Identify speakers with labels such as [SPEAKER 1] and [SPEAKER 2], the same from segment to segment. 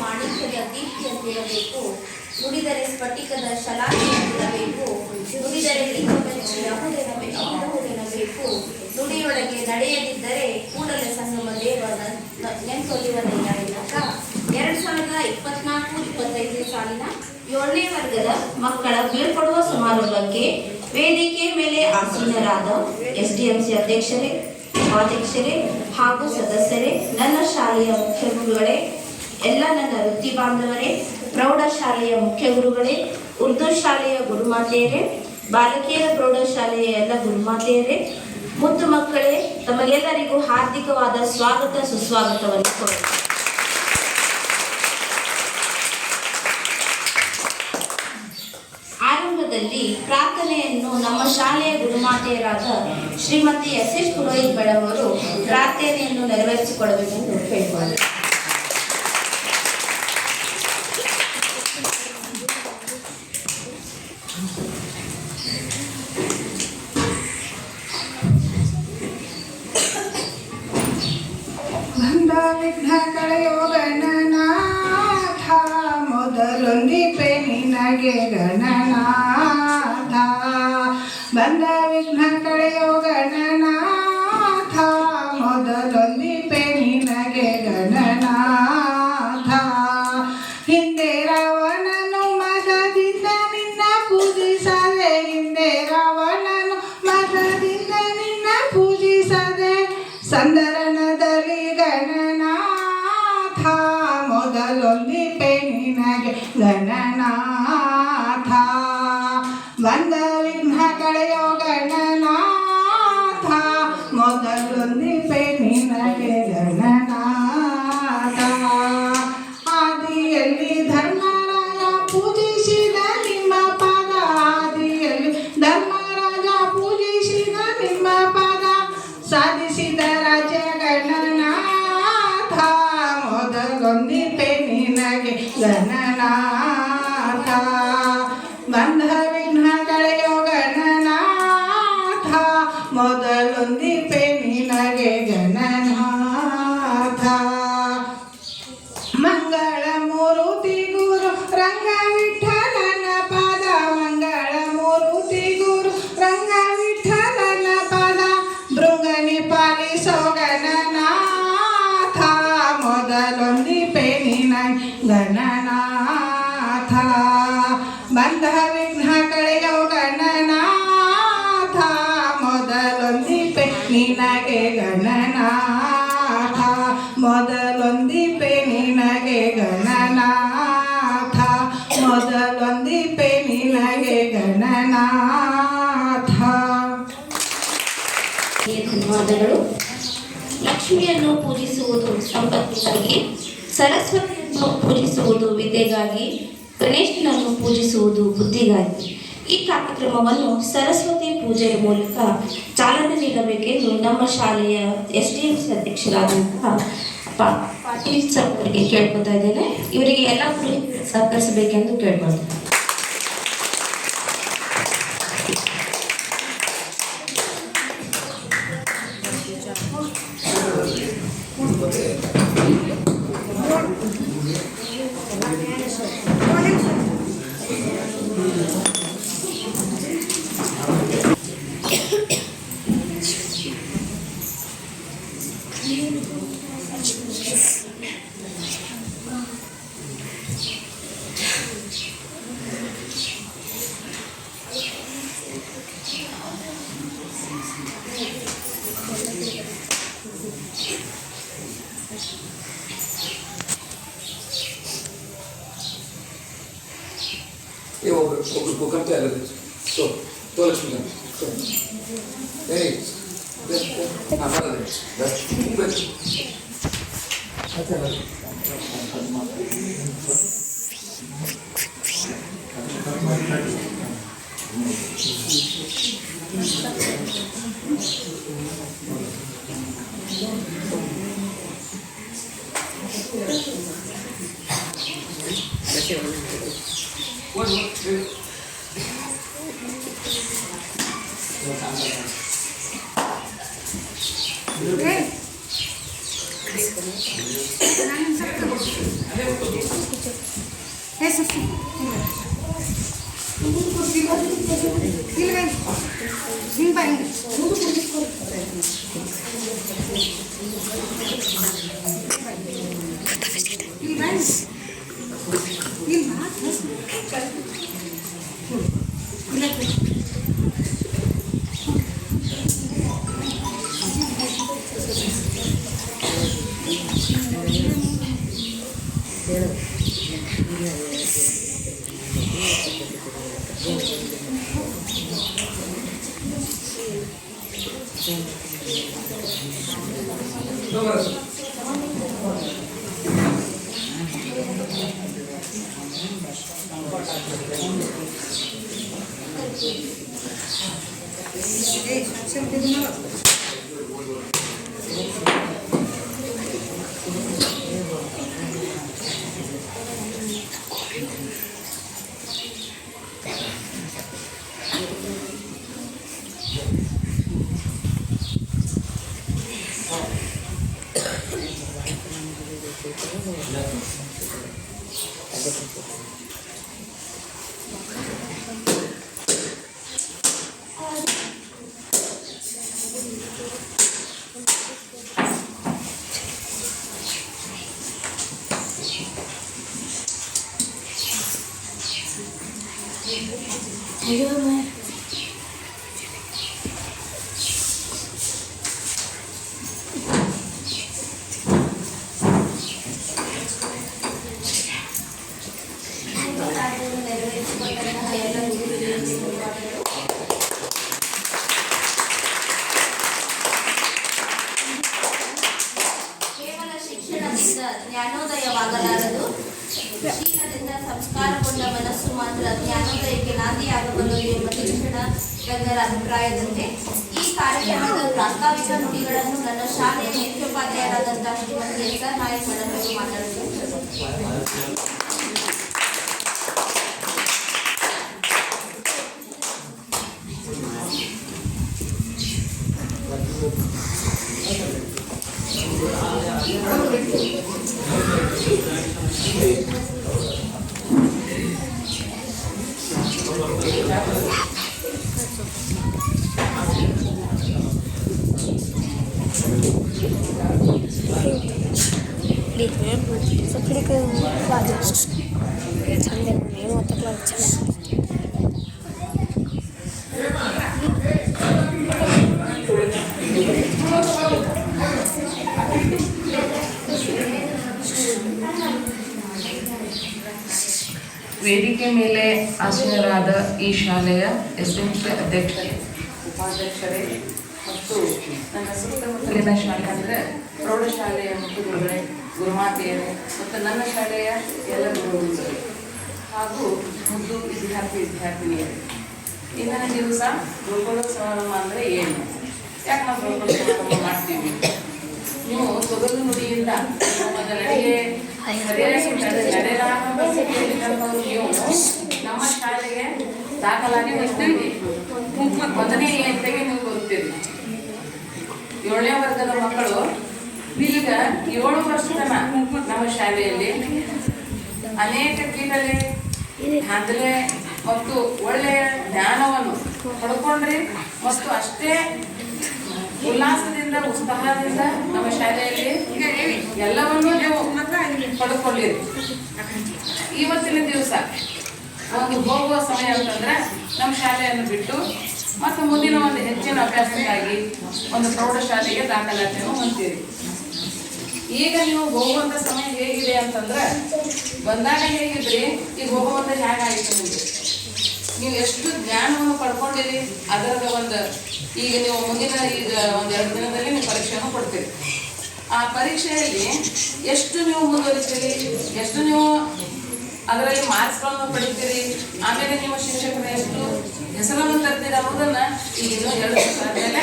[SPEAKER 1] ಮಾಣಿಕ್ಯದ ದೀಪ್ತಿಯಂತಿರಬೇಕು, ನುಡಿದರೆ ಸ್ಫಟಿಕದ ಶಲಾಕೆಯಂತಿರಬೇಕು, ನುಡಿದರೆ ಯಾವುದೆನಬೇಕು, ನುಡಿಯೊಳಗೆ ನಡೆಯದಿದ್ದರೆ ಕೂಡಲೇ ಸಂಗಮ ದೇವ ನೆನ್ಸೊಲಿವನಯ್ಯ ಎನ್ನಕ 2024-25 ಸಾಲಿನ 7ನೇ ವರ್ಗದ ಮಕ್ಕಳ ಬೀಳ್ಕೊಡುವ ಸಮಾರಂಭಕ್ಕೆ ವೇದಿಕೆ ಮೇಲೆ ಆಸೀನರಾದ ಎಸ್ಡಿಎಂಸಿ ಅಧ್ಯಕ್ಷರೇ, ಉಪಾಧ್ಯಕ್ಷರೇ ಹಾಗೂ ಸದಸ್ಯರೇ, ನನ್ನ ಶಾಲೆಯ ಮುಖ್ಯ ಗುರುಗಳೇ, ಎಲ್ಲ ನನ್ನ ವೃತ್ತಿ ಬಾಂಧವರೇ, ಪ್ರೌಢಶಾಲೆಯ ಮುಖ್ಯ ಗುರುಗಳೇ, ಉರ್ದು ಶಾಲೆಯ ಗುರುಮಾತೆಯರೇ, ಬಾಲಕಿಯರ ಪ್ರೌಢಶಾಲೆಯ ಎಲ್ಲ ಗುರುಮಾತೆಯರೇ, ಮುದ್ದು ಮಕ್ಕಳೇ, ತಮಗೆಲ್ಲರಿಗೂ ಹಾರ್ದಿಕವಾದ ಸ್ವಾಗತ ಸುಸ್ವಾಗತವನ್ನು ಕೋರುತ್ತೇನೆ. ಆರಂಭದಲ್ಲಿ ಪ್ರಾರ್ಥನೆಯನ್ನು ನಮ್ಮ ಶಾಲೆಯ ಗುರುಮಾತೆಯರಾದ ಶ್ರೀಮತಿ ಎಸ್ ಪುರೋಹಿತ್ ಮೇಡಮ್ ಅವರು ಪ್ರಾರ್ಥನೆಯನ್ನು ನೆರವೇರಿಸಿಕೊಡಬೇಕೆಂದು ಕೇಳಿಕೊಳ್ಳುತ್ತೇನೆ.
[SPEAKER 2] ಬಂದ ವಿಘ್ನ ಕಳೆಯೋ ಗಣನಾಥ, ಮೊದಲೊಂದಿಪೆ ನಿನಗೆ ಗಣನಾಥ. ಬಂದ ವಿಘ್ನ ಕಳೆಯೋ ಗಣನಾಥ, ಮೊದಲೊಂದಿಪೆ ನಿನಗೆ ಗಣನಾಥ. ಹಿಂದೆ ರಾವಣನು ಮದದಿಂದ ನಿನ್ನ ಪೂಜಿಸದೆ, ಹಿಂದೆ ರಾವಣನು ಮದದಿಂದ ನಿನ್ನ ಪೂಜಿಸದೆ, ಸಂದರ್ನದಲ್ಲಿ ಗಣನಾಥ, ಮೊದಲೊಂದಿಪೆ ನಿನಗೆ ಗಣನಾಥ. ಬಂದ ವಿಘ್ನ ಕಳೆಯೋ ಗಣನಾಥ, ಮೊದಲೊಂದಿಪೆ ನಿನಗೆ ಗಣನಾಥ. ಆದಿಯಲ್ಲಿ ಧರ್ಮರಾಜ ಪೂಜಿಸಿದ ನಿಮ್ಮ ಪದ, ಆದಿಯಲ್ಲಿ ಧರ್ಮರಾಜ ಪೂಜಿಸಿದ ನಿಮ್ಮ ಪದ, ಸಾಧಿಸಿದ ರಾಜ್ಯ ಗಣನಾಥ, ಮೊದಲೊಂದಿಪೆ ನಿನಗೆ ಗಣನಾಥ. ಬಂಧ ವಿಘ್ನ ಕಳೆಯೋ ಗಣನಾಥ, ಮೊದಲೊಂದಿಪೆ ನಿನಗೆ ಗಣನಾಥ. ಮಂಗಳ ಮೂರುತಿ ಗುರು ರಂಗ ವಿಠಲನ ಪದ, ಮಂಗಳ ಮೂರುತಿ ಗುರು ರಂಗ ವಿಠಲನ ಪದ, ಭೃಂಗನಿ ಪಾಲಿಸೋ ಗಣನಾಥ, ಮೊದಲೊಂದಿಪೆ ನಿನಗೆ ಗಣನಾಥ. ಬಂಧ ವಿಘ್ನ ಕಳೆಯೋ ಗಣನಾಥ, ಮೊದಲೊಂದಿಪೆ ನಿನಗೆ ಗಣನಾಥ, ಮೊದಲೊಂದಿಪೆ ನಿನಗೆ ಗಣನಾಥ, ಮೊದಲೊಂದಿಪೆ ನಿನಗೆ ಗಣನಾಥ.
[SPEAKER 1] ಧನ್ಯವಾದಗಳು. ಲಕ್ಷ್ಮಿಯನ್ನು ಪೂಜಿಸುವುದು ಸಂಪತ್ತಿಗಾಗಿ, ಸರಸ್ವತಿಯನ್ನು ಪೂಜಿಸುವುದು ವಿದ್ಯೆಗಾಗಿ, ಗಣೇಶನನ್ನು ಪೂಜಿಸುವುದು ಬುದ್ಧಿಗಾಗಿ. ಈ ಕಾರ್ಯಕ್ರಮವನ್ನು ಸರಸ್ವತಿ ಪೂಜೆಯ ಮೂಲಕ ಚಾಲನೆ ನೀಡಬೇಕೆಂದು ನಮ್ಮ ಶಾಲೆಯ ಎಸ್ಡಿಎಂಸಿ ಅಧ್ಯಕ್ಷರಾದಂತಹ ಪಾಟೀಲ್ ಸರ್ ಅವರಿಗೆ ಕೇಳ್ಕೊತಾ ಇದ್ದೇನೆ. ಇವರಿಗೆ ಎಲ್ಲ ಸಹಕರಿಸಬೇಕೆಂದು ಕೇಳ್ಕೊಳ್ತೇನೆ.
[SPEAKER 3] ಒಬ್ರು ಕಟ್ಟ ಲಕ್ಷ್ಮೀ What?
[SPEAKER 1] ನೆರವೇರಿಸಿಕೊಂಡಂತಹ ಎಲ್ಲ ಗುರುಗಳಿಗೆ ಧನ್ಯವಾದಗಳು. ಕೇವಲ ಶಿಕ್ಷಣದಿಂದ ಜ್ಞಾನೋದಯವಾಗಲಾರದು, ಶೀಲದಿಂದ ಸಂಸ್ಕಾರಗೊಂಡ ಮನಸ್ಸು ಮಾತ್ರ ಜ್ಞಾನೋದಯಕ್ಕೆ ನಾಂದಿಯಾಗಬಲ್ಲದು ಎಂಬ ಶಿಕ್ಷಣ ತಜ್ಞರ ಅಭಿಪ್ರಾಯದಂತೆ ಈ ಕಾರ್ಯಕ್ರಮದ ಪ್ರಾಸ್ತಾವಿಕ ನುಡಿಗಳನ್ನು ನನ್ನ ಶಾಲೆಯ ಮುಖ್ಯೋಪಾಧ್ಯಾಯರಾದಂತಹ ಶ್ರೀಮತಿ ಎಸ್.ಆರ್. ನಾಯಕ್ ಮೇಡಮ್ ಅವರು ಮಾತಾಡುತ್ತಾರೆ.
[SPEAKER 4] ವೇದಿಕೆ ಮೇಲೆ ಆಸೀನರಾದ ಈ ಶಾಲೆಯ ಎಸ್ಎಂಸಿ ಅಧ್ಯಕ್ಷರೇ, ಉಪಾಧ್ಯಕ್ಷರೇ ಮತ್ತು ನನ್ನ ಸುತ್ತಮುತ್ತಲಿನ ಶಾಲೆ ಅಂದರೆ ಪ್ರೌಢಶಾಲೆಯ ಮುಖ್ಯ ಗುರುಗಳೇ, ಗುರುಮಾತೆಯರೇ ಮತ್ತು ನನ್ನ ಶಾಲೆಯ ಎಲ್ಲ ಗುರುಗಳೇ ಹಾಗೂ ಮುದ್ದು ವಿದ್ಯಾರ್ಥಿನಿಯರೇ, ಇಂದಿನ ದಿವಸ ಗುರುಕುಲೋತ್ಸವ ಅಂದರೆ ಏನು, ಯಾಕೆ ನಾವು ಗುರುಕುಲೋತ್ಸವ ಮಾಡ್ತೀವಿ? ನೀವು ತೊಗಲು ನುಡಿಯಿಂದ ನಮ್ಮದ ನಡೆಗೆ ನೀವು ನಮ್ಮ ಶಾಲೆಗೆ ದಾಖಲಾಗಿ ಬರ್ತೀವಿ. ಮೊದಲನೇ ಇಯತ್ತೆಗೆ ನೀವು ಬರುತ್ತೀರಿ. 7ನೇ ವರ್ಗದ ಮಕ್ಕಳು ಈಗ 7 ವರ್ಷದ ನಮ್ಮ ಶಾಲೆಯಲ್ಲಿ ಅನೇಕ ಕೀಟಲೆ ದಾಂಧಲೆ ಮತ್ತು ಒಳ್ಳೆಯ ಜ್ಞಾನವನ್ನು ಪಡ್ಕೊಂಡ್ರಿ ಮತ್ತು ಅಷ್ಟೇ ಉಲ್ಲಾಸದಿಂದ ಉತ್ಸಾಹದಿಂದ ನಮ್ಮ ಶಾಲೆಯಲ್ಲಿ ಎಲ್ಲವನ್ನೂ ನೀವು ಪಡ್ಕೊಂಡಿರಿ. ಇವತ್ತಿನ ದಿವಸ ಒಂದು ಹೋಗುವ ಸಮಯ ಅಂತಂದ್ರೆ ನಮ್ಮ ಶಾಲೆಯನ್ನು ಬಿಟ್ಟು ಮತ್ತು ಮುಂದಿನ ಒಂದು ಹೆಚ್ಚಿನ ಅಭ್ಯಾಸಕ್ಕಾಗಿ ಒಂದು ಪ್ರೌಢಶಾಲೆಗೆ ದಾಖಲಾತಿಯನ್ನು ಹೊಂದ್ತೀರಿ. ಈಗ ನೀವು ಹೋಗುವಂಥ ಸಮಯ ಹೇಗಿದೆ ಅಂತಂದ್ರೆ ಬಂದಾಗ ಹೇಗಿದ್ರಿ, ಈಗ ಹೋಗುವಂಥ ಹೇಗಾಯಿತು ನಿಮಗೆ, ನೀವು ಎಷ್ಟು ಜ್ಞಾನವನ್ನು ಪಡ್ಕೊಂಡಿರಿ ಅದರದ ಒಂದು ಈಗ ನೀವು ಮುಂದಿನ ಈಗ ಒಂದು 2 ದಿನದಲ್ಲಿ ನೀವು ಪರೀಕ್ಷೆಯನ್ನು ಕೊಡ್ತೀರಿ. ಆ ಪರೀಕ್ಷೆಯಲ್ಲಿ ಎಷ್ಟು ನೀವು ಮುಂದುವರಿತೀರಿ, ಎಷ್ಟು ನೀವು ಅದರಲ್ಲಿ ಮಾರ್ಕ್ಸ್ಗಳನ್ನು ಪಡಿತೀರಿ, ಆಮೇಲೆ ನಿಮ್ಮ ಶಿಕ್ಷಕರ ಎಷ್ಟು ಹೆಸರನ್ನು ತರ್ತೀರಿ ಅನ್ನೋದನ್ನು ಈಗ 2 ದಿವಸ ಆದಮೇಲೆ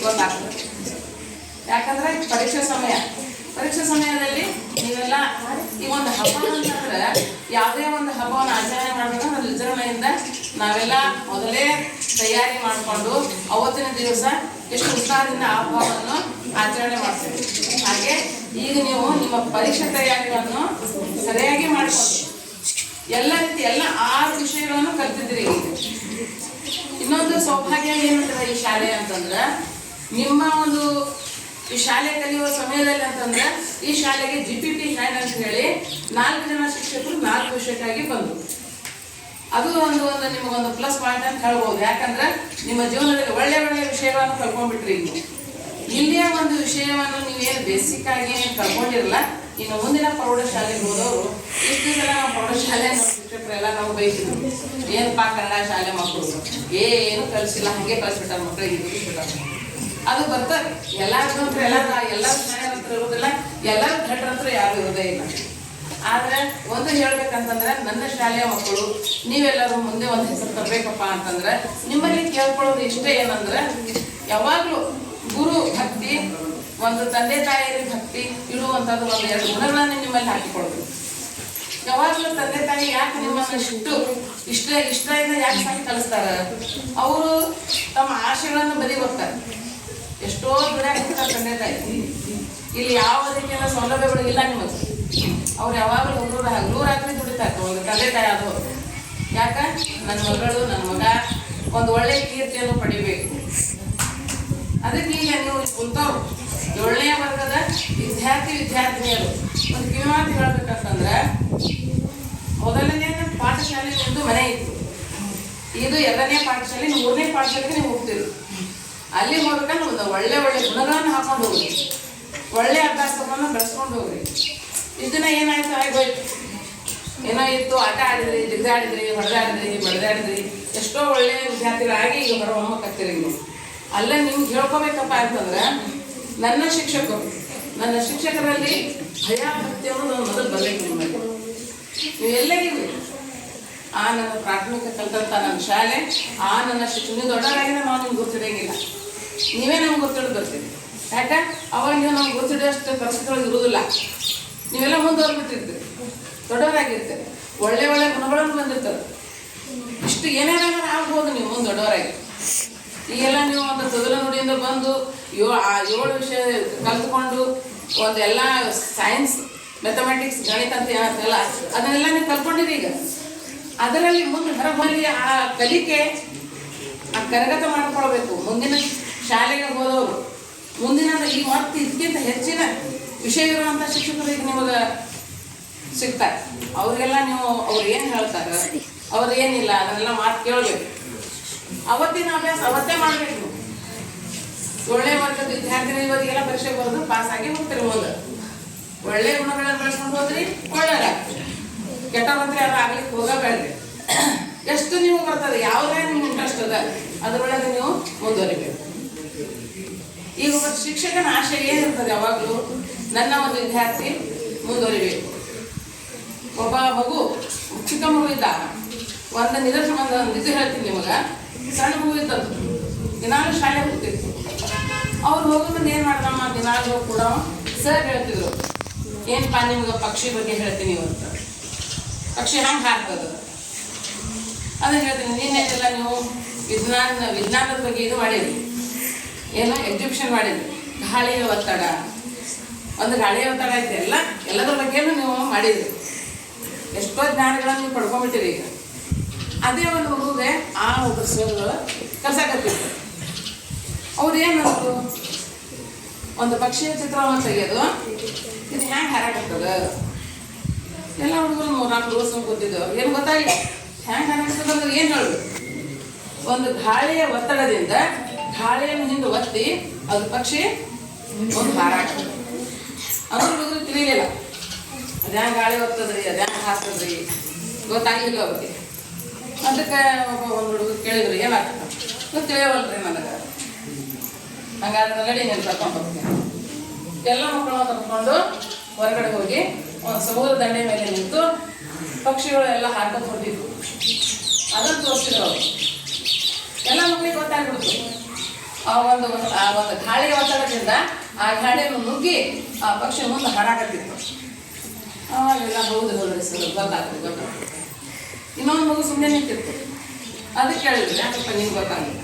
[SPEAKER 4] ಗೊತ್ತಾಗ್ತದೆ. ಯಾಕಂದ್ರೆ ಪರೀಕ್ಷೆ ಸಮಯದಲ್ಲಿ ನೀವೆಲ್ಲ ಈ ಒಂದು ಹಬ್ಬ ಅಂತಂದ್ರೆ ಯಾವುದೇ ಒಂದು ಹಬ್ಬವನ್ನು ಆಚರಣೆ ಮಾಡಬೇಕು ಅದು ವಿಜೃಂಭಣೆಯಿಂದ ನಾವೆಲ್ಲ ಮೊದಲೇ ತಯಾರಿ ಮಾಡಿಕೊಂಡು ಅವತ್ತಿನ ದಿವಸ ಎಷ್ಟು ಉತ್ಸಾಹದಿಂದ ಆ ಹಬ್ಬವನ್ನು ಆಚರಣೆ ಮಾಡ್ತೀವಿ. ಹಾಗೆ ಈಗ ನೀವು ನಿಮ್ಮ ಪರೀಕ್ಷೆ ತಯಾರಿಗಳನ್ನು ಸರಿಯಾಗಿ ಮಾಡಿಕೊಂಡು ಎಲ್ಲ ರೀತಿ ಎಲ್ಲ 6 ವಿಷಯಗಳನ್ನು ಕಲ್ತಿದ್ದೀರಿ. ಇನ್ನೊಂದು ಸೌಭಾಗ್ಯ ಏನಿರ್ತದೆ ಈ ಶಾಲೆ ಅಂತಂದ್ರೆ, ನಿಮ್ಮ ಒಂದು ಈ ಶಾಲೆ ಕಲಿಯುವ ಸಮಯದಲ್ಲಿ ಅಂತಂದ್ರೆ ಈ ಶಾಲೆಗೆ GPP ಹ್ಯಾಂಡ್ ಅಂತ ಹೇಳಿ 4 ಜನ ಶಿಕ್ಷಕರು 4 ವಿಷಯಕ್ಕಾಗಿ ಬಂದರು. ಅದು ಒಂದು ನಿಮಗೊಂದು ಪ್ಲಸ್ ಪಾಯಿಂಟ್ ಅಂತ ಹೇಳ್ಬೋದು. ಯಾಕಂದ್ರೆ ನಿಮ್ಮ ಜೀವನದಲ್ಲಿ ಒಳ್ಳೆ ವಿಷಯಗಳನ್ನು ಕಲ್ಕೊಂಡ್ಬಿಟ್ರಿ. ಇಲ್ಲಿಯ ಒಂದು ವಿಷಯವನ್ನು ನೀವೇನು ಬೇಸಿಕ್ ಆಗಿ ಕಲ್ಕೊಂಡಿರಲ್ಲ. ಇನ್ನು ಮುಂದಿನ ಪ್ರೌಢಶಾಲೆಗೆ ಹೋದವರು ಇಷ್ಟು ಸಲ ನಾವು ಪ್ರೌಢಶಾಲೆ ಶಿಕ್ಷಕರೆಲ್ಲ ನಾವು ಬಯಸಿದ್ವಿ, ಏನಪ್ಪಾ ಕನ್ನಡ ಶಾಲೆ ಮಕ್ಕಳು ಏನು ಕಲಿಸಿಲ್ಲ, ಹಾಗೆ ಕಲಿಸ್ಬಿಟ್ಟಾರ ಮಕ್ಕಳಿಗೆ ಅದು ಬರ್ತಾರೆ. ಎಲ್ಲಾರು ಶಾಲೆ ಹತ್ರ ಇರೋದಿಲ್ಲ, ಎಲ್ಲರೂ ಘಟರ ಹತ್ರ ಯಾರು ಇರೋದೇ ಇಲ್ಲ. ಆದ್ರೆ ಒಂದು ಹೇಳ್ಬೇಕಂತಂದ್ರೆ, ನನ್ನ ಶಾಲೆಯ ಮಕ್ಕಳು ನೀವೆಲ್ಲರೂ ಮುಂದೆ ಒಂದು ಹೆಸರು ತರಬೇಕಪ್ಪ ಅಂತಂದ್ರೆ ನಿಮ್ಮಲ್ಲಿ ಕೇಳ್ಕೊಳ್ಳೋದು ಇಷ್ಟೇ ಏನಂದ್ರೆ, ಯಾವಾಗಲೂ ಗುರು ಭಕ್ತಿ, ಒಂದು ತಂದೆ ತಾಯಿಯ ಭಕ್ತಿ ಇಡುವಂಥದ್ದು 1-2 ಗುಣಗಳನ್ನು ನಿಮ್ಮಲ್ಲಿ ಹಾಕಿಕೊಳ್ಬೇಕು. ಯಾವಾಗಲೂ ತಂದೆ ತಾಯಿ ಯಾಕೆ ನಿಮ್ಮನ್ನು ಇಷ್ಟದಿಂದ ಯಾಕೆ ಸಾಕಿ ಕಲಿಸ್ತಾರ? ಅವರು ತಮ್ಮ ಆಶೆಗಳನ್ನು ಬದಿಗೊತ್ತಾರೆ. ಎಷ್ಟೋ ದುಡ್ಡಾಗಿರ್ತಾರೆ ತಂದೆ ತಾಯಿ. ಇಲ್ಲಿ ಯಾವ ರೀತಿಯ ಸೌಲಭ್ಯಗಳು ಇಲ್ಲ ನಿಮಗೆ. ಅವ್ರು ಯಾವಾಗಲೂ ಹಗಲು ರಾತ್ರಿ ದುಡಿತಾರೆ ಒಂದು ತಂದೆ ತಾಯಿ ಆದವರು. ಯಾಕ? ನನ್ನ ಮಗಳು ನನ್ನ ಮಗ ಒಂದು ಒಳ್ಳೆ ಕೀರ್ತಿಯನ್ನು ಪಡಿಬೇಕು. ಅದಕ್ಕೆ ಈಗ ನೀವು ಕುಂತವ್ರು 7ನೇ ವರ್ಗದ ವಿದ್ಯಾರ್ಥಿನಿಯರು ಒಂದು ಕಿವಿಮಾತು ಹೇಳ್ಬೇಕಂತಂದ್ರೆ, ಮೊದಲನೇ ಪಾಠಶಾಲೆ ಒಂದು ಮನೆ ಇತ್ತು, ಇದು 2ನೇ ಪಾಠಶಾಲೆ, 3ನೇ ಪಾಠಶಾಲೆಗೆ ನೀವು ಹೋಗ್ತೀರಿ. ಅಲ್ಲಿ ಹೋಗ್ಬೇಕಂದ್ರೆ ಒಂದು ಒಳ್ಳೆ ಗುಣಗಳನ್ನು ಹಾಕೊಂಡು ಹೋಗ್ರಿ, ಒಳ್ಳೆ ಅಭ್ಯಾಸವನ್ನು ಬೆಳೆಸ್ಕೊಂಡು ಹೋಗ್ರಿ. ಇಷ್ಟು ದಿನ ಏನಾಯ್ತು, ಆಗೋಯ್ತು, ಏನೋ ಇತ್ತು, ಆಟ ಆಡಿದ್ರಿ, ಜಿಗ್ದಾಡಿದ್ರಿ, ಬಡ್ದಾಡಿದ್ರಿ, ಎಷ್ಟೋ ಒಳ್ಳೆಯ ವಿದ್ಯಾರ್ಥಿಗಳಾಗಿ ಈಗ ಹೊರಹೊಮ್ಮಕತ್ತೀರಿ. ನೀವು ಅಲ್ಲ ನಿಮ್ಗೆ ಹೇಳ್ಕೋಬೇಕಪ್ಪ ಅಂತಂದ್ರೆ, ನನ್ನ ಶಿಕ್ಷಕರಲ್ಲಿ ಭಯ ಭಕ್ತಿ ಅನ್ನೋದು ಮೊದಲು ಬರಬೇಕು ನಿಮ್ಮಲ್ಲಿ. ನೀವೆಲ್ಲೇ ಇರ್ರಿ, ಆ ನನ್ನ ಪ್ರಾಥಮಿಕ ಕಲ್ತಂತ ನನ್ನ ಶಾಲೆ, ಆ ನನ್ನ ಶಿಕ್ಷಣ, ನೀವು ದೊಡ್ಡವರಾಗಿದ್ರೆ ನಾವು ನಿಮ್ಗೆ ಗೊತ್ತಿಡಂಗಿಲ್ಲ, ನೀವೇ ನಮ್ಗೆ ಗೊತ್ತಿಡೋದು ಬರ್ತೀವಿ. ಯಾಕೆ? ಅವಾಗ ನೀವು ನಮ್ಗೆ ಗೊತ್ತಿಡೋಷ್ಟು ಪರಿಸ್ಥಿತಿಗಳು ಇರುವುದಿಲ್ಲ. ನೀವೆಲ್ಲ ಮುಂದುವರೆದ್ಬಿಟ್ಟಿರ್ತೀರಿ, ದೊಡ್ಡವರಾಗಿರ್ತೀರಿ, ಒಳ್ಳೆ ಗುಣಗಳನ್ನು ಬಂದಿರ್ತಾರೆ. ಇಷ್ಟು ಏನೇನಾದ್ರೂ ಆಗ್ಬೋದು ನೀವು ಮುಂದೆ ದೊಡ್ಡವರಾಗಿ. ಈಗೆಲ್ಲ ನೀವು ಒಂದು ತೊದಲ ನುಡಿಯಿಂದ ಬಂದು 7 ವಿಷಯ ಕಲ್ತ್ಕೊಂಡು ಒಂದೆಲ್ಲ ಸೈನ್ಸ್, ಮ್ಯಾಥಮೆಟಿಕ್ಸ್, ಗಣಿತ ಅಂತ ಏನಂತಲ್ಲ ಅದನ್ನೆಲ್ಲ ನೀವು ಕಲ್ತ್ಕೊಂಡಿರಿ. ಈಗ ಅದರಲ್ಲಿ ಮುಂದೆ ಹೊರಬಂದು ಆ ಕಲಿಕೆ ಕರಗತ ಮಾಡಿಕೊಳ್ಬೇಕು. ಮುಂದಿನ ಶಾಲೆಗೆ ಹೋದವರು ಮುಂದಿನ ಈಗ ಮತ್ತೆ ಇದಕ್ಕಿಂತ ಹೆಚ್ಚಿನ ವಿಷಯ ಇರುವಂಥ ಶಿಕ್ಷಕರು ಈಗ ನಿಮಗೆ ಸಿಗ್ತಾರೆ. ಅವ್ರಿಗೆಲ್ಲ ನೀವು ಅವ್ರು ಏನು ಹೇಳ್ತಾರೆ, ಅವ್ರು ಏನಿಲ್ಲ ಅದನ್ನೆಲ್ಲ ಮಾತು ಕೇಳಬೇಕು. ಅವತ್ತಿನ ಅಭ್ಯಾಸ ಅವತ್ತೇ ಮಾಡಬೇಕು. 7ನೇ ವರ್ಗದ ವಿದ್ಯಾರ್ಥಿನಿವರಿಗೆಲ್ಲ ಪರೀಕ್ಷೆ ಬರೆದು ಪಾಸ್ ಆಗಿ ಹೋಗ್ತೀರಿ. ಮುಂದೆ ಒಳ್ಳೆ ಗುಣಗಳನ್ನು ಬೆಳೆಸ್ಕೊಂಡು ಹೋದ್ರಿ, ಒಳ್ಳೆಯದಾಗ್ತದೆ. ಕೆಟ್ಟ ಮಂತ್ರಿ ಯಾರು ಆಗ್ಲಿಕ್ಕೆ ಹೋಗಬೇಡ್ರಿ. ಎಷ್ಟು ನೀವು ಬರ್ತದೆ, ಯಾವುದೇ ನಿಮ್ಗೆ ಇಂಟ್ರೆಸ್ಟ್ ಅದ ಅದರೊಳಗೆ ನೀವು ಮುಂದುವರಿಬೇಕು. ಈಗ ಒಬ್ಬ ಶಿಕ್ಷಕನ ಆಶೆ ಏನಿರ್ತದೆ, ಯಾವಾಗಲೂ ನನ್ನ ಒಂದು ವಿದ್ಯಾರ್ಥಿ ಮುಂದುವರಿಬೇಕು. ಒಬ್ಬ ಮಗು, ಚಿಕ್ಕ ಮಗು ಇದ್ದಾಗ ಒಂದು ನಿದರ್ಶನ ಇದು ಹೇಳ್ತೀನಿ ನಿಮಗೆ. ಸಣ್ಣ ಮಗು ಇದ್ದದ್ದು ದಿನಾಲು ಶಾಲೆ ಹೋಗ್ತಿತ್ತು. ಅವ್ರು ಹೋಗೋದನ್ನ ಏನು ಮಾಡ್ದಮ್ಮ, ದಿನಾಲು ಕೂಡ ಸರ್ ಹೇಳ್ತಿದ್ರು, ಏನಪ್ಪ ನಿಮ್ಗೆ ಪಕ್ಷಿ ಬಗ್ಗೆ ಹೇಳ್ತೀನಿ ಅಂತ. ಪಕ್ಷಿ ಹಂಗೆ ಹಾರ್ತದ ಅದನ್ನು ಹೇಳ್ತೀನಿ. ನಿನ್ನೆಲ್ಲ ನೀವು ವಿಜ್ಞಾನದ ಬಗ್ಗೆ ಇದು ಮಾಡಿದ್ರಿ, ಏನೋ ಎಕ್ಸಿಬಿಷನ್ ಮಾಡಿದ್ರಿ. ಗಾಳಿಯ ಒತ್ತಡ, ಒಂದು ಗಾಳಿಯ ಒತ್ತಡ ಐತೆ, ಎಲ್ಲದ್ರ ಬಗ್ಗೆನೂ ನೀವು ಮಾಡಿದ್ರಿ. ಎಷ್ಟೋ ಜ್ಞಾನಗಳನ್ನು ನೀವು ಪಡ್ಕೊಂಡ್ಬಿಟ್ಟಿರಿ. ಈಗ ಅದೇ ಒಂದು ಮಗುಗೆ ಆ ಒಬ್ಬ ಸರ್ಗಳು ಕಲ್ಸಕತ್ತಿದ್ರು. ಅವ್ರು ಏನಂದ್ರು, ಒಂದು ಪಕ್ಷಿಯ ಚಿತ್ರವನ್ನು ತೆಗೆಯೋದು, ಇದು ಹ್ಯಾಂಗೆ ಹಾರಾಕತ್ತದ. ಎಲ್ಲ ಹುಡುಗರು 3-4 ದಿವಸ ಕೂತಿದ್ದವು, ಏನು ಗೊತ್ತಾಗಿಲ್ಲ ಹ್ಯಾಂಗೆ ಹಾರಾಕತ್ತದ ಅಂದ್ರೆ ಏನು ಹೇಳುದು. ಒಂದು ಗಾಳಿಯ ಒತ್ತಡದಿಂದ ಗಾಳಿಯನ್ನು ಹಿಂದೆ ಒತ್ತಿ ಅದು ಪಕ್ಷಿ ಒಂದು ಹಾರಾಡ್ತದೆ. ಅಂದ್ರೆ ಹುಡುಗರು ತಿಳಿಲಿಲ್ಲ, ಅದ್ಯಾಂಗ ಗಾಳಿ ಒತ್ತದ್ರಿ, ಅದ್ಯಾಂಗ ಹಾರ್ತದ್ರಿ, ಗೊತ್ತಾಗಿಲ್ಲ ಅವ್ರಿಗೆ. ಅದಕ್ಕೆ ಒಂದು ಹುಡುಗ ಕೇಳಿದ್ರು, ಏನಾಗ್ತದೆ ತಿಳಿಯವಲ್ರಿ ನನಗೆ. ಹಂಗಾದ್ರೆ ನಡಿ నేను ಕರ್ಕೊಂಡು ಹೋಗ್ತೀನಿ. ಎಲ್ಲ ಮಕ್ಕಳನ್ನ ಕರ್ಕೊಂಡು ಹೊರಗಡೆ ಹೋಗಿ ಒಂದು ಸಮುದ್ರ ದಂಡೆ ಮೇಲೆ ನಿಂತು ಪಕ್ಷಿಗಳು ಎಲ್ಲ ಹಾಕೊಂಡು ಹೊರಟಿದ್ವು. ಅದನ್ನು ತೋರಿಸಿದ್ರು ಅವರು. ಎಲ್ಲ ಮಕ್ಕಳಿಗೆ ಗೊತ್ತಾಗ್ಬಿಡ್ತು. ಆ ಒಂದು ಗಾಳಿಯ ಒತ್ತಡದಿಂದ ಆ ಗಾಳಿಯನ್ನು ನುಗ್ಗಿ ಆ ಪಕ್ಷಿ ಮುಂದೆ ಹಾರಾಕತ್ತಿತ್ತು. ಅವಾಗೆಲ್ಲ ಹೌದ್ರಿ ಸರ್ ಗೊತ್ತಾಗ್ತದೆ. ಇನ್ನೊಂದು ಮಗು ಸುಮ್ಮನೆ ನಿಂತಿತ್ತು. ಅದಕ್ಕೆ ಕೇಳಿದ್ರಿ, ಯಾಕಪ್ಪ ನಿಮ್ಗೆ ಗೊತ್ತಾಗಿಲ್ಲ.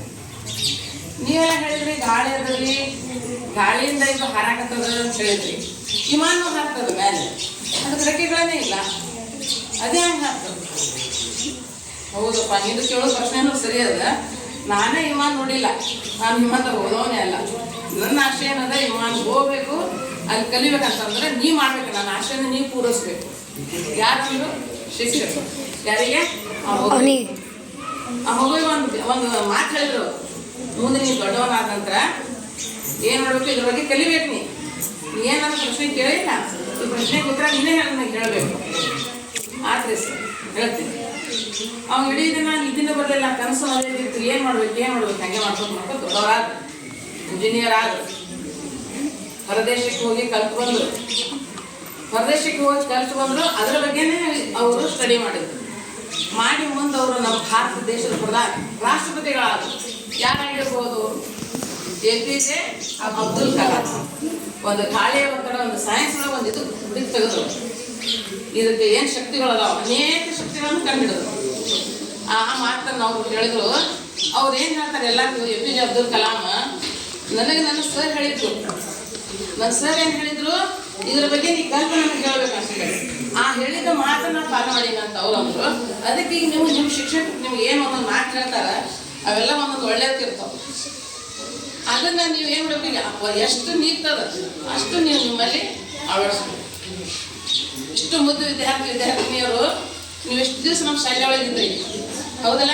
[SPEAKER 4] ನೀವೆಲ್ಲ ಹೇಳಿದ್ರಿ ಗಾಳಿ ಅದರಲ್ಲಿ ಗಾಳಿಯಿಂದ ಇದು ಹಾರಾಕತ್ತದ ಅಂತ ಹೇಳಿದ್ರಿ, ವಿಮಾನ ಹಾರ್ತದ ಮೇಲೆ, ಅದಕ್ಕೆ ರೆಕ್ಕೆಗಳೇ ಇಲ್ಲ, ಅದೇ ಹಂಗೆ ಹಾಕ್ತದೆ. ಹೌದಪ್ಪ, ನೀನು ಕೇಳೋ ಪ್ರಶ್ನೆನೂ ಸರಿ ಅದ. ನಾನೇ ವಿಮಾನ ನೋಡಿಲ್ಲ, ನಾನು ವಿಮಾನದಾಗ ಹೋದವನೇ ಅಲ್ಲ. ನನ್ನ ಆಶೆ ಏನದ, ವಿಮಾನ ಹೋಗ್ಬೇಕು, ಅಲ್ಲಿ ಕಲಿಬೇಕಂತಂದ್ರೆ ನೀವು ಮಾಡ್ಬೇಕು. ನನ್ನ ಆಶೆನ ನೀವು ಪೂರೈಸ್ಬೇಕು. ಯಾರಂದ್ರು? ಶಿಕ್ಷಕರು. ಯಾರಿಗೆ? ಆ ಮಗುವಿಗೆ ಒಂದು ಮಾತು ಹೇಳಿದ್ರು, ಮುಂದೆ ನೀವು ದೊಡ್ಡವನಾದ ನಂತರ ಏನು ಮಾಡ್ಬೇಕು, ಇದ್ರ ಬಗ್ಗೆ ಕಲಿಬೇಕು. ನೀ ಏನಾದ್ರು ಪ್ರಶ್ನೆ ಕೇಳಿಲ್ಲ, ಈ ಪ್ರಶ್ನೆಗೆ ಉತ್ತರ ನೀನೇ ನನಗೆ ಹೇಳಬೇಕು. ಆದ್ರೆ ಸರ್ ಹೇಳ್ತೀನಿ, ಅವ್ನು ಇಡೀ ದಿನ ಇದನ್ನ ಬರಲಿಲ್ಲ, ಕನಸು ಮನೆಯಲ್ಲಿತ್ತು, ಏನು ಮಾಡ್ಬೇಕು ಹಂಗೆ ಮಾಡ್ಕೊಂಡು ದೊಡ್ಡವರಾದ, ಇಂಜಿನಿಯರ್ ಆದ, ಹೊರದೇಶಕ್ಕೆ ಹೋಗಿ ಕಲ್ತು ಬಂದರು. ಅದರ ಬಗ್ಗೆನೇ ಅವರು ಸ್ಟಡಿ ಮಾಡಿದ್ರು. ಮಾಡಿ ಮುಂದೆ ಅವರು ನಮ್ಮ ಭಾರತ ದೇಶದ ರಾಷ್ಟ್ರಪತಿಗಳಾದರು. ಯಾರಾಗಿರ್ಬೋದು? APJ ಅಬ್ದುಲ್ ಕಲಾಂ. ಒಂದು ಗಾಳಿಯ ಒತ್ತಡ, ಒಂದು ಸೈನ್ಸ್ ಒಳಗೆ ಒಂದು ಇದು ಹುಡುಕಿ ತೆಗೆದ್ರು. ಇದಕ್ಕೆ ಏನು ಶಕ್ತಿಗಳದಾವ, ಅನೇಕ ಶಕ್ತಿಗಳನ್ನು ಕಂಡುಹಿಡಿದ್ರು. ಆ ಮಾತನ್ನು ಅವ್ರು ಹೇಳಿದ್ರು. ಅವ್ರು ಏನು ಹೇಳ್ತಾರೆ ಎಲ್ಲರಿಗೂ, APJ ಅಬ್ದುಲ್ ಕಲಾಂ ನನಗೆ ನನ್ನ ಸರ್ ಹೇಳಿದ್ರು. ನನ್ನ ಸರ್ ಏನು ಹೇಳಿದ್ರು, ಇದ್ರ ಬಗ್ಗೆ ನೀ ಕಲ್ಪನೆ ನನಗೆ ಹೇಳ್ಬೇಕಂತ ಹೇಳಿ. ಆ ಹೇಳಿದ ಮಾತನ್ನ ಪಾಲನೆ ಮಾಡೀನಿ ಅಂತ ಅವ್ರು ಅಂದರು. ಅದಕ್ಕೆ ಈಗ ನೀವು ನಿಮ್ಮ ಶಿಕ್ಷಕರು ನಿಮ್ಗೆ ಏನು ಒಂದೊಂದು ಮಾತು ಹೇಳ್ತಾರೆ, ಅವೆಲ್ಲ ಒಂದೊಂದು ಒಳ್ಳೆಯದಿರ್ತಾವೆ. ಅದನ್ನು ನೀವು ಏನು ಮಾಡಬೇಕು, ಎಷ್ಟು ನೀಗ್ತದ ಅಷ್ಟು ನೀವು ನಿಮ್ಮಲ್ಲಿ ಅಳವಡಿಸ್ಬೇಕು. ಇಷ್ಟು ಮುದ್ದು ವಿದ್ಯಾರ್ಥಿನಿಯರು ನೀವು ಎಷ್ಟು ದಿವಸ ನಮ್ಮ ಶಾಲೆ ಒಳಗಿದ್ರಿ, ಹೌದಲ್ಲ?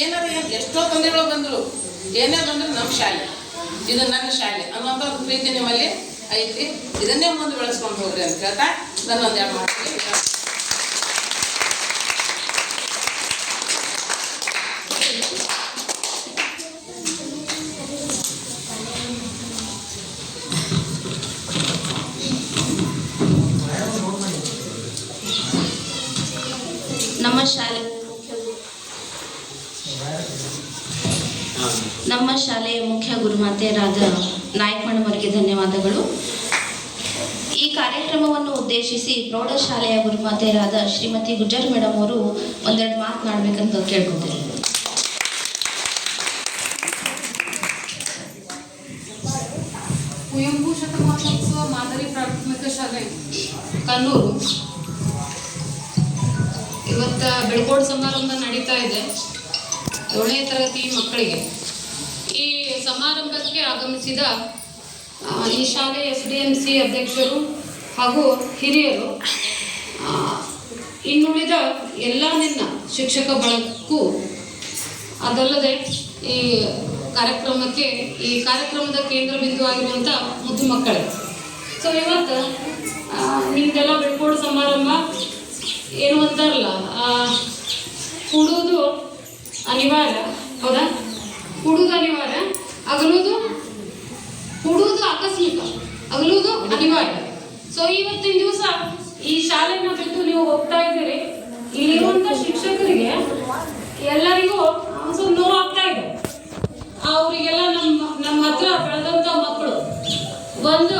[SPEAKER 4] ಏನಾರ ಎಷ್ಟೋ ತೊಂದರೆಗಳು ಬಂದರು, ಏನೇ ಬಂದರು ನಮ್ಮ ಶಾಲೆ, ಇದು ನನ್ನ ಶಾಲೆ ಅನ್ನೋಂಥ ಒಂದು ಪ್ರೀತಿ ನಿಮ್ಮಲ್ಲಿ ಐತಿ. ಇದನ್ನೇ ಮುಂದೆ ಬೆಳೆಸ್ಕೊಂಡು ಹೋಗ್ರಿ ಅಂತ ಹೇಳ್ತಾ ನಾನು ಒಂದೆರಡು ಮಾಡ್ತೀನಿ.
[SPEAKER 1] ನಮ್ಮ ಶಾಲೆಯ ಮುಖ್ಯ ಗುರುಮಾತೆಯರಾದ ನಾಯಕ್ ಮೇಡಮ್ ಅವರಿಗೆ ಧನ್ಯವಾದಗಳು. ಈ ಕಾರ್ಯಕ್ರಮವನ್ನು ಉದ್ದೇಶಿಸಿ ಪ್ರೌಢಶಾಲೆಯ ಗುರುಮಾತೆಯರಾದ ಶ್ರೀಮತಿ ಗುಜ್ಜರ್ ಮೇಡಮ್ ಅವರು ಒಂದೆರಡು ಮಾತನಾಡಬೇಕಂತ ಕೇಳ್ಕೊತೀನಿ.
[SPEAKER 5] ಕುವೆಂಪು ಶತಮಾನೋತ್ಸವ ಮಾದರಿ ಪ್ರಾಥಮಿಕ ಶಾಲೆ ಕನ್ನೂರು ಇವತ್ತು ಬೆಳ್ಕೋಡು ಸಮಾರಂಭ ನಡೀತಾ ಇದೆ 7ನೇ ತರಗತಿ ಮಕ್ಕಳಿಗೆ. ಈ ಸಮಾರಂಭಕ್ಕೆ ಆಗಮಿಸಿದ ಈ ಶಾಲೆಯ SDMC ಅಧ್ಯಕ್ಷರು ಹಾಗೂ ಹಿರಿಯರು, ಇನ್ನುಳಿದ ಎಲ್ಲ ನಿನ್ನ ಶಿಕ್ಷಕ ಬಳಗಕ್ಕೂ, ಅದಲ್ಲದೆ ಈ ಕಾರ್ಯಕ್ರಮದ ಕೇಂದ್ರ ಬಿಂದು ಆಗಿರುವಂಥ ಮುದ್ದು ಮಕ್ಕಳೇ. ಸೊ ಇವತ್ತು ನಿಮ್ದೆಲ್ಲ ಬೆಳ್ಕೋಡು ಸಮಾರಂಭ ಏನು ಅಂತಾರಲ್ಲ, ಕೂಡುವುದು ಅನಿವಾರ್ಯ, ಹೌದಾ? ಕೂಡುವುದು ಅನಿವಾರ್ಯ, ಕೂಡುವುದು ಆಕಸ್ಮಿಕ, ಅಗಲುವುದು ಅನಿವಾರ್ಯ. ಸೊ ಇವತ್ತಿನ ದಿವಸ ಈ ಶಾಲೆಯನ್ನು ಬಿಟ್ಟು ನೀವು ಹೋಗ್ತಾ ಇದ್ದೀರಿ. ಇಲ್ಲಿರುವಂಥ ಶಿಕ್ಷಕರಿಗೆ ಎಲ್ಲರಿಗೂ ಸ್ವಲ್ಪ ನೋವಾಗ್ತಾ ಇದೆ. ಅವರಿಗೆಲ್ಲ ನಮ್ಮ ಹತ್ರ ಬೆಳೆದಂಥ ಮಕ್ಕಳು ಒಂದು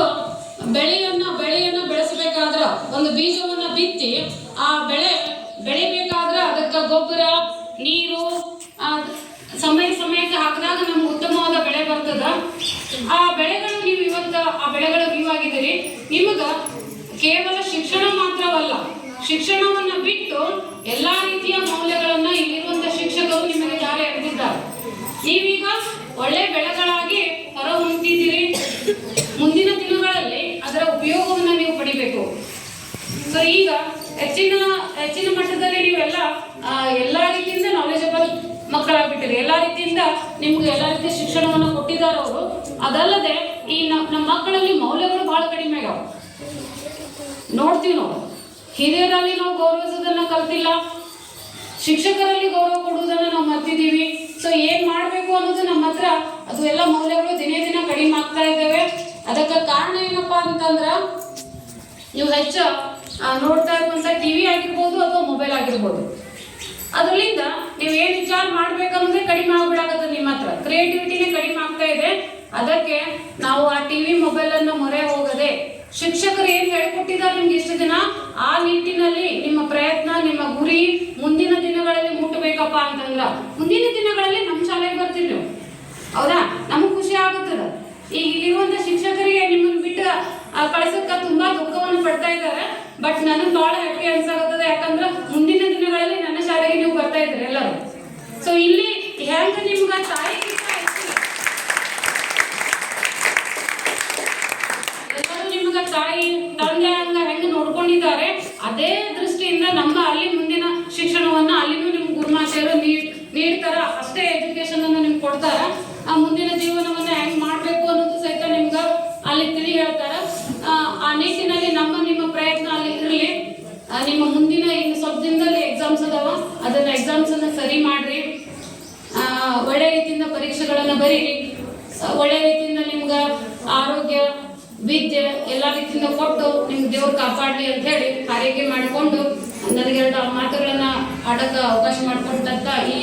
[SPEAKER 5] ಬೆಳೆಯನ್ನ ಬೆಳೆಸಬೇಕಾದ್ರೆ, ಒಂದು ಬೀಜವನ್ನ ಬಿತ್ತಿ ಆ ಬೆಳಿಬೇಕಾದ್ರೆ ಅದಕ್ಕೆ ಗೊಬ್ಬರ, ನೀರು ಸಮಯಕ್ಕೆ ಹಾಕಿದಾಗ ನಮ್ಗೆ ಉತ್ತಮವಾದ ಬೆಳೆ ಬರ್ತದ. ಆ ಬೆಳೆಗಳು ನೀವಾಗಿದ್ದೀರಿ. ನಿಮಗೆ ಕೇವಲ ಶಿಕ್ಷಣ ಮಾತ್ರವಲ್ಲ, ಶಿಕ್ಷಣವನ್ನ ಬಿಟ್ಟು ಎಲ್ಲಾ ರೀತಿಯ ಮೌಲ್ಯಗಳನ್ನ ಇಲ್ಲಿರುವಂತ ಶಿಕ್ಷಕರು ನಿಮಗೆ ದಾರಿ ಎರೆದಿದ್ದಾರೆ. ನೀವೀಗ ಒಳ್ಳೆ ಬೆಳೆಗಳಾಗಿ ಹೊರ ಹೊಂದಿದ್ದೀರಿ. ಮುಂದಿನ ದಿನಗಳಲ್ಲಿ ಅದರ ಉಪಯೋಗವನ್ನು ನೀವು ಪಡಿಬೇಕು. ಸೊ ಈಗ ಹೆಚ್ಚಿನ ಮಟ್ಟದಲ್ಲಿ ನೀವೆಲ್ಲ ಎಲ್ಲಾ ರೀತಿಯಿಂದ ನಾಲೆಜಬಲ್ ಮಕ್ಕಳಾಗ್ಬಿಟ್ಟಿರಿ. ಎಲ್ಲಾ ರೀತಿಯಿಂದ ನಿಮ್ಗೆ ಎಲ್ಲಾ ರೀತಿಯ ಶಿಕ್ಷಣವನ್ನು ಕೊಟ್ಟಿದ್ದಾರೆ ಅವರು. ಅದಲ್ಲದೆ ಈ ನಮ್ಮ ಮಕ್ಕಳಲ್ಲಿ ಮೌಲ್ಯಗಳು ಬಹಳ ಕಡಿಮೆ ಆಗ್ಯಾವ. ನೋಡ್ತೀವಿ ನಾವು, ಹಿರಿಯರಲ್ಲಿ ನಾವು ಗೌರವಿಸೋದನ್ನ ಕಲ್ತಿಲ್ಲ, ಶಿಕ್ಷಕರಲ್ಲಿ ಗೌರವ ಕೊಡುವುದನ್ನು ನಾವು ಮರ್ತಿದ್ದೀವಿ. ಸೊ ಏನ್ ಮಾಡ್ಬೇಕು ಅನ್ನೋದು ನಮ್ಮ ಹತ್ರ ಅದು ಎಲ್ಲ ಮೌಲ್ಯಗಳು ದಿನೇ ದಿನ ಕಡಿಮೆ ಆಗ್ತಾ ಇದ್ದೇವೆ. ಅದಕ್ಕೆ ಕಾರಣ ಏನಪ್ಪಾ ಅಂತಂದ್ರ, ನೀವು ಹೆಚ್ಚು ನೋಡ್ತಾ ಇರುವಂತ ಟಿವಿ ಆಗಿರ್ಬೋದು ಅಥವಾ ಮೊಬೈಲ್ ಆಗಿರ್ಬೋದು, ಅದರಿಂದ ನೀವು ಏನ್ ವಿಚಾರ ಮಾಡ್ಬೇಕನ್ನೋದೇ ಕಡಿಮೆ ಆಗ್ಬಿಡಾಕತ್ತೆ. ನಿಮ್ಮ ಹತ್ರ ಕ್ರಿಯೇಟಿವಿಟಿನೇ ಕಡಿಮೆ ಆಗ್ತಾ ಇದೆ. ಅದಕ್ಕೆ ನಾವು ಆ ಟಿವಿ ಮೊಬೈಲ್ ಅನ್ನು ಮೊರೆ ಹೋಗದೆ, ಶಿಕ್ಷಕರು ಏನ್ ಹೇಳ್ಕೊಟ್ಟಿದ್ದಾರೆ ನಿಮ್ಗೆ ಇಷ್ಟು ದಿನ, ಆ ನಿಟ್ಟಿನಲ್ಲಿ ನಿಮ್ಮ ಪ್ರಯತ್ನ, ನಿಮ್ಮ ಗುರಿ ಮುಂದಿನ ದಿನಗಳಲ್ಲಿ ಮುಟ್ಟಬೇಕಪ್ಪ ಅಂತಂದ್ರ ಮುಂದಿನ ದಿನಗಳಲ್ಲಿ ನಮ್ಮ ಶಾಲೆಗೆ ಬರ್ತೀರಿ ನೀವು, ಹೌದಾ? ನಮಗ್ ಖುಷಿ ಆಗುತ್ತದ. ಈಗ ಇಲ್ಲಿರುವಂತ ಶಿಕ್ಷಕರಿಗೆ ನಿಮ್ಮನ್ನು ಬಿಟ್ಟು ಕಳ್ಸಕ್ಕ ತುಂಬಾ ದುಃಖವನ್ನು ಪಡ್ತಾ ಇದ್ದಾರೆ. ಬಟ್ ನನಗೆ ಬಹಳ ಹ್ಯಾಪಿ ಅನ್ಸಾಗುತ್ತದೆ, ಯಾಕಂದ್ರೆ ಮುಂದಿನ ದಿನಗಳಲ್ಲಿ ನನ್ನ ಶಾಲೆಗೆ ನೀವು ಬರ್ತಾ ಇದ್ರಿ ಎಲ್ಲರೂ. ಸೊ ಇಲ್ಲಿ ಹೆಂಗ ನಿಮ್ಗ ತಾಯಿ ಎಲ್ಲರೂ ನಿಮ್ಗ ತಾಯಿ ತಂದೆ ಹಂಗ ಹೆಂಗ ನೋಡ್ಕೊಂಡಿದ್ದಾರೆ, ಅದೇ ದೃಷ್ಟಿಯಿಂದ ನಮ್ಮ ಅಲ್ಲಿ ಮುಂದಿನ ಶಿಕ್ಷಣವನ್ನ ಅಲ್ಲಿನೂ ನಿಮ್ ಗುರುಮಾತೆಯರು ನೀಡ್ತಾರ. ಅಷ್ಟೇ ಎಜುಕೇಶನ್ ಅನ್ನು ನಿಮ್ಗೆ ಕೊಡ್ತಾರ. ಆ ಮುಂದಿನ ಜೀವನವನ್ನ ಹೆಂಗ್ ಮಾಡ್ಬೇಕು ಅನ್ನೋದು ಸಹಿತ ನಿಮ್ಗ ಅಲ್ಲಿ ತಿಳಿ ಹೇಳ್ತಾರ. ಆ ನಿಟ್ಟಿನಲ್ಲಿ ನಿಮ್ಮ ಪ್ರಯತ್ನ ಅಲ್ಲಿ ಇರಲಿ. ನಿಮ್ಮ ಮುಂದಿನ ಇನ್ನು ಸ್ವಲ್ಪ ದಿನದಲ್ಲಿ ಎಕ್ಸಾಮ್ಸ್ ಅದಾವ, ಅದನ್ನ ಎಕ್ಸಾಮ್ಸ್ ಅನ್ನ ಸರಿ ಮಾಡ್ರಿ. ಒಳ್ಳೆ ರೀತಿಯಿಂದ ಪರೀಕ್ಷೆಗಳನ್ನ ಬರೀರಿ. ಒಳ್ಳೆ ರೀತಿಯಿಂದ ನಿಮ್ಗ ಆರೋಗ್ಯ ವಿದ್ಯೆ ಎಲ್ಲ ರೀತಿಯಿಂದ ಕೊಟ್ಟು ನಿಮ್ಗೆ ದೇವ್ರು ಕಾಪಾಡಲಿ ಅಂತ ಹೇಳಿ ಹಾರೈಕೆ ಮಾಡಿಕೊಂಡು ನನಗೆ 2 ಮಾತುಗಳನ್ನ ಆಡಕ್ಕೆ ಅವಕಾಶ ಮಾಡಿಕೊಂಡಂತ ಈ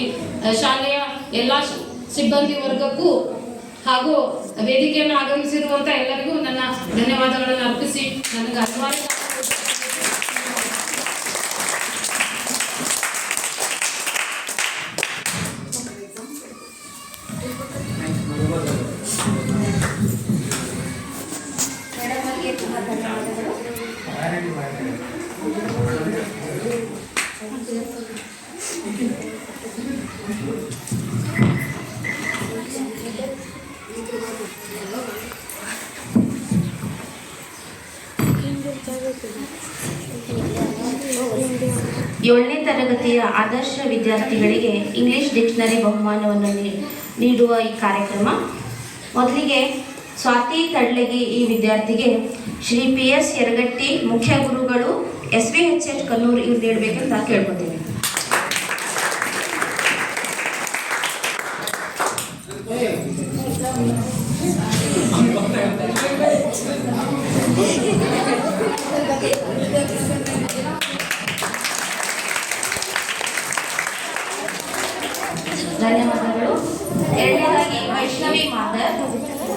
[SPEAKER 5] ಶಾಲೆಯ ಎಲ್ಲ ಸಿಬ್ಬಂದಿ ವರ್ಗಕ್ಕೂ ಹಾಗೂ ವೇದಿಕೆಯನ್ನು ಆಗಮಿಸಿರುವಂತ ಎಲ್ಲರಿಗೂ ನನ್ನ ಧನ್ಯವಾದಗಳನ್ನು ಅರ್ಪಿಸಿ ನನಗೆ ಅನಿವಾರ್ಯ
[SPEAKER 1] ಏಳನೇ ತರಗತಿಯ ಆದರ್ಶ ವಿದ್ಯಾರ್ಥಿಗಳಿಗೆ ಇಂಗ್ಲಿಷ್ ಡಿಕ್ಷನರಿ ಬಹುಮಾನವನ್ನು ನೀಡುವ ಈ ಕಾರ್ಯಕ್ರಮ. ಮೊದಲಿಗೆ ಸ್ವಾತಿ ತಡ್ಲಗಿ ಈ ವಿದ್ಯಾರ್ಥಿಗೆ ಶ್ರೀ PS ಯರಗಟ್ಟಿ ಮುಖ್ಯ ಗುರುಗಳು SVHH ಕನ್ನೂರು ಇವ್ರು ನೀಡಬೇಕಂತ ಕೇಳ್ಕೊತೀನಿ. ಧನ್ಯವಾದಗಳು. ಎರಡನೇದಾಗಿ ವೈಷ್ಣವಿ ಮಾದರ್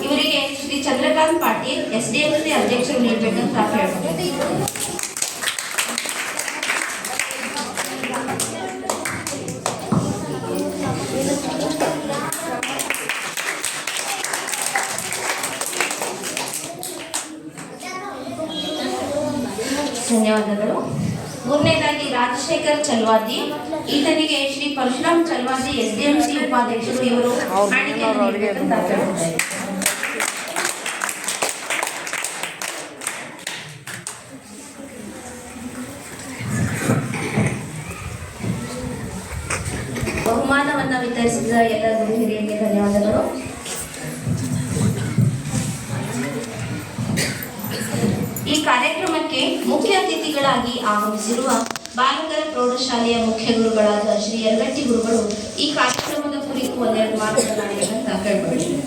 [SPEAKER 1] ಇವರಿಗೆ ಶ್ರೀ ಚಂದ್ರಕಾಂತ್ ಪಾಟೀಲ್ SDFC ಅಧ್ಯಕ್ಷರು ನೀಡಬೇಕಂತ ಕೇಳ್ಕೊತೀನಿ. ಧನ್ಯವಾದಗಳು. ಮೂರನೇದಾಗಿ ರಾಜಶೇಖರ್ ಚಲ್ವಾದಿ ಈತನಿಗೆ ಶ್ರೀ ಪರಶುರಾಮ್ ಚಲ್ವಾದಿ SDMC ಉಪಾಧ್ಯಕ್ಷರು ಇವರು ಕಾಣಿಕೆಯನ್ನು ನೀಡಬೇಕಂತ ಕೇಳ್ಕೊತಾರೆ. ಬಹುಮಾನವನ್ನು ವಿತರಿಸಿದ ಎಲ್ಲ ಗುರು ಹಿರಿಯರಿಗೆ ಧನ್ಯವಾದಗಳು. ಈ ಕಾರ್ಯಕ್ರಮಕ್ಕೆ ಮುಖ್ಯ ಅತಿಥಿಗಳಾಗಿ ಆಗಮಿಸಿರುವ ಬಾಲಕರ ಪ್ರೌಢಶಾಲೆಯ ಮುಖ್ಯ ಗುರುಗಳಾದ ಶ್ರೀ ಯರಗಟ್ಟಿ ಗುರುಗಳು ಈ ಕಾರ್ಯಕ್ರಮದ ಕುರಿತು 2 ಮಾತುಗಳಾಡಬೇಕಂತ ಕೇಳ್ಕೊಳ್ತೀನಿ.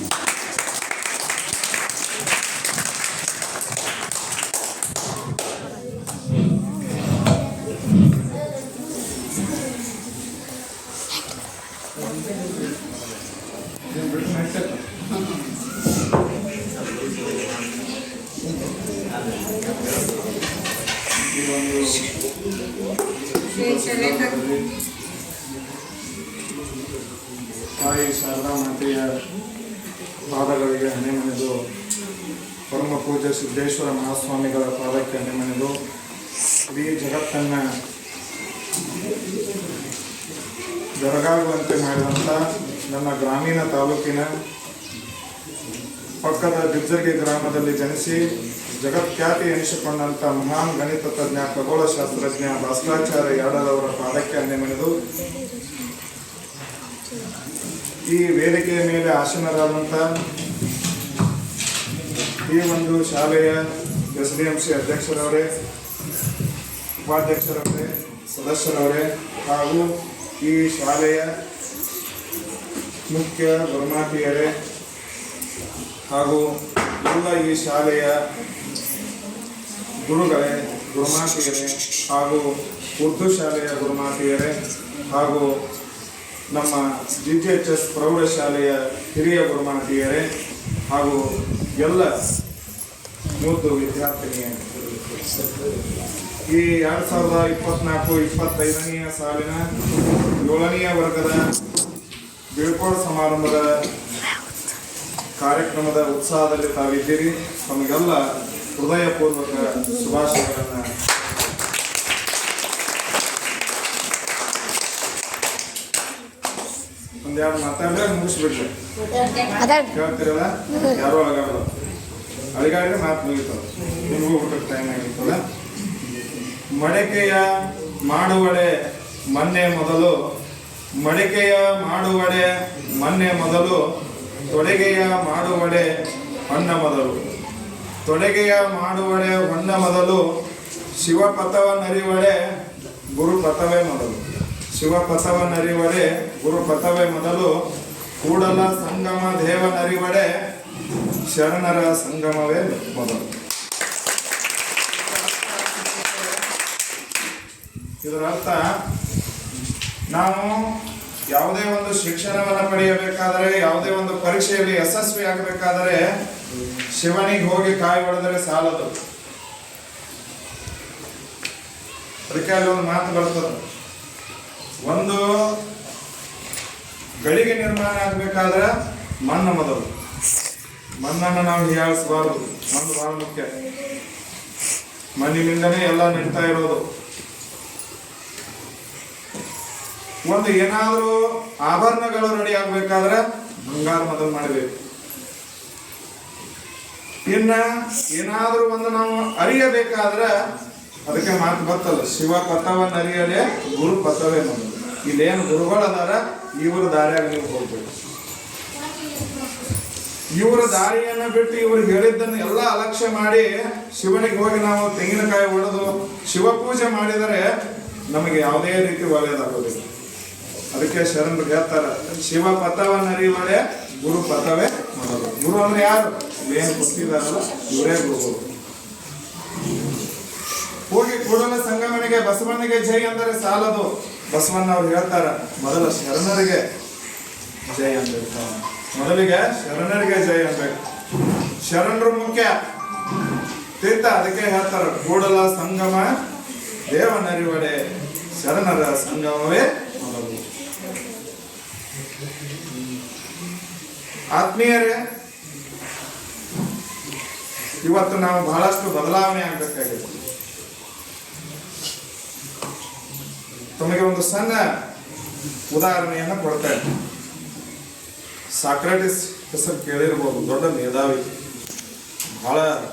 [SPEAKER 6] ತಾಯಿ ಶಾರದಾ ಮಾತೆಯ ಪಾದಗಳಿಗೆ ಹಣೆಮನೆದು, ಪರಮ ಪೂಜ್ಯ ಸಿದ್ದೇಶ್ವರ ಮಹಾಸ್ವಾಮಿಗಳ ಪಾದಕ್ಕೆ ಹಣೆಮನೆದು, ಇಡೀ ಜಗತ್ತನ್ನು ಬೆರಗಾಗುವಂತೆ ಮಾಡಿದಂಥ ನನ್ನ ಗ್ರಾಮೀಣ ತಾಲೂಕಿನ ಪಕ್ಕದ ಬಿಜ್ಜರ್ಗಿ ಗ್ರಾಮದಲ್ಲಿ ಜನಿಸಿ ಜಗತ್ಖ್ಯಾತಿ ಎನಿಸಿಕೊಂಡಂಥ ಮಹಾನ್ ಗಣಿತ ತಜ್ಞ ಖಗೋಳಶಾಸ್ತ್ರಜ್ಞ ಭಾಸ್ಕರಾಚಾರ್ಯ ಯಾಡರವರ ಪಾದಕ್ಕೆ ಹಣೆಮನೆದು, ಈ ವೇದಿಕೆಯ ಮೇಲೆ ಆಸೀನರಾದಂಥ ಈ ಒಂದು ಶಾಲೆಯ SDMC ಅಧ್ಯಕ್ಷರವರೇ, ಉಪಾಧ್ಯಕ್ಷರವರೇ, ಸದಸ್ಯರವರೇ ಹಾಗೂ ಈ ಶಾಲೆಯ ಮುಖ್ಯ ಗುರುಮಾತೆಯರೇ ಹಾಗೂ ಎಲ್ಲ ಈ ಶಾಲೆಯ ಗುರುಗಳೇ, ಗುರುಮಾತೆಯರೇ ಹಾಗೂ ಉರ್ದು ಶಾಲೆಯ ಗುರುಮಾತೆಯರೇ ಹಾಗೂ ನಮ್ಮ GGHS ಪ್ರೌಢಶಾಲೆಯ ಹಿರಿಯ ಗುರುಮಾತೆಯರೇ ಹಾಗೂ ಎಲ್ಲ ಮುದ್ದು ವಿದ್ಯಾರ್ಥಿನಿಯರೇ, ಈ 2024-25ನೇ ಸಾಲಿನ 7ನೇ ವರ್ಗದ ಬೀಳ್ಕೊಡ ಸಮಾರಂಭದ ಕಾರ್ಯಕ್ರಮದ ಉತ್ಸಾಹದಲ್ಲಿ ತಾವಿದ್ದೀರಿ. ತಮಗೆಲ್ಲ ಹೃದಯಪೂರ್ವಕ ಶುಭಾಶಯಗಳನ್ನು. ಒಂದೆರಡು ಮಾತಾಡಿದ್ರೆ ಮುಗಿಸ್ಬಿಡ್ರಿ. ಕೇಳ್ತಿರಲ್ಲ, ಯಾರು ಅಳಗಾಡಲ್ಲ. ಅಳಿಗಾಡಿದ್ರೆ ಮಾತು ಮುಗಿತಾವ. ನಿಮಗೂ ಊಟಕ್ಕೆ ಟೈಮ್ ಆಗಿರ್ತಲ್ಲ. ಮಡಿಕೆಯ ಮಾಡುವಡೆ ಮೊನ್ನೆ ಮೊದಲು, ಮಡಿಕೆಯ ಮಾಡುವಡೆ ಮೊನ್ನೆ ಮೊದಲು, ತೊಡೆಗೆಯ ಮಾಡುವಡೆ ಹೊನ್ನ ಮೊದಲು, ತೊಡೆಗೆಯ ಮಾಡುವಡೆ ಹೊನ್ನ ಮೊದಲು, ಶಿವಪಥವನ್ನರಿವಡೆ ಗುರುಪಥವೇ ಮೊದಲು, ಶಿವಪಥವನ್ನರಿವಡೆ ಗುರುಪಥವೇ ಮೊದಲು, ಕೂಡಲ ಸಂಗಮ ದೇವನರಿವಡೆ ಶರಣರ ಸಂಗಮವೇ ಮೊದಲು. ಇದರ ಅರ್ಥ, ನಾವು ಯಾವುದೇ ಒಂದು ಶಿಕ್ಷಣವನ್ನು ಪಡೆಯಬೇಕಾದರೆ, ಯಾವುದೇ ಒಂದು ಪರೀಕ್ಷೆಯಲ್ಲಿ ಯಶಸ್ವಿ ಆಗಬೇಕಾದರೆ ಶಿವನಿಗೆ ಹೋಗಿ ಕಾಯಿ ಹೊಡೆದರೆ ಸಾಲದು. ಅದಕ್ಕೆ ಅಲ್ಲಿ ಒಂದು ಮಾತು ಬರ್ತದೆ, ಒಂದು ಗಳಿಗೆ ನಿರ್ಮಾಣ ಆಗಬೇಕಾದ್ರೆ ಮಣ್ಣು ಮೊದಲು. ಮಣ್ಣನ್ನು ನಾವು ಹೀಯಾಳಿಸಬಾರ್ದು. ಮಣ್ಣು ಬಹಳ ಮುಖ್ಯ. ಮಣ್ಣಿನಿಂದನೇ ಎಲ್ಲ ನಿಂತಾ ಇರೋದು. ಒಂದು ಏನಾದರೂ ಆಭರಣಗಳು ರೆಡಿ ಆಗ್ಬೇಕಾದ್ರೆ ಬಂಗಾರ ಮೊದಲು ಮಾಡಬೇಕು. ಇನ್ನ ಏನಾದರೂ ಒಂದು ನಾವು ಅರಿಯಬೇಕಾದ್ರೆ ಅದಕ್ಕೆ ಮಾತು ಬರ್ತಲ್ಲ, ಶಿವ ಪಥವನ್ನು ಅರಿಯಲೇ ಗುರು ಪಥವೇ ಮೊದಲು. ಇಲ್ಲೇನು ಗುರುಗಳದಾರ, ಇವ್ರ ದಾರಿಯಾಗಿ ನೀವು ಹೋಗ್ಬೇಕು. ಇವರ ದಾರಿಯನ್ನು ಬಿಟ್ಟು ಇವ್ರು ಹೇಳಿದ್ದನ್ನು ಎಲ್ಲ ಅಲಕ್ಷ್ಯ ಮಾಡಿ ಶಿವನಿಗೆ ಹೋಗಿ ನಾವು ತೆಂಗಿನಕಾಯಿ ಹೊಡೆದು ಶಿವ ಪೂಜೆ ಮಾಡಿದರೆ ನಮಗೆ ಯಾವುದೇ ರೀತಿ ಒಳ್ಳೆಯದಾಗೋದಿಲ್ಲ. ಅದಕ್ಕೆ ಶರಣರು ಹೇಳ್ತಾರೆ, ಶಿವ ಪಥವನ್ನು ಅರಿಯುವಡೆ ಗುರು ಪಥವೇ ಮೊದಲು. ಗುರು ಅಂದ್ರೆ ಯಾರು? ಏನು ಗೊತ್ತಿದಾರಲ್ಲ, ಇವರೇ ಗುರುಗಳು. ಹೋಗಿ ಕೂಡಲ ಸಂಗಮನಿಗೆ ಬಸವನಿಗೆ ಜೈ ಅಂದರೆ ಸಾಲದು. ಬಸವಣ್ಣ ಅವ್ರು ಹೇಳ್ತಾರ, ಮೊದಲ ಶರಣರಿಗೆ ಜೈ ಅನ್ಬೇಕು. ಮೊದಲಿಗೆ ಶರಣರಿಗೆ ಜೈ ಅನ್ಬೇಕು. ಶರಣರು ಮುಖ್ಯ ತೀರ್ಥ. ಅದಕ್ಕೆ ಹೇಳ್ತಾರ, ಕೂಡಲ ಸಂಗಮ ದೇವನರಿವಡೆ ಶರಣರ ಸಂಗಮವೇ ಮೊದಲು. ಆತ್ಮೀಯರೇ, ಇವತ್ತು ನಾವು ಬಹಳಷ್ಟು ಬದಲಾವಣೆ ಆಗಬೇಕಾಗಿದೆ. ತಮಗೆ ಒಂದು ಸಣ್ಣ ಉದಾಹರಣೆಯನ್ನು ಕೊಡ್ತಾರೆ. ಸಾಕ್ರಾಟಿಸ್ ಹೆಸರು ಕೇಳಿರ್ಬೋದು, ದೊಡ್ಡ ಮೇಧಾವಿ, ಬಹಳ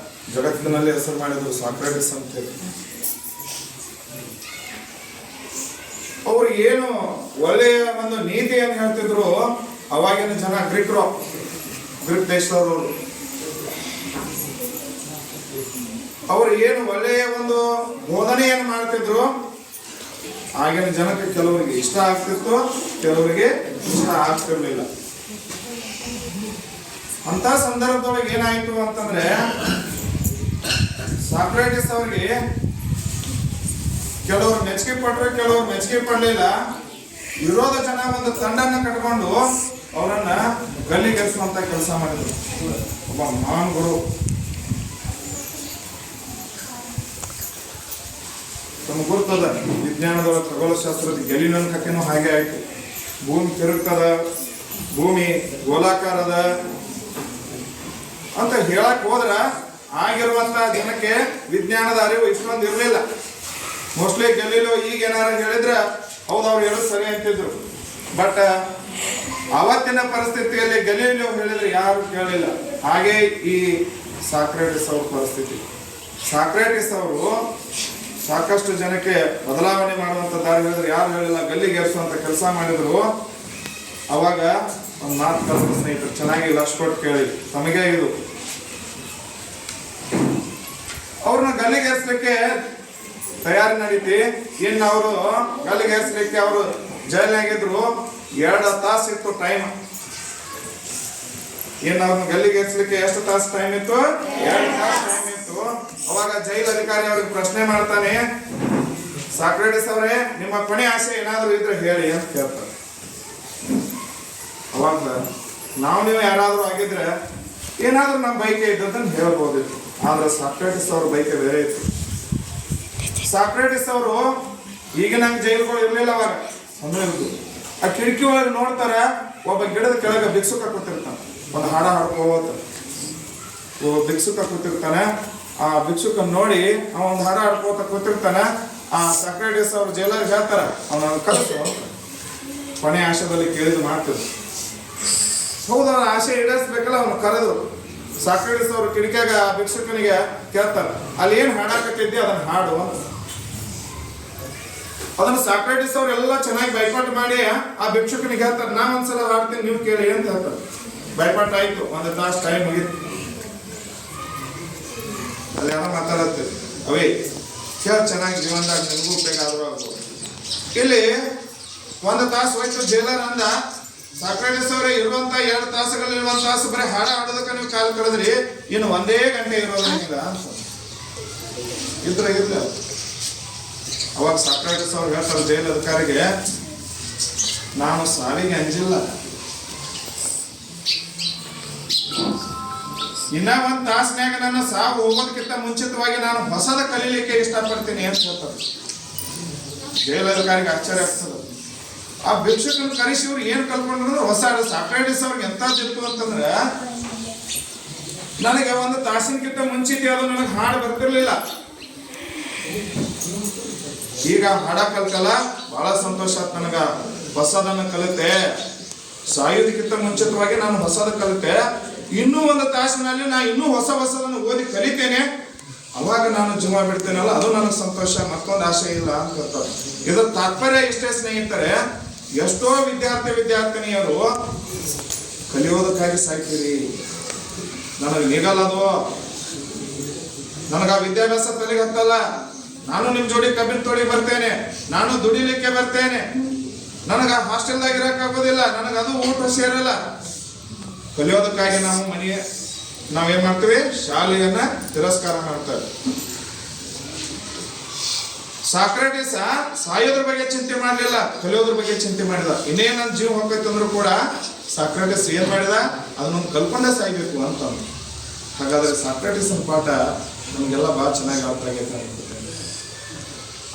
[SPEAKER 6] ಜಗತ್ತಿನಲ್ಲಿ ಹೆಸರು ಮಾಡಿದ್ರು ಸಾಕ್ರಾಟಿಸ್ ಅಂತ ಹೇಳಿ. ಅವರು ಏನು ಒಳ್ಳೆಯ ಒಂದು ನೀತಿಯನ್ನು ಹೇಳ್ತಿದ್ರು. ಅವಾಗಿನ ಜನ ಗ್ರೀಕ್ ದೇಶದವರು. ಅವರು ಏನು ಒಳ್ಳೆಯ ಒಂದು ಬೋಧನೆಯನ್ನು ಮಾಡ್ತಿದ್ರು. ಆಗಿನ ಜನಕ್ಕೆ ಕೆಲವರಿಗೆ ಇಷ್ಟ ಆಗ್ತಿತ್ತು, ಕೆಲವರಿಗೆ ಇಷ್ಟ ಆಗ್ತಿರ್ಲಿಲ್ಲ. ಅಂತ ಸಂದರ್ಭದೊಳಗೆ ಏನಾಯ್ತು ಅಂತಂದ್ರೆ, ಸಾಕ್ರಾಟಿಸ್ ಅವ್ರಿಗೆ ಕೆಲವರು ಮೆಚ್ಚುಗೆ ಪಟ್ರು, ಕೆಲವರು ಮೆಚ್ಚುಗೆ ಪಡಲಿಲ್ಲ. ವಿರೋಧ ಜನ ಒಂದು ತಂಡನ್ನ ಕಟ್ಕೊಂಡು ಅವರನ್ನ ಗಲ್ಲಿಗೇರಿಸುವಂತ ಕೆಲಸ ಮಾಡಿದ್ರು. ಒಬ್ಬ ಮಹಾನ್ ಗುರು. ತಮಗೆ ಗುರ್ತದ, ವಿಜ್ಞಾನದೊಳಗೆ ಖಗೋಳಶಾಸ್ತ್ರದ ಗೆಲಿನನ್ ಕಥೆನೂ ಹಾಗೆ ಆಯ್ತು. ಭೂಮಿ ತಿರುಗ್ತದ, ಭೂಮಿ ಗೋಲಾಕಾರದ ಅಂತ ಹೇಳಕ್ ಹೋದ್ರ ಆಗಿರುವಂತ ಜನಕ್ಕೆ ವಿಜ್ಞಾನದ ಅರಿವು ಇಷ್ಟೊಂದು ಇರಲಿಲ್ಲ. ಮೋಸ್ಟ್ಲಿ ಗೆಲಿಲೋ ಈಗ ಏನಾರು ಹೇಳಿದ್ರೆ ಹೌದು ಅವ್ರು ಹೇಳೋದು ಸರಿ ಅಂತಿದ್ರು. ಬಟ್ ಅವತ್ತಿನ ಪರಿಸ್ಥಿತಿಯಲ್ಲಿ ಗೆಲಿಲೋ ಹೇಳಿದ್ರೆ ಯಾರು ಕೇಳಿಲ್ಲ. ಹಾಗೆ ಈ ಸಾಕ್ರಾಟಿಸ್ ಅವ್ರ ಪರಿಸ್ಥಿತಿ. ಸಾಕ್ರಾಟಿಸ್ ಅವರು ಸಾಕಷ್ಟು ಜನಕ್ಕೆ ಬದಲಾವಣೆ ಮಾಡುವಂತ ದಾರಿ ಹೇಳಿದ್ರೆ ಯಾರು ಹೇಳಿಲ್ಲ, ಗಲ್ಲಿಗೇರಿಸುವಂತ ಕೆಲಸ ಮಾಡಿದ್ರು. ಅವಾಗ ಒಂದು ಮಾತು ಕಲಿತ ಸ್ನೇಹಿತರು, ಚೆನ್ನಾಗಿ ಲಕ್ಷ ಕೊಟ್ಟು ಕೇಳಿ, ತಮಗೆ ಇದು ಅವ್ರನ್ನ ಗಲ್ಲಿಗೇರಿಸಲಿಕ್ಕೆ ತಯಾರಿ ನಡೀತಿ. ಇನ್ನು ಅವರು ಗಲ್ಲಿಗೇರಿಸಲಿಕ್ಕೆ ಅವರು ಜೈಲ್ನಾಗಿದ್ರು. 2 ತಾಸು ಇತ್ತು ಟೈಮ್. ಇನ್ನು ಅವ್ರನ್ನ ಗಲ್ಲಿಗೇರಿಸಲಿಕ್ಕೆ ಎಷ್ಟು ತಾಸು ಟೈಮ್ ಇತ್ತು? 2 ತಾಸು ಟೈಮ್ ಇತ್ತು. ಅವಾಗ ಜೈಲ್ ಅಧಿಕಾರಿ ಅವ್ರಿಗೆ ಪ್ರಶ್ನೆ ಮಾಡ್ತಾನೆ, ಸಾಕ್ರಾಟಿಸ್ ಅವರೇ, ನಿಮ್ಮ ಕೊನೆ ಆಸೆ ಏನಾದರೂ ಇದ್ರೆ ಹೇಳಿ ಅಂತ ಕೇಳ್ತಾರೆ. ಅವಾಗ ನೀವು ಯಾರಾದರೂ ಆಗಿದ್ರೆ ಏನಾದರೂ ನಮ್ಮ ಬೈಕೆ ಇದ್ದದನ್ನು ಹೇಳ್ಬೋದಿತ್ತು. ಆದ್ರೆ ಸಾಕ್ರಾಟಿಸ್ ಅವ್ರ ಬೈಕೆ ಬೇರೆ ಇತ್ತು. ಸಾಕ್ರಾಟಿಸ್ ಅವರು ಈಗ ನಂಗೆ ಜೈಲುಗಳು ಇರಲಿಲ್ಲ ಅವಾಗ. ಅಂದ್ರೆ ಆ ಕಿಟಕಿ ಒಳಗೆ ನೋಡ್ತಾರ, ಒಬ್ಬ ಗಿಡದ ಕೆಳಗೆ ಭಿಕ್ಷುಕ ಕೂತಿರ್ತಾನೆ. ಒಂದು ಹಾಡ ಹಾಡ್ಕೋತ ಭಿಕ್ಷುಕ ಕೂತಿರ್ತಾನೆ. ಆ ಭಿಕ್ಷುಕ ನೋಡಿ ಅವ ಒಂದು ಹಾಡ ಹಾಡ್ಕೋತ ಕೂತಿರ್ತಾನೆ. ಆ ಸಾಕ್ರೆಟಿಸ್ ಅವ್ರು ಜೈಲರ್ ಹೇಳ್ತಾರ ಅವನ ಕಲಿಸು. ಕೊನೆ ಆಶಯದಲ್ಲಿ ಕೇಳಿದ ಮಾತು ಹೌದು, ಅವನ ಆಶೆ ಈಡೇರಿಸ್ಬೇಕಲ್ಲ. ಅವನು ಕರೆದು ಸಾಕ್ರೆಟಿಸ್ ಅವರು ಕಿಟಕಿಯಾಗ ಆ ಭಿಕ್ಷುಕನಿಗೆ ಕೇಳ್ತಾರ, ಅಲ್ಲಿ ಏನು ಹಾಡಾಕತ್ತಿದ್ದೆ ಅದನ್ನ ಹಾಡು ಅಂತ. ಅದನ್ನ ಸಾಕ್ರೆಟಿಸ್ ಅವ್ರು ಎಲ್ಲ ಚೆನ್ನಾಗಿ ಬೈಪಾಟ್ ಮಾಡಿ ಆ ಭಿಕ್ಷುಕನಿಗೆ ಹೇಳ್ತಾರೆ, ನಾ ಒಂದ್ಸಲ ಹಾಡ್ತೀನಿ ನೀವು ಕೇಳಿ ಅಂತ ಹೇಳ್ತಾರೆ. ಬೈಪಾಟ್ ಆಯ್ತು, 1 ತಾಸು ಟೈಮ್ ಮುಗಿತು. ಅಲ್ಲಿ ಏನೋ ಮಾತಾಡತ್ತೆ, ಅವೇ ಕೇಳ ಚೆನ್ನಾಗಿ ಜೀವನದಾಗ ನಿಮಗೂ ಬೇಕಾದ್ರೂ ಆಗ್ಬೋದು. ಇಲ್ಲಿ 1 ತಾಸು ಹೋಯ್ತು. ಜೈಲರ್ ಅಂದ, ಸಾಕ್ರೆಟಿಸ್ ಅವರೇ ಇರುವಂತ 2 ತಾಸುಗಳಲ್ಲಿ 1 ತಾಸು ಬರೀ ಹಾಡ ಹಾಡೋದಕ್ಕೆ ನೀವು ಕಾಲು ಕಳೆದ್ರಿ, ಇನ್ನು 1 ಗಂಟೆ ಇರೋದ್ರಿಂದ ಅಂತ ಇರ್ಲಿ. ಅವಾಗ ಸಾಕ್ರೆಟಿಸ್ ಅವ್ರು ಹೇಳ್ತಾರೆ ಜೈಲ್ ಅಧಿಕಾರಿಗೆ, ನಾನು ಸಾವಿಗೆ ಅಂಜಿಲ್ಲ, ಇನ್ನ 1 ತಾಸಿನಾಗ ನನ್ನ ಸಾವು ಹೋಗೋದಕ್ಕಿಂತ ಮುಂಚಿತವಾಗಿ ನಾನು ಹೊಸದ ಕಲೀಲಿಕ್ಕೆ ಇಷ್ಟಪಡ್ತೀನಿ ಅಂತ ಹೇಳ್ತಾರೆ. ಜೈಲ್ ಅಧಿಕಾರಿಗೆ ಆಶ್ಚರ್ಯ ಆಗ್ತದೆ. ಆ ಭಿಕ್ಷುಕನ ಕರೆಸಿ ಇವ್ರು ಏನ್ ಕಲ್ಕೊಂಡ್ರೆ ಹೊಸ ಸಾಕ್ರೆಟಿಸ್ ಅವ್ರಿಗೆ ಎಂತದಿತ್ತು ಅಂತಂದ್ರೆ, ನನಗೆ 1 ತಾಸಿನಕ್ಕಿಂತ ಮುಂಚಿತ ಅದು ನನಗೆ ಹಾಡು ಬರ್ತಿರ್ಲಿಲ್ಲ, ಈಗ ಹಾಡ ಕಲ್ಕಲ್ಲ, ಬಹಳ ಸಂತೋಷ ಆಯ್ತು ನನಗ. ಹೊಸದನ್ನು ಕಲಿತೆ, ಸಾಯೋದಕ್ಕಿಂತ ಮುಂಚಿತವಾಗಿ ನಾನು ಹೊಸದ ಕಲಿತೆ, ಇನ್ನೂ 1 ತಾಸಿನಲ್ಲಿ ನಾ ಇನ್ನೂ ಹೊಸದನ್ನು ಓದಿ ಕಲಿತೇನೆ, ಅವಾಗ ನಾನು ಜೀವ ಬಿಡ್ತೇನಲ್ಲ, ಅದು ನನಗೆ ಸಂತೋಷ, ಮತ್ತೊಂದು ಆಸೆ ಇಲ್ಲ ಅಂತ ಹೇಳ್ತಾರೆ. ಇದರ ತಾತ್ಪರ್ಯ ಇಷ್ಟೇ ಸ್ನೇಹಿತರೆ, ಎಷ್ಟೋ ವಿದ್ಯಾರ್ಥಿನಿಯರು ಕಲಿಯೋದಕ್ಕಾಗಿ ಸಾಯ್ತೀರಿ, ನನಗೆ ನಿಗಲ್ಲದು, ನನಗ ವಿದ್ಯಾಭ್ಯಾಸ ತಲೆಗೆ ಹತ್ತಲ್ಲ, ನಾನು ನಿಮ್ ಜೋಡಿ ಕಬ್ಬಿನ ತೋಡಿ ಬರ್ತೇನೆ, ನಾನು ದುಡಿಲಿಕ್ಕೆ ಬರ್ತೇನೆ, ನನಗ ಹಾಸ್ಟೆಲ್ದಾಗ ಇರಕ್ಕಾಗೋದಿಲ್ಲ, ನನಗದು ಊಟ ಸೇರಲ್ಲ. ಕಲಿಯೋದಕ್ಕಾಗಿ ನಾವೇನ್ ಮಾಡ್ತೀವಿ, ಶಾಲೆಯನ್ನ ತಿರಸ್ಕಾರ ಮಾಡ್ತೇವೆ. ಸಾಕ್ರೆಟಿಸ್ ಸಾಯೋದ್ರ ಬಗ್ಗೆ ಚಿಂತೆ ಮಾಡಲಿಲ್ಲ, ಕಲಿಯೋದ್ರ ಬಗ್ಗೆ ಚಿಂತೆ ಮಾಡಿದ. ಇನ್ನೇನು ನನ್ನ ಜೀವ ಹೋಗ್ಬೇಕಂದ್ರೂ ಕೂಡ ಸಾಕ್ರೆಟಿಸ್ ಏನ್ ಮಾಡಿದ, ಅದನ್ನೊಂದು ಕಲ್ಕೊಂಡೇ ಸಾಯ್ಬೇಕು ಅಂತ. ಹಾಗಾದ್ರೆ ಸಾಕ್ರೆಟಿಸ್ ಪಾಠ ನಮಗೆಲ್ಲ ಬಹಳ ಚೆನ್ನಾಗಿ ಅರ್ಥ ಆಗೈತೆ ಅನ್ಸುತ್ತೆ.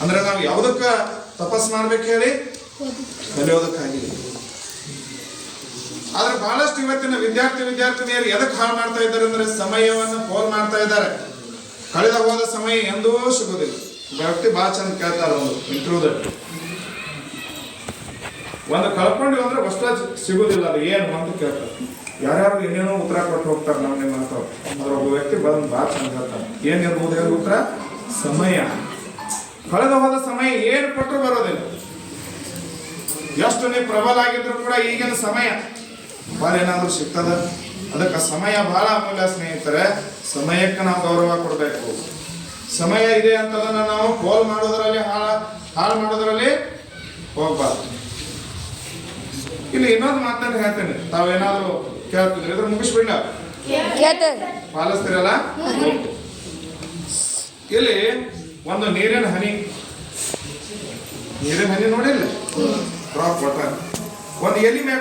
[SPEAKER 6] ಅಂದ್ರೆ ನಾವು ಯಾವುದಕ್ಕ ತಪಸ್ ಮಾಡ್ಬೇಕು ಹೇಳಿ, ಕಲಿಯೋದಕ್ಕಾಗಿ. ಆದ್ರೆ ಬಹಳಷ್ಟು ಇವತ್ತಿನ ವಿದ್ಯಾರ್ಥಿನಿಯರು ಎದಕ್ಕೆ ಹಾಳು ಮಾಡ್ತಾ ಇದ್ದಾರೆ ಅಂದ್ರೆ, ಸಮಯವನ್ನು ಪೋಲ್ ಮಾಡ್ತಾ ಇದ್ದಾರೆ. ಕಳೆದ ಹೋದ ಸಮಯ ಎಂದೂ ಸಿಗೋದಿಲ್ಲ. ವ್ಯಕ್ತಿ ಬಹಳ ಚಂದ ಕೇಳ್ತಾರೆ ಒಂದು ಇಂಟರ್ವ್ಯೂದಲ್ಲಿ, ಒಂದು ಕಳ್ಕೊಂಡ್ವಿ ಅಂದ್ರೆ ಅಷ್ಟ ಸಿಗೋದಿಲ್ಲ, ಅದು ಏನು ಅಂತ ಕೇಳ್ತಾರೆ. ಯಾರ್ಯಾರು ಏನೇನೋ ಉತ್ತರ ಕೊಟ್ಟು ಹೋಗ್ತಾರೆ ನಾವು ನಿಮ್ಮ ಮಾತಾವ್. ಅದ್ರ ಒಬ್ಬ ವ್ಯಕ್ತಿ ಬಂದು ಬಹಳ ಚಂದ ಹೇಳ್ತಾನೆ, ಏನಿರ್ಬೋದು ಹೇಳಿ ಉತ್ತರ, ಸಮಯ. ಕಳೆದ ಹೋದ ಸಮಯ ಏನು ಕೊಟ್ಟರು ಬರೋದಿಲ್ಲ. ಎಷ್ಟು ನೀವು ಪ್ರಬಲ ಆಗಿದ್ರು ಕೂಡ ಈಗಿನ ಸಮಯ ಭಾಳ ಏನಾದರೂ ಸಿಗ್ತದ. ಅದಕ್ಕೆ ಸಮಯ ಬಹಳ ಅಮೂಲ್ಯ ಸ್ನೇಹಿತರೆ. ಸಮಯಕ್ಕೆ ನಾವು ಗೌರವ ಕೊಡಬೇಕು. ಸಮಯ ಇದೆ ಅಂತದನ್ನ ನಾವು ಪೋಲ್ ಮಾಡೋದ್ರಲ್ಲಿ ಹಾಳು ಮಾಡೋದ್ರಲ್ಲಿ ಹೋಗ್ಬಾರ್ದು. ಇಲ್ಲಿ ಇನ್ನೊಂದು ಮಾತನ್ನು ಹೇಳ್ತೇನೆ, ತಾವೇನಾದ್ರು ಕೇಳ್ತಿದ್ರಿ ಇದ್ರ ಮುಗಿಸ್ಬಿಡ್ಲ, ಪಾಲಿಸ್ತೀರಲ್ಲ. ಇಲ್ಲಿ ಒಂದು ನೀರಿನ ಹನಿ ನೋಡಿಲ್ಲ, ಡ್ರಾಪ್ ವಾಟರ್. ಒಂದು ಎಲಿ ಮ್ಯಾಗ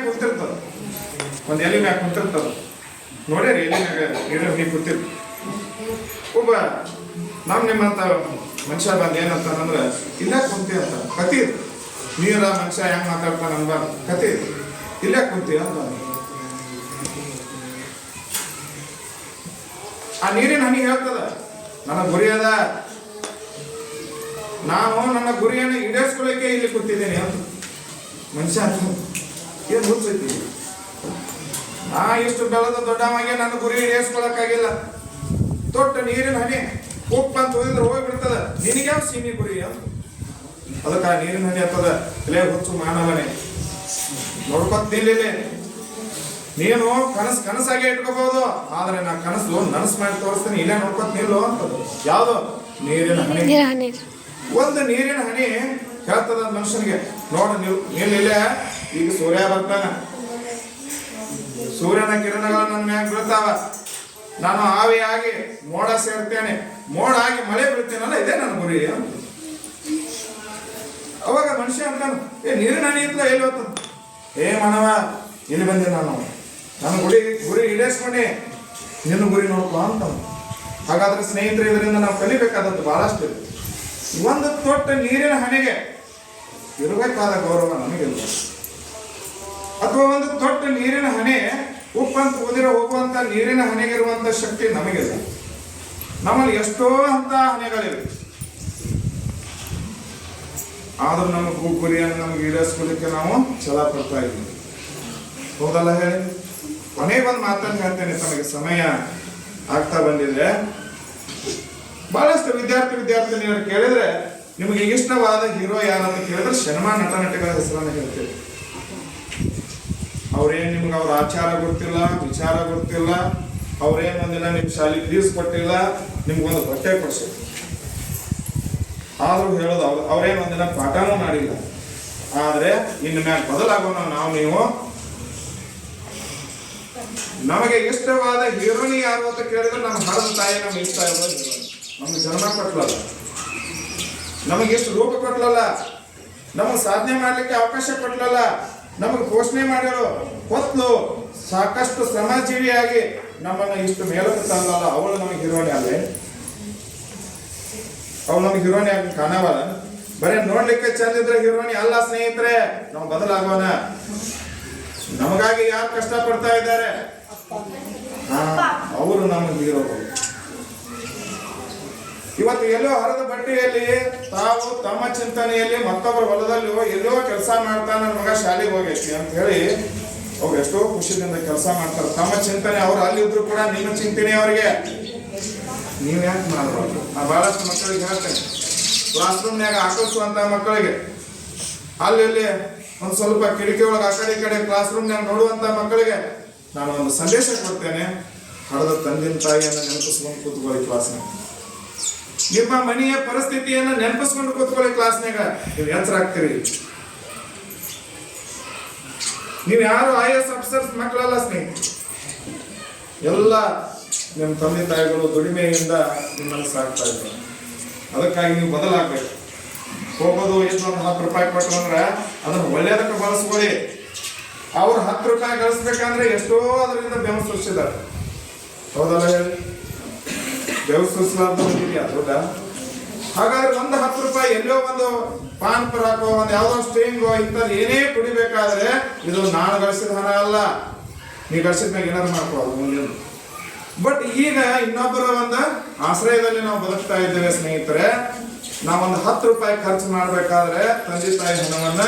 [SPEAKER 6] ಕುಂತಿರ್ತದ, ನೋಡ್ಯಾರ ಎಲಿ ಮ್ಯಾಗ ನೀರಿನ ಹನಿ ಕುಂತಿರ್. ಒಬ್ಬ ನಿಮ್ಮಂತ ಮನುಷ್ಯ ಬಂದು ಏನಂತಾನಂದ್ರೆ, ಇಲ್ಲೇ ಕುಂತಿ ಅಂತ ಕತಿ. ನೀರ ಮನುಷ್ಯ ಹೆಂಗ್ ಮಾತಾಡ್ತಾನ ಅನ್ಬಾರ್ದು, ಕತಿ ಇಲ್ಲೇ ಕುಂತಿ ಅಂತ. ಆ ನೀರಿನ ಹನಿ ಹೇಳ್ತದ, ನನ್ನ ಗುರಿ ಅದ, ನಾನು ನನ್ನ ಗುರಿಯನ್ನು ಈಡೇರಿಸ್ಕೊಳ್ಳಿಕ್ಕೆ ಇಲ್ಲಿ ಕೂತಿದ್ದೇನೆ ಅಂತ. ಮನುಷ್ಯ ಏನು ಹುಚ್ಚೈತಿ, ನಾ ಇಷ್ಟು ಬೆಳೆದ ದೊಡ್ಡವಾಗಿ ನನ್ನ ಗುರಿ ಈಡೇರಿಸ್ಕೊಳಕ್ಕಾಗಿಲ್ಲ. ದೊಡ್ಡ ನೀರಿನ ಹನಿ ಉಪ್ಪು ಅಂತ ಹೋಗಿದ್ರೆ ಹೋಗ್ಬಿಡ್ತದ, ನಿನಗೆ ಯಾವ ಸೀಮಿ ಗುರಿ ಅಂತ. ಅದಕ್ಕೆ ಆ ನೀರಿನ ಹನಿ ಆಗ್ತದ, ಇಲ್ಲೇ ಹುಚ್ಚು ಮಾನವನೇ ನೋಡ್ಕೊತ ನಿಲ್ಲಿ. ನೀನು ಕನಸಾಗೆ ಇಟ್ಕೋಬಹುದು, ಆದ್ರೆ ನಾ ಕನಸು ನನಸು ಮಾಡಿ ತೋರಿಸ್ತೀನಿ, ಇಲ್ಲೇ ನೋಡ್ಕೊತ ನಿಲ್ಲು ಅಂತದ್ದು. ಯಾವ್ದು ನೀರಿನ ಹನಿ. ಒಂದು ನೀರಿನ ಹನಿ ಹೇಳ್ತದ ಮನುಷ್ಯನಿಗೆ, ನೋಡ ನಿಲ್ಲಿಲ್ಲ, ಈಗ ಸೂರ್ಯ ಬರ್ತಾನ, ಸೂರ್ಯನ ಕಿರಣಗಳು ನನ್ನ ಮ್ಯಾಗ ಬೀಳ್ತಾವ, ನಾನು ಆವಿಯಾಗಿ ಮೋಡ ಸೇರ್ತೇನೆ, ಮೋಡ ಆಗಿ ಮಳೆ ಬೀಳ್ತೇನಲ್ಲ, ಇದೇ ನನ್ನ ಗುರಿ ಅಂತ. ಅವಾಗ ಮನುಷ್ಯ ಅಂತಾನ, ನೀರಿನ ಹನಿ ಇತ್ತಲ್ಲ ಎಲ್ಲಿ ಹೋಗ್ತಾನ, ಮಾನವ ಇಲ್ಲಿ ಬಂದೆ, ನಾನು ನನ್ನ ಗುರಿ ಈಡೇರಿಸ್ಕೊಂಡೆ, ನಿನ್ನ ಗುರಿ ನೋಡ್ಕೊ ಅಂತ. ಹಾಗಾದ್ರೆ ಸ್ನೇಹಿತರೆ, ಇದರಿಂದ ನಾವು ಕಲಿಬೇಕಾದದ್ದು ಬಹಳಷ್ಟು ಇದೆ. ಒಂದು ತೊಟ್ಟ ನೀರಿನ ಹನಿಗೆ ಇರಬೇಕಾದ ಗೌರವ ನಮಗಿಲ್ಲ. ಅಥವಾ ಒಂದು ತೊಟ್ಟ ನೀರಿನ ಹನಿ ಉಪ್ಪಂತ ಉದಿರ ಹೋಗುವಂತ ನೀರಿನ ಹನಿಗಿರುವಂತ ಶಕ್ತಿ ನಮಗಿಲ್ಲ. ನಮ್ಮಲ್ಲಿ ಎಷ್ಟೋ ಅಂತ ಹನಿಗಳಿವೆ, ಆದ್ರೂ ನಮ್ಮ ಗುರಿಯನ್ನು ನಮ್ಗೆ ಈಡೇರಿಸ್ಕೊಳ್ಳಿಕ್ಕೆ ನಾವು ಛಲ ಪಡ್ತಾ ಇದ್ದೀವಿ. ಹೌದಲ್ಲ ಹೇಳಿ? ಕೊನೆಗೊಂದು ಮಾತನ್ನು ಹೇಳ್ತೇನೆ, ತಮಗೆ ಸಮಯ ಆಗ್ತಾ ಬಂದಿದೆ. ಬಹಳಷ್ಟು ವಿದ್ಯಾರ್ಥಿನಿಯರು ಕೇಳಿದ್ರೆ ನಿಮಗೆ ಇಷ್ಟವಾದ ಹೀರೋ ಯಾರಂತ ಕೇಳಿದ್ರೆ ಸಿನಿಮಾ ನಟಗಳ ಹೆಸರನ್ನು ಹೇಳ್ತೇವೆ. ಅವ್ರೇನ್ ನಿಮ್ಗೆ ಅವ್ರ ಆಚಾರ ಗೊತ್ತಿಲ್ಲ, ವಿಚಾರ ಗೊತ್ತಿಲ್ಲ, ಅವ್ರೇನ್ ಒಂದಿನ ನಿಮ್ ಶಾಲೆ ಫೀಸ್ ಕೊಟ್ಟಿಲ್ಲ, ನಿಮ್ಗೊಂದು ಬಟ್ಟೆ ಕೊಡ್ಸಿಲ್ಲ, ಆದ್ರೂ ಹೇಳೋದು ಅವ್ರೇನ್ ಒಂದಿನ ಪಾಠನೂ ಮಾಡಿಲ್ಲ. ಆದ್ರೆ ಇನ್ನು ಮ್ಯಾಗ ಬದಲಾಗೋಣ ನಾವು ನೀವು. ನಮಗೆ ಇಷ್ಟವಾದ ಹೀರೋನಿ ಯಾರು ಅಂತ ಕೇಳಿದ್ರೆ ನಮ್ಮ ಹರದ ತಾಯಿ ನಮ್ಗೆ ಇಷ್ಟ ಇರೋ ಹೀರೋನಿ. ನಮ್ಗೆ ಜನ್ಮ ಕೊಟ್ಲಲ್ಲ, ನಮಗೆ ಎಷ್ಟು ರೂಪ ಕೊಟ್ಲಲ್ಲ, ನಮಗೆ ಸಾಧನೆ ಮಾಡ್ಲಿಕ್ಕೆ ಅವಕಾಶ ಕೊಟ್ಲಲ್ಲ, ನಮಗೆ ಪೋಷಣೆ ಮಾಡಿರೋ ಹೊತ್ಲು ಸಾಕಷ್ಟು ಶ್ರಮಜೀವಿಯಾಗಿ ನಮ್ಮನ್ನ ಇಷ್ಟು ಮೇಲಕ್ಕೆ ತಂದಲ್ಲ, ಅವಳು ನಮಗೆ ಹೀರೋನಿ ಅಲ್ಲೇ. ಅವಳು ನಮಗೆ ಹೀರೋನಿ ಆಗಿ ಕಾಣವಲ್ಲ. ಬರೀ ನೋಡ್ಲಿಕ್ಕೆ ಚಂದ ಇದ್ರೆ ಹೀರೋನಿ ಅಲ್ಲ ಸ್ನೇಹಿತರೆ. ನಾವು ಬದಲಾಗೋಣ. ನಮಗಾಗಿ ಯಾರು ಕಷ್ಟ ಪಡ್ತಾ ಇದ್ದಾರೆ ಅವರು ನಮ್ಮ ಹೀರೋಗಳು. ಇವತ್ತು ಎಲ್ಲೋ ಹರಿದ ಬಟ್ಟೆಯಲ್ಲಿ ತಾವು ತಮ್ಮ ಚಿಂತನೆಯಲ್ಲಿ ಮತ್ತೊಬ್ಬರ ಹೊಲದಲ್ಲಿ ಎಲ್ಲೋ ಕೆಲಸ ಮಾಡ್ತಾ ನನ್ನ ಮಗ ಶಾಲೆಗೆ ಹೋಗೈತಿ ಅಂತ ಹೇಳಿ ಅವ್ರು ಎಷ್ಟೋ ಖುಷಿಯಿಂದ ಕೆಲಸ ಮಾಡ್ತಾರೆ. ತಮ್ಮ ಚಿಂತನೆ ಅವ್ರು ಅಲ್ಲಿದ್ರು ಕೂಡ ನಿಮ್ಮ ಚಿಂತನೆ ಅವರಿಗೆ ನೀವ್ ಯಾಕೆ ಮಾಡಬಾರ್ದು? ನಾ ಬಹಳಷ್ಟು ಮಕ್ಕಳಿಗೆ ಹೇಳ್ತೇನೆ, ಕ್ಲಾಸ್ ರೂಮ್ನಾಗ ಹಾಕಿಸುವಂತ ಮಕ್ಕಳಿಗೆ ಅಲ್ಲಿ ಒಂದು ಸ್ವಲ್ಪ ಕಿಟಕಿ ಒಳಗೆ ಆ ಕಡೆ ಈ ಕಡೆ ಕ್ಲಾಸ್ ರೂಮ್ನಾಗ ನೋಡುವಂತ ಮಕ್ಕಳಿಗೆ ನಾನು ಒಂದು ಸಂದೇಶ ಕೊಡ್ತೇನೆ. ಹಳದ ತಂದಿನ ತಾಯಿಯನ್ನು ನೆನಪಿಸ್ಕೊಂಡು ಕೂತ್ಕೊಳ್ಳಿ ಕ್ಲಾಸ್ನಾಗ. ನಿಮ್ಮ ಮನೆಯ ಪರಿಸ್ಥಿತಿಯನ್ನ ನೆನಪಿಸ್ಕೊಂಡು ಕೂತ್ಕೊಳ್ಳಿ ಕ್ಲಾಸ್ನಾಗ. ನೀವು ಎಚ್ಚರ ಆಗ್ತೀರಿ. ನೀವು ಯಾರು IAS ಆಫೀಸರ್ಸ್ ಮಕ್ಕಳಲ್ಲ ಸ್ನೇಹಿತರೆ. ಎಲ್ಲ ನಿಮ್ಮ ತಂದೆ ತಾಯಿಗಳು ದುಡಿಮೆಯಿಂದ ನಿಮ್ಮನ್ನು ಸಾಕ್ತಾ ಇದ್ದಾರೆ. ಅದಕ್ಕಾಗಿ ನೀವು ಬದಲಾಗಬೇಕು. ಹೋಗೋದು ಎಷ್ಟೊಂದು 10 ರೂಪಾಯಿ ಕೊಟ್ಟರು ಅಂದ್ರೆ ಅದನ್ನು ಒಳ್ಳೆಯದಕ್ಕೆ ಬಳಸ್ಕೊಳ್ಳಿ. ಅವ್ರು 10 ರೂಪಾಯಿ ಗಳಿಸ್ಬೇಕಂದ್ರೆ ಎಷ್ಟೋ ಅದರಿಂದ ಬೆವರು ಸುರಿಸಿದ್ದಾರೆ. ಹೌದಲ್ಲ ಹೇಳಿ? ಬೆವರು ಸುರಿಸಲಾರ್ದಿದೆಯಾ ದೊಡ್ಡ? ಹಾಗಾದ್ರೆ ಒಂದು 10 ರೂಪಾಯಿ ಎಲ್ಲೋ ಒಂದು ಪಾನ್ ಪರಾಕೋ ಒಂದು ಯಾವುದೋ ಸ್ಟ್ರಿಂಗೋ ಇಂಥದ್ದು ಏನೇ ಕುಡಿಬೇಕಾದ್ರೆ ಇದು ನಾನು ಗಳಿಸಿದ ಹಣ ಅಲ್ಲ. ನೀವು ಗಳಿಸಿದ ಮ್ಯಾಗ ಏನಾದ್ರು ಮಾಡ್ಕೊಳ್ಳೋದು ಮುಂದಿನ. ಬಟ್ ಈಗ ಇನ್ನೊಬ್ಬರ ಒಂದು ಆಶ್ರಯದಲ್ಲಿ ನಾವು ಬದುಕ್ತಾ ಇದ್ದೇವೆ ಸ್ನೇಹಿತರೆ. ನಾವೊಂದು 10 ರೂಪಾಯಿ ಖರ್ಚು ಮಾಡ್ಬೇಕಾದ್ರೆ ತಂದೆ ತಾಯಿ ಹಣವನ್ನ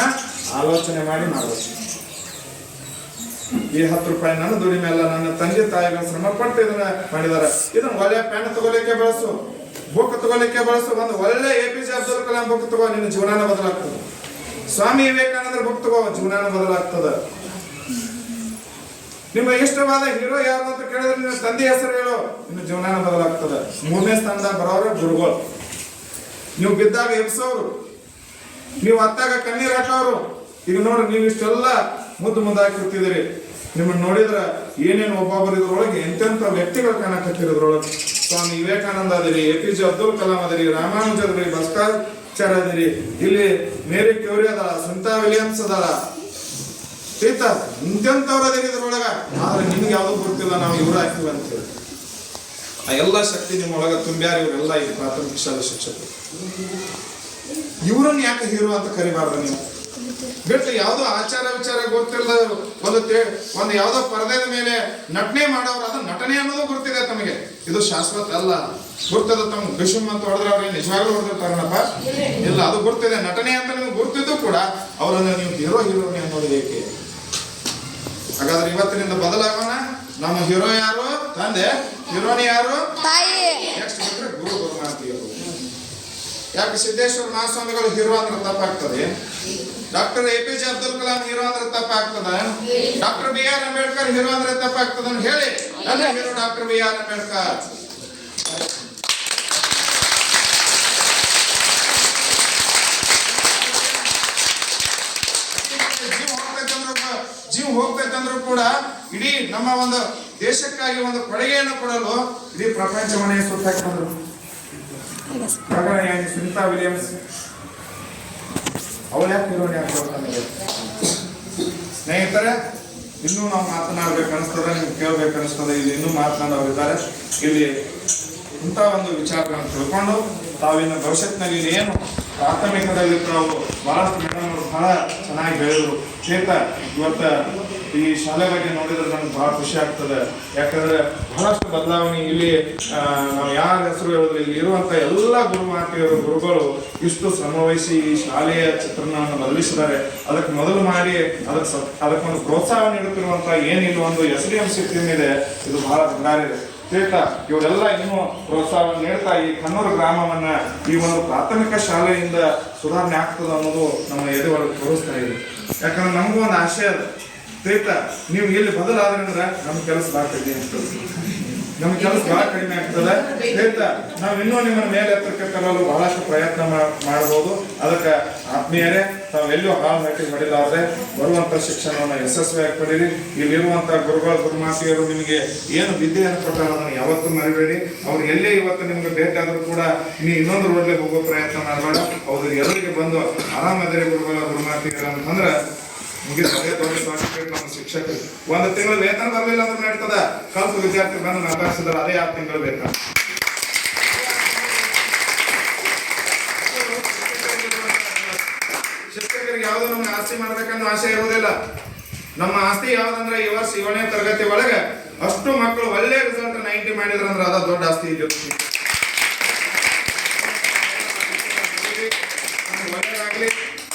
[SPEAKER 6] ಆಲೋಚನೆ ಮಾಡಿ ಮಾಡಬೇಕು. ಈ 10 ರೂಪಾಯಿ ನನ್ನ ದುಡಿಮೆ ಅಲ್ಲ, ನನ್ನ ತಂದೆ ತಾಯಿಗಳ ಶ್ರಮ ಪಟ್ಟು ಇದನ್ನ ಮಾಡಿದ್ದಾರೆ. ಇದನ್ನ ಒಳ್ಳೆ ಪೆನ್ ತಗೋಲಿಕ್ಕೆ ಬಳಸು, ಬುಕ್ ತಗೋಲಿಕ್ಕೆ ಬಳಸು. ಒಂದು ಒಳ್ಳೆ APJ ಅಬ್ದುಲ್ ಕಲಾಂ ಬುಕ್ ತಗೋ, ನಿನ್ನ ಜೀವನಾನ ಬದಲಾಗ್ತದೆ. ಸ್ವಾಮಿ ವಿವೇಕಾನಂದರ ಬುಕ್ ತಗೋ, ಜೀವನಾನ ಬದಲಾಗ್ತದೆ. ನಿಮ್ಮ ಇಷ್ಟವಾದ ಹೀರೋ ಯಾರು ಅಂತ ಕೇಳಿದ್ರೆ ನಿನ್ನ ತಂದೆ ಹೆಸರು ಹೇಳು, ನಿನ್ನ ಜೀವನಾನ ಬದಲಾಗ್ತದೆ. 3ನೇ ಸ್ಥಾನದಾಗ ಬರೋರು ಗುರುಗಳು. ನೀವು ಬಿದ್ದಾಗ ಎಬ್ಸೋರು, ನೀವು ಹತ್ತಾಗ ಕಣ್ಣೀರ್ ಹಾಕೋರು. ಈಗ ನೋಡಿ, ನೀವು ಇಷ್ಟೆಲ್ಲ ಮುದ್ದಾಗಿ ಕೂತಿದ್ದೀರಿ. ನಿಮ್ಮನ್ನು ನೋಡಿದ್ರೆ ಏನೇನು ಒಬ್ಬೊಬ್ಬರು ಇದ್ರೊಳಗೆ ಎಂತೆಂಥ ವ್ಯಕ್ತಿಗಳು ಕಾಣಕತ್ತಿರೋದ್ರೊಳಗೆ. ಸ್ವಾಮಿ ವಿವೇಕಾನಂದ ಅದಿರಿ, APJ ಅಬ್ದುಲ್ ಕಲಾಂ ಅದಿರಿ, ರಾಮಾನುಜ ಅದಿರಿ, ಭಾಸ್ಕರಾಚಾರ್ಯ ಅದಿರಿ, ಇಲ್ಲಿ ಮೇರಿ ಕ್ಯೂರಿ ಅದಾಳ, ಸುನಿತಾ ವಿಲಿಯಮ್ಸ್ ಅದಾಳ, ಇಂತೆಂಥವ್ರು ಅದಿರಿ ಇದ್ರೊಳಗ. ಆದ್ರೆ ನಿಮ್ಗೆ ಯಾವ್ದು ಗೊತ್ತಿಲ್ಲ, ನಾವು ಇವ್ರು ಹಾಕಿವಿ ಅಂತೇಳಿ. ಆ ಎಲ್ಲ ಶಕ್ತಿ ನಿಮ್ಮೊಳಗ ತುಂಬ್ಯಾರ. ಇವರೆಲ್ಲ ಈ ಪ್ರಾಥಮಿಕ ಶಾಲಾ ಶಿಕ್ಷಕರು. ಇವ್ರನ್ನ ಯಾಕೆ ಹೀರೋ ಅಂತ ಕರಿಬಾರ್ದು ನೀವು? ಬಿಟ್ಟು ಯಾವುದೋ ಆಚಾರ ವಿಚಾರ ಗೊತ್ತಿಲ್ಲ, ಒಂದು ಯಾವುದೋ ಪರದೆದ ಮೇಲೆ ನಟನೆ ಮಾಡೋರು, ಅದು ನಟನೆ ಅನ್ನೋದು ಗೊತ್ತಿದೆ ತಮಗೆ. ಇದು ಶಾಶ್ವತ ಅಲ್ಲ. ಗುರ್ತದ ತಮ್ಮ ಬಿಷಮ್ ಅಂತ ಹೊಡೆದ್ರೆ ಅವ್ರಿಗೆ ನಿಜವಾಗ್ಲೂ ಹೊಡೆದಿರ್ತಾರನಪ್ಪ? ಇಲ್ಲ, ಅದು ಗುರ್ತಿದೆ. ನಟನೆ ಅಂತ ನಿಮ್ಗೆ ಗುರ್ತಿದ್ದು ಕೂಡ ಅವರನ್ನು ನೀವು ಹೀರೋನಿ ಅನ್ನೋದು ಏಕೆ? ಹಾಗಾದ್ರೆ ಇವತ್ತಿನಿಂದ ಬದಲಾಗೋಣ. ನಮ್ಮ ಹೀರೋ ಯಾರು? ತಂದೆ. ಹೀರೋನಿ ಯಾರು? ನೆಕ್ಸ್ಟ್ ಬಂದ್ರೆ ಗುರು ಗುರುನಾಥಿಯರು. ಯಾಕೆ ಸಿದ್ದೇಶ್ವರ ಮಹಾಸ್ವಾಮಿಗಳು ಹೀರೋ ಅಂದ್ರೆ ತಪ್ಪಾಗ್ತದೆ? Doctor APJ Abdul Kalam hero ಅಂದ್ರೆ ತಪ್ಪಾಗ್ತದ? ಡಾಕ್ಟರ್ BR ಅಂಬೇಡ್ಕರ್ ಹೀರೋ ಅಂದ್ರೆ ತಪ್ಪಾಗ್ತದ ಅಂತ ಹೇಳಿ ನನ್ನ ಹೀರೋ ಡಾಕ್ಟರ್ BR ಅಂಬೇಡ್ಕರ್. ಜೀವ ಹೋಗ್ತೈತಂದ್ರೂ ಕೂಡ ಇಡೀ ನಮ್ಮ ಒಂದು ದೇಶಕ್ಕಾಗಿ ಒಂದು ಕೊಡುಗೆಯನ್ನು ಕೊಡಲು ಇಡೀ ಪ್ರಪಂಚವನ್ನೇ ಸುತ್ತಾಕಿದ್ರು. ಸುನಿತಾ ವಿಲಿಯಮ್ಸ್ ಅವಳು ಯಾಕೆ ಹೀರೋನಿ ಆಗ್ತಾರೆ? ಸ್ನೇಹಿತರೆ, ಇನ್ನೂ ನಾವು ಮಾತನಾಡ್ಬೇಕು ಅನಿಸ್ತದೆ, ನಿಮ್ಗೆ ಕೇಳ್ಬೇಕು ಅನಿಸ್ತದೆ. ಇಲ್ಲಿ ಇನ್ನೂ ಮಾತನಾಡೋರಿದ್ದಾರೆ. ಇಲ್ಲಿ ಇಂಥ ಒಂದು ವಿಚಾರಗಳನ್ನು ತಿಳ್ಕೊಂಡು ತಾವಿನ ಭವಿಷ್ಯತ್ನಲ್ಲಿ ಏನು ಪ್ರಾಥಮಿಕದಲ್ಲಿ ತಾವು ಬಹಳಷ್ಟು ಮೇಡಮ್ ಅವರು ಬಹಳ ಚೆನ್ನಾಗಿ ಹೇಳಿದ್ರು. ಇವತ್ತು ಈ ಶಾಲೆ ಬಗ್ಗೆ ನೋಡಿದ್ರೆ ನನಗೆ ಬಹಳ ಖುಷಿ ಆಗ್ತದೆ. ಯಾಕಂದ್ರೆ ಬಹಳಷ್ಟು ಬದಲಾವಣೆ ಇಲ್ಲಿ ನಾವು ಯಾರ ಹೆಸರು ಹೇಳಿದ್ರೆ ಇಲ್ಲಿ ಇರುವಂತ ಎಲ್ಲ ಗುರುಮಾತೆಯರು ಗುರುಗಳು ಇಷ್ಟು ಶ್ರಮವಹಿಸಿ ಈ ಶಾಲೆಯ ಚಿತ್ರಣವನ್ನು ಬದಲಿಸಿದ್ದಾರೆ. ಅದಕ್ಕೆ ಮೊದಲು ಮಾಡಿ ಅದಕ್ಕೊಂದು ಪ್ರೋತ್ಸಾಹ ನೀಡುತ್ತಿರುವಂತ ಏನಿಲ್ಲ ಒಂದು SDM ಸಿಸ್ಟಮ್ ಇದೆ, ಇದು ಬಹಳ ಬಂಗಾರಿದೆ. ತಿಳಿತಾ ಇವರೆಲ್ಲ ಇನ್ನೂ ಪ್ರೋತ್ಸಾಹ ನೀಡ್ತಾ ಈ ಕನ್ನೂರು ಗ್ರಾಮವನ್ನ ಈ ಒಂದು ಪ್ರಾಥಮಿಕ ಶಾಲೆಯಿಂದ ಸುಧಾರಣೆ ಆಗ್ತದೆ ಅನ್ನೋದು ನಮ್ಮ ಎದೆ ಒಳಗೆ ತೋರಿಸ್ತಾ ಇದೆ. ಯಾಕಂದ್ರೆ ನಮಗೂ ಒಂದು ಆಶಯ ಅದ. ತಿಳಿತಾ ನೀವು ಇಲ್ಲಿ ಬದಲಾದ್ರಿಂದ ನಮ್ಮ ಕೆಲಸ ಭಾಳ ಕಡಿಮೆ ಆಗ್ತದೆ, ನಮ್ಮ ಕೆಲಸ ಬಹಳ ಕಡಿಮೆ ಆಗ್ತದೆ. ತಿಳಿತಾ ನಾವು ಇನ್ನೂ ನಿಮ್ಮನ್ನ ಮೇಲೆ ಎತ್ತರಕ್ಕೆ ತರಲು ಬಹಳಷ್ಟು ಪ್ರಯತ್ನ ಮಾಡಬಹುದು. ಅದಕ್ಕೆ ಆತ್ಮೀಯರೇ, ತಾವು ಎಲ್ಲೂ ಹಾಳು ಹಾಕಿ ಮಾಡಿಲಾರದೆ ಬರುವಂತ ಶಿಕ್ಷಣವನ್ನು ಯಶಸ್ವಿಯಾಗಿ ಪಡೀರಿ. ಇಲ್ಲಿರುವಂತ ಗುರುಮಾತೆಯರು ನಿಮಗೆ ಏನು ವಿದ್ಯೆಯನ್ನು ಕೊಟ್ಟಾರ ಅದನ್ನು ಯಾವತ್ತೂ ಮರಿಬೇಡಿ. ಅವ್ರು ಎಲ್ಲೇ ಇವತ್ತು ನಿಮ್ಗೆ ಭೇಟಿಯಾದ್ರೂ ಕೂಡ ನೀವು ಇನ್ನೊಂದು ರೋಡ್ಗೆ ಹೋಗೋ ಪ್ರಯತ್ನ ಮಾಡಬೇಡ. ಅವ್ರು ಎಲ್ಲರಿಗೆ ಬಂದು ಆರಾಮದರೆ ಗುರುಮಾತೆಯರು ಅಂತಂದ್ರೆ ಮುಗಿದ ದೊಡ್ಡ ಸ್ವಾತಂತ್ರ್ಯ ನಮ್ಮ ಶಿಕ್ಷಕರು. ಒಂದು ತಿಂಗಳು ವೇತನ ಬರಲಿಲ್ಲ ಅಂದ್ರೆ ನಡೀತದ. ಕಲ್ತು ವಿದ್ಯಾರ್ಥಿ ಬಂದು ಮಾತಾಡ್ಸಿದಾರೆ, ಅದೇ 6 ತಿಂಗಳು ವೇತನ. ಶಿಕ್ಷಕರಿಗೆ ಯಾವುದೋ ನಮ್ಗೆ ಆಸ್ತಿ ಮಾಡ್ಬೇಕನ್ನೋ ಆಸೆ ಇರುವುದಿಲ್ಲ. ನಮ್ಮ ಆಸ್ತಿ ಯಾವ್ದಂದ್ರೆ ಈ ವರ್ಷ 7ನೇ ತರಗತಿ ಒಳಗೆ ಅಷ್ಟು ಮಕ್ಕಳು ಒಳ್ಳೆ ರಿಸಲ್ಟ್ 90 ಮಾಡಿದ್ರಂದ್ರೆ ಅದ ದೊಡ್ಡ ಆಸ್ತಿ ಇದೆ. ಒಳ್ಳೆಯದಾಗ್ಲಿ.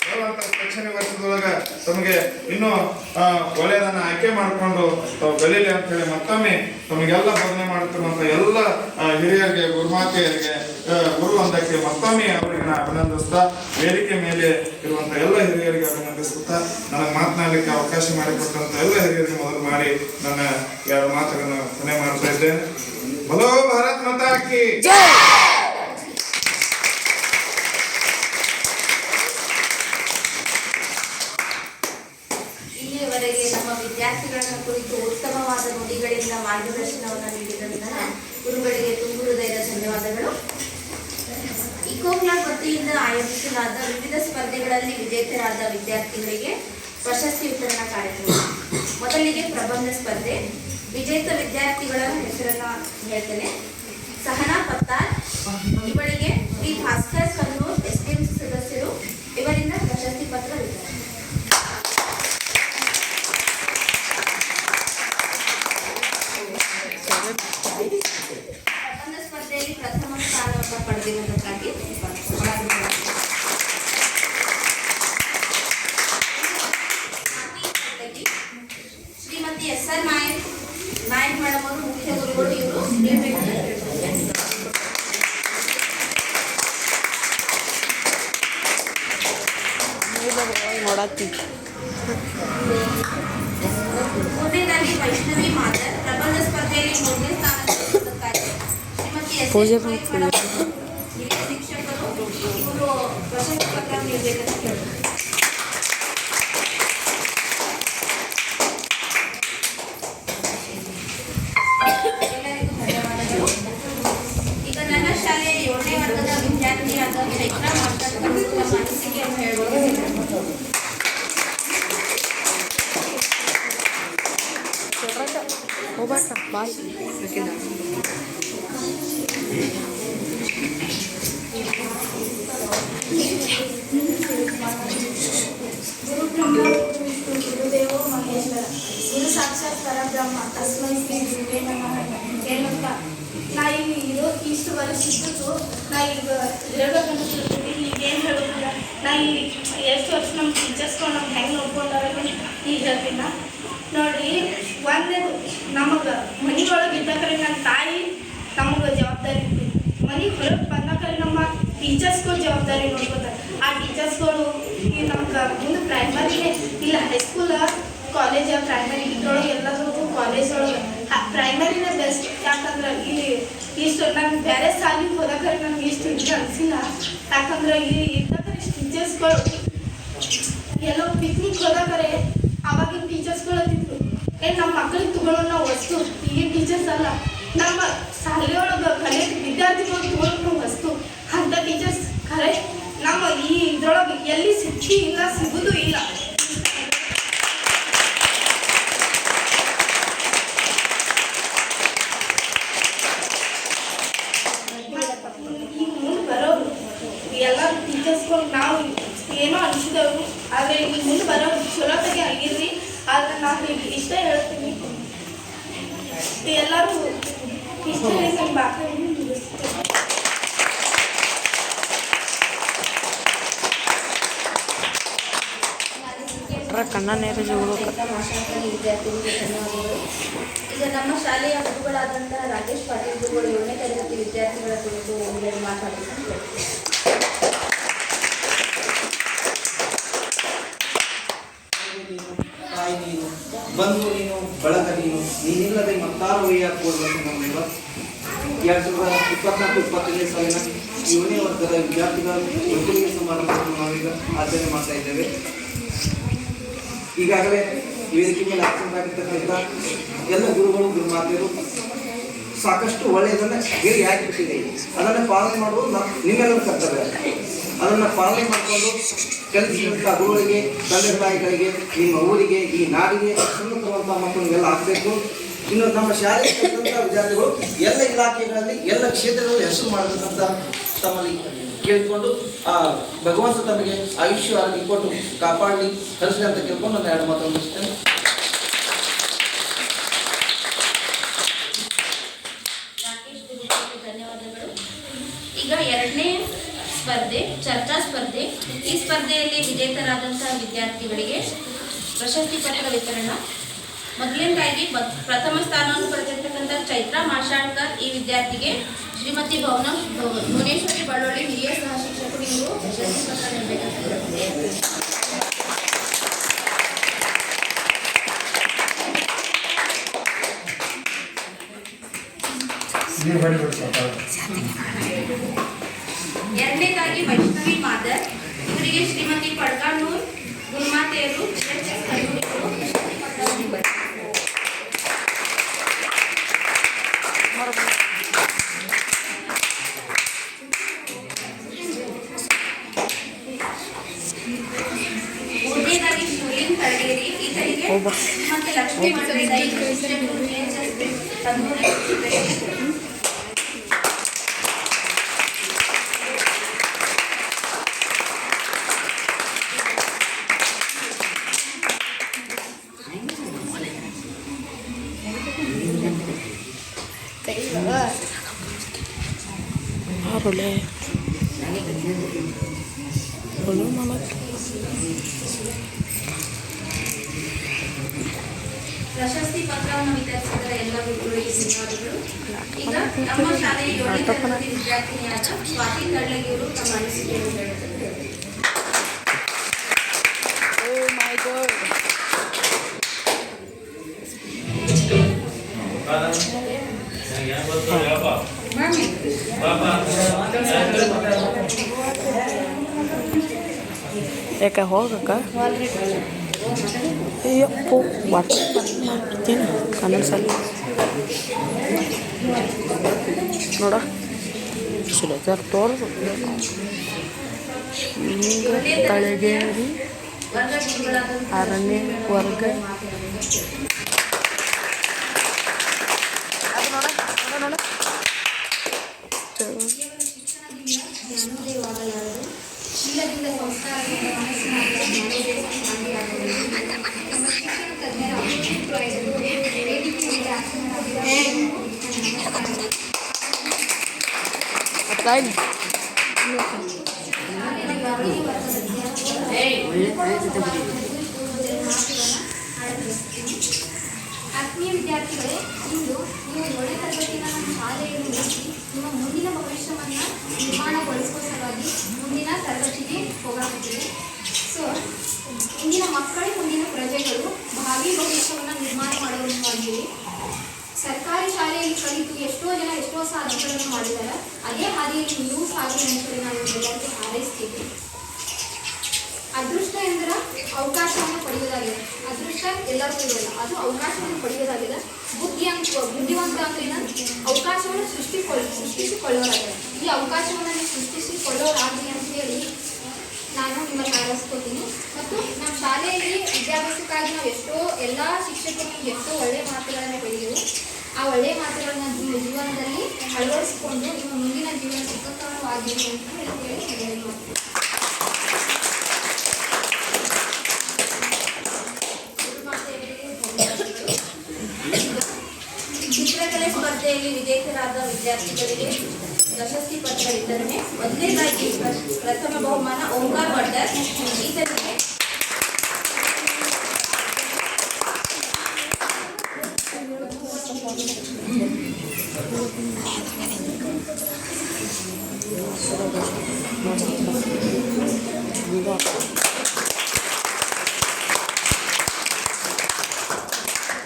[SPEAKER 6] ಬರುವಂತ ಶೈಕ್ಷಣಿಕ ವರ್ಷದೊಳಗ ತಮಗೆ ಇನ್ನೂ ಒಳ್ಳೆಯದನ್ನ ಆಯ್ಕೆ ಮಾಡಿಕೊಂಡು ತಾವು ಬೆಳೀಲಿ ಅಂತ ಹೇಳಿ ಮತ್ತೊಮ್ಮೆ ತಮಗೆಲ್ಲ ಬೋಧನೆ ಮಾಡುತ್ತಿರುವಂತ ಎಲ್ಲ ಹಿರಿಯರಿಗೆ ಗುರುಮಾತೆಯರಿಗೆ ಗುರು ಅಂದಕ್ಕೆ ಮತ್ತೊಮ್ಮೆ ಅವರಿಗೆ ನಾನು ಅಭಿನಂದಿಸ್ತಾ, ವೇದಿಕೆ ಮೇಲೆ ಇರುವಂತ ಎಲ್ಲ ಹಿರಿಯರಿಗೆ ಅಭಿನಂದಿಸುತ್ತಾ, ನನಗೆ ಮಾತನಾಡಲಿಕ್ಕೆ ಅವಕಾಶ ಮಾಡಿಕೊಟ್ಟಂತ ಎಲ್ಲ ಹಿರಿಯರಿಗೆ ಮೊದಲು ಮಾಡಿ ನನ್ನ 2 ಮಾತುಗಳನ್ನು ಕೊನೆ ಮಾಡ್ತಾ ಇದ್ದೇನೆ. ಬಲೋ ಭಾರತ್ ಮಾತಾ ಕಿ ಜೈ.
[SPEAKER 1] ಇಲ್ಲಿಯವರೆಗೆ ನಮ್ಮ ವಿದ್ಯಾರ್ಥಿಗಳನ್ನು ಕುರಿತು ಉತ್ತಮವಾದ ನುಡಿಗಳಿಂದ ಮಾರ್ಗದರ್ಶನವನ್ನು ನೀಡಿದಂತಹ ಗುರುಗಳಿಗೆ ತುಂಬು ಹೃದಯದ ಧನ್ಯವಾದಗಳು. ಇಕೋ ಕ್ಲಬ್ ವತಿಯಿಂದ ಆಯೋಜಿಸಲಾದ ವಿವಿಧ ಸ್ಪರ್ಧೆಗಳಲ್ಲಿ ವಿಜೇತರಾದ ವಿದ್ಯಾರ್ಥಿಗಳಿಗೆ ಪ್ರಶಸ್ತಿ ವಿತರಣಾ ಕಾರ್ಯಕ್ರಮ. ಮೊದಲಿಗೆ ಪ್ರಬಂಧ ಸ್ಪರ್ಧೆ. ವಿಜೇತ ವಿದ್ಯಾರ್ಥಿಗಳ ಹೆಸರನ್ನ ಹೇಳ್ತೇನೆ. ಸಹನಾ ಪತ್ತಾರ್, ಇವಳಿಗೆ ಶ್ರೀ ಭಾಸ್ಕರ್ ಕನ್ನೂರ್ SDM ಸದಸ್ಯರು ಇವರಿಂದ ಪ್ರಶಸ್ತಿ ಪತ್ರ ವಿತರಣೆ. ಪ್ರಬಂಧ ಸ್ಪರ್ಧೆಯಲ್ಲಿ ಪ್ರಥಮ ಸ್ಥಾನವನ್ನು ಪಡೆದಿರುವುದಕ್ಕಾಗಿ ಶ್ರೀಮತಿ SR ನಾಯಕ್ ಮೇಡಮ್ ಅವರು ಮುಖ್ಯ ಗುರುಗಳು. ಇವರು ಮೂರನೇದಾಗಿ ವೈಷ್ಣವಿ ಮಾದರ್, ಪ್ರಬಂಧ ಸ್ಪರ್ಧೆಯಲ್ಲಿ 3ನೇ ಸ್ಥಾನ ಪಡೆದಿರುವುದಕ್ಕಾಗಿ ಶ್ರೀಮತಿ SR ಹಿರಿಯ ಶಿಕ್ಷಕರು. ಇವರು ಪ್ರಶಸ್ತಿ ಪತ್ರ ನೀಡಬೇಕಂತ ಕೇಳಿದರು. ಎಲ್ಲರಿಗೂ ಧನ್ಯವಾದಗಳು. ಈಗ ನನ್ನ ಶಾಲೆಯ 7ನೇ ವರ್ಗದ ವಿದ್ಯಾರ್ಥಿಯಾದ ಚೈತ್ರ ಮಾತನಾಡಿ ತಮ್ಮ ಅನಿಸಿಕೆಯನ್ನು ಹೇಳ್ಬೋದು.
[SPEAKER 7] ಗುರುಬ್ರಹ್ಮ ಗುರುವಿಷ್ಣು ಗುರುದೇವೋ ಮಹೇಶ್ವರ ಗುರು ಸಾಕ್ಷಾತ್ ಪರಬ್ರಹ್ಮ ತಸ್ಮೈ ಶ್ರೀ ಗುರುವೇ ನಮಃ. ಏನಂತ ನಾ ಇಲ್ಲಿ ಇಷ್ಟು ವರ್ಷ ಇದ್ದು ನಾ ಈಗ ಹೇಳ್ಬೇಕಂತ ಈಗ ಏನು ಹೇಳ್ಬೇಕಂದ್ರೆ ನಾ ಇಲ್ಲಿ ಎಷ್ಟು ವರ್ಷ ನಮ್ಮ ಟೀಚರ್ಸ್ಗಳು ನಮ್ಗೆ ಹೆಂಗೆ ನೋಡ್ಕೊಂಡಾರ ಈಗ ಹೇಳ್ತೀನಿ. ನೋಡ್ರಿ, ಒಂದೇದು ನಮಗೆ ಮನೆಯೊಳಗೆ ಇದ್ದಕ್ರೆ ನನ್ನ ತಾಯಿ ನಮಗೆ ಜವಾಬ್ದಾರಿ ಇತ್ತು. ಮನೆಗೆ ಹೊರಗೆ ಬಂದಕ್ರೆ ನಮ್ಮ ಟೀಚರ್ಸ್ಗಳು ಜವಾಬ್ದಾರಿ ನೋಡ್ಕೋತಾರೆ. ಆ ಟೀಚರ್ಸ್ಗಳು ಈಗ ನಮ್ಗೆ ಮುಂದೆ ಪ್ರೈಮರಿನೇ ಇಲ್ಲ, ಹೈಸ್ಕೂಲ ಕಾಲೇಜ್ ಪ್ರೈಮರಿ ಇದ್ರೊಳಗೆ ಎಲ್ಲದಕ್ಕೂ ಕಾಲೇಜ್ ಒಳಗೆ ಪ್ರೈಮರಿನೇ ಬೆಸ್ಟ್. ಯಾಕಂದ್ರೆ ಇಲ್ಲಿ ಇಷ್ಟು ನಾನು ಬೇರೆ ಸಾಲಿಗೆ ಹೋದಾಕ್ರೆ ನನಗೆ ಇಷ್ಟು ಇದು ಅನಿಸಿಲ್ಲ. ಯಾಕಂದ್ರೆ ಇಲ್ಲಿ ಇದ್ದಕ್ರೆ ಇಷ್ಟು ಟೀಚರ್ಸ್ಗಳು ಎಲ್ಲೋ ಪಿಕ್ನಿಕ್ ಹೋದಾಕರೆ ಅವಾಗಿನ ಟೀಚರ್ಸ್ಗಳು ಅಂತಿದ್ರು, ನಮ್ಮ ಮಕ್ಕಳಿಗೆ ತಗೊಳ್ಳೋ ನಾವು ವಸ್ತು. ಈಗಿನ ಟೀಚರ್ಸ್ ಅಲ್ಲ, ನಮ್ಮ ಶಾಲೆಯೊಳಗೆ ಕಲಿಯೋ ವಿದ್ಯಾರ್ಥಿಗಳು ತಗೊಳ್ಳೋ ನಾವು ವಸ್ತು ಅಂತ ಟೀಚರ್ಸ್ ಖರೆ ನಮ್ಮ ಈ ಇದ್ರೊಳಗೆ ಎಲ್ಲಿ ಸಿಕ್ಕಿ ಇಲ್ಲ, ಸಿಗೋದು ಇಲ್ಲ. ಈಗ ಮುಂದೆ ಬರೋರು ಎಲ್ಲ ಟೀಚರ್ಸ್ಗಳು ನಾವು ಏನೋ ಅನಿಸಿದವರು, ಆದರೆ ಈಗ ಮುಂದೆ ಬರೋರು ಚಲೋತ್ತಾಗೆ ಆಗಿರ್ರಿ. ಆದರೆ ನಾವು ಇಷ್ಟೇ ಹೇಳ್ತೀನಿ. ಎಲ್ಲರೂ ಇಷ್ಟ ಹೇಳಿ ಮಾತನ್ನು ಮುಗಿಸ್ತೇನೆ.
[SPEAKER 1] ಈಗ ನಮ್ಮ ಶಾಲೆಯ ಗುರುಗಳಾದಂತಹ ರಾಕೇಶ್ ಪಾಟೀಲ್ ಗುರುಗಳು 7ನೇ ತರಗತಿ ವಿದ್ಯಾರ್ಥಿಗಳ ಕುರಿತು ಒಂದೆರಡು ಮಾತಾಡಿದ್ದಾರೆ.
[SPEAKER 8] ತಾಯಿ ನೀನು, ಬಂಧು ನೀನು, ಬಳಗ ನೀನಿಲ್ಲದೆ ಮತ್ತಾರು ಕೊಡಬೇಕು ನಮ್ಮೆಲ್ಲ. 2024-25ನೇ ಸಾಲಿನ 7ನೇ ವರ್ಗದ ವಿದ್ಯಾರ್ಥಿಗಳ ಒಟ್ಟುಗೂಡಿಸುವ ಸಮಾರಂಭವನ್ನು ನಾವೀಗ ಆಚರಣೆ ಮಾಡ್ತಾ ಇದ್ದೇವೆ. ಈಗಾಗಲೇ ವೇದಿಕೆ ಮೇಲೆ ಆಸಕ್ತ ಆಗಿರ್ತಕ್ಕಂಥ ಎಲ್ಲ ಗುರುಗಳು ಗುರುಮಾತೆಯರು ಸಾಕಷ್ಟು ಒಳ್ಳೆಯದನ್ನು ಹೇಳಿ ಹಾಕಿಬಿಟ್ಟಿದೆ. ಅದನ್ನು ಪಾಲನೆ ಮಾಡುವುದು ನಿಮ್ಮೆಲ್ಲರ ಕರ್ತವ್ಯ. ಅದನ್ನು ಪಾಲನೆ ಮಾಡಿಕೊಂಡು ಕಲಿಸಿದಂಥ ಗುರುಗಳಿಗೆ, ತಂದೆ ತಾಯಿಗಳಿಗೆ, ನಿಮ್ಮ ಊರಿಗೆ, ಈ ನಾಡಿಗೆ ಉನ್ನತವಂತ ಮಕ್ಕಳಿಗೆಲ್ಲ ಆಗಬೇಕು. ಇನ್ನು ನಮ್ಮ ಶಾಲೆಗೆ ಕಲಿತಂಥ ವಿದ್ಯಾರ್ಥಿಗಳು ಎಲ್ಲ ಇಲಾಖೆಗಳಲ್ಲಿ, ಎಲ್ಲ ಕ್ಷೇತ್ರಗಳಲ್ಲಿ ಹೆಸರು ಮಾಡಬೇಕಂತ ತಮ್ಮಲ್ಲಿ ಕೇಳಿಕೊಂಡು ಆ ಭಗವಂತ ತಮಗೆ ಆಯುಷ್ಯ ಆರೋಗ್ಯ ಕೊಟ್ಟು ಕಾಪಾಡಲಿ, ಕಲಿಸಲಿ ಅಂತ ಕೇಳ್ಕೊಂಡು ನಾನು 2 ಮಾತು ಮುಗಿಸ್ತೇನೆ.
[SPEAKER 1] ರಾಕೇಶ್ ಗುರುಗಳಿಗೆ ಧನ್ಯವಾದಗಳು. ಈಗ 2ನೇ ಸ್ಪರ್ಧೆ, ಚರ್ಚಾ ಸ್ಪರ್ಧೆ. ಈ ಸ್ಪರ್ಧೆಯಲ್ಲಿ ವಿಜೇತರಾದಂತಹ ವಿದ್ಯಾರ್ಥಿಗಳಿಗೆ ಪ್ರಶಸ್ತಿ ಪತ್ರ ವಿತರಣಾ. ಮೊದಲನೇದಾಗಿ ಪ್ರಥಮ ಸ್ಥಾನವನ್ನು ಪಡೆದಿರ್ತಕ್ಕಂಥ ಚೈತ್ರಾ ಮಾಶಾಳ್ಕರ್ ಈ ವಿದ್ಯಾರ್ಥಿಗೆ ಶ್ರೀಮತಿ ಭುವನೇಶ್ವರಿ ಬಳ್ಳೊಳ್ಳಿ ಹಿರಿಯ ಸಹ ಶಿಕ್ಷಕರು ಇವರು ಪ್ರಶಸ್ತಿ ಪತ್ರ ನೀಡಬೇಕಾಗುತ್ತದೆ. ಎರಡನೇದಾಗಿ ವೈಷ್ಣವಿ ಮಾದರ್ ಇವರಿಗೆ ಶ್ರೀಮತಿ ಪಡ್ಗಾನೂರ್ ಗುರುಮಾತೆಯರು ಮೂರನೇದಾಗಿ ಶಿವಲಿಂಗ್ ತಳಗೇರಿ ಈತರಿಗೆ ಶ್ರೀಮತಿ ಲಕ್ಷ್ಮೀ ಮಂಡಳಿ ಪ್ರಶಸ್ತಿ ಪತ್ರವನ್ನು ವಿತರಿಸಿದ ಎಲ್ಲ ಗುರುಗಳಿಗೆ ಧನ್ಯವಾದಗಳು. ಈಗ ನಮ್ಮ ಶಾಲೆಯ 7ನೇ ತರಗತಿ ವಿದ್ಯಾರ್ಥಿನಿಯಾದ ಸ್ವಾತಿ ತಳ್ಳಗಿಯವರು ತಮ್ಮ ಅನಿಸಿಕೆಯನ್ನು ಹೇಳುತ್ತಾರೆ.
[SPEAKER 9] ಯಾಕೆ ಹೋಗಕ್ಕ ಅಯ್ಯಪ್ಪು ವಾಟ್ಸಪ್ ಮಾಡ್ತೀನಿ ಕನ್ನಡ ನೋಡ ಸುಲಭ ತೋರ್ಸು ತಳಗೇರಿ 6ನೇ ವರ್ಗ
[SPEAKER 7] ಶೀಲದಿಂದ ಸಂಸ್ಕಾರದಿಂದ ಆತ್ಮೀಯ ವಿದ್ಯಾರ್ಥಿಗಳೇ, ಇಂದು ನೀವು 7ನೇ ತರಗತಿನ ನಮ್ಮ ಶಾಲೆಯಲ್ಲಿ ಮುಗಿಸಿ ನಿಮ್ಮ ಮುಂದಿನ ಭವಿಷ್ಯವನ್ನು ನಿರ್ಮಾಣಗೊಳಿಸುವ ಸಲುವಾಗಿ ಮುಂದಿನ ತರಗತಿಗೆ ಹೋಗಲಾಗುತ್ತಿದೆ. ಸೊ ಇಂದಿನ ಮಕ್ಕಳೇ ಮುಂದಿನ ಪ್ರಜೆಗಳು, ಭಾವಿ ಭವಿಷ್ಯವನ್ನು ನಿರ್ಮಾಣ ಮಾಡುವಂತಾಗಿವೆ. ಸರ್ಕಾರಿ ಶಾಲೆಯಲ್ಲಿ ಕಲಿತು ಎಷ್ಟೋ ಜನ ಎಷ್ಟೋ ಸಾಧನೆಗಳನ್ನು ಮಾಡಿದ್ದಾರೆ. ಅದೇ ಹಾದಿಯಲ್ಲಿ ನೀವು ಸಾಗಲಿ ಅಂತೇಳಿ ನಾವು ಎಲ್ಲರಿಗೂ ಹಾರೈಸ್ತೀವಿ. ಅದೃಷ್ಟ ಎಂದರೆ ಅವಕಾಶವನ್ನು ಪಡೆಯೋದಾಗಿದೆ. ಅದೃಷ್ಟ ಎಲ್ಲರಿಗೂ ಇರೋಲ್ಲ, ಅದು ಅವಕಾಶವನ್ನು ಪಡೆಯೋದಾಗಿದೆ. ಬುದ್ಧಿವಂತ ಅಂದ್ರೆ ಅವಕಾಶವನ್ನು ಸೃಷ್ಟಿಸಿಕೊಳ್ಳೋರಾಗಿದೆ. ಈ ಅವಕಾಶವನ್ನು ನೀವು ಸೃಷ್ಟಿಸಿಕೊಳ್ಳೋರಾಗಲಿ ಅಂತ ಹೇಳಿ ನಾನು ನಿಮ್ಮನ್ನು ಹಾರೈಸ್ಕೊತೀನಿ. ಮತ್ತು ನಮ್ಮ ಶಾಲೆಯಲ್ಲಿ ವಿದ್ಯಾಭ್ಯಾಸಕ್ಕಾಗಿ ನಾವು ಎಲ್ಲ ಶಿಕ್ಷಕರು ಎಷ್ಟೋ ಒಳ್ಳೆಯ ಮಾತುಗಳನ್ನು ಹೇಳಿದೆವು. ಆ ಒಳ್ಳೆಯ ಮಾತುಗಳನ್ನು ನಿಮ್ಮ ಜೀವನದಲ್ಲಿ ಅಳವಡಿಸಿಕೊಂಡು ನಿಮ್ಮ ಮುಂದಿನ ಜೀವನ ಸುಖಕರವಾಗಿದೆ ಅಂತ ಹೇಳಿ ಗುರುಮಾತೆಯವರಿಗೆ
[SPEAKER 1] ವಿದ್ಯಾರ್ಥಿಗಳಿಗೆ ಪ್ರಶಸ್ತಿ ಪತ್ರ ವಿತರಣೆ. ಮೊದಲನೇದಾಗಿ ಪ್ರಥಮ ಬಹುಮಾನ ಓಂಕಾರ ವಡ್ಡರ್. ಈತನಿಗೆ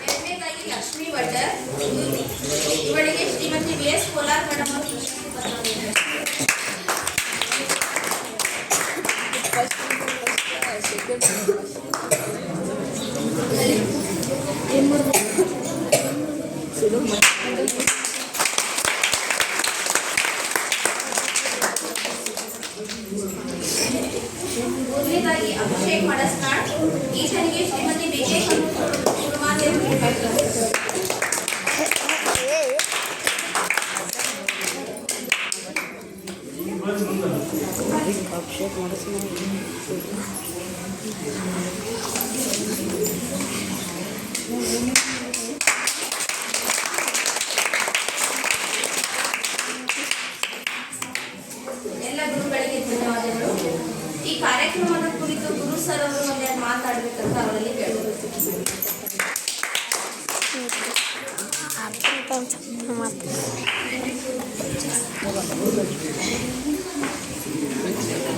[SPEAKER 1] ಎರಡನೇದಾಗಿ ಲಕ್ಷ್ಮೀ ವಡ್ಡರ್. ಇವಳಿಗೆ ಶ್ರೀಮತಿ VS ಕೋಲಾರ್ ಮೇಡಮ್ ಅವರು ಪ್ರಶಸ್ತಿ ಪತ್ರ ನೀಡಿದ್ದಾರೆ. ಮೂರನೇದಾಗಿ ಅಭಿಷೇಕ್ ಮಡಸ್ನಾಳ್. ಈತನಿಗೆ ಶ್ರೀಮತಿ BK ಗುರುಮಾತೆ
[SPEAKER 9] ಅಭಿಷೇಕ್ ಮಾಡಿಸ್ತೀನಿ.
[SPEAKER 1] ಎಲ್ಲ ಗುರುಗಳಿಗೆ ಧನ್ಯವಾದಗಳು. ಈ ಕಾರ್ಯಕ್ರಮದ ಕುರಿತು ಗುರು ಸರ್ ಅವರು ಒಂದೆರಡು ಮಾತಾಡಬೇಕಂತ ಅವರಲ್ಲಿ ಕೇಳಬಹುದು.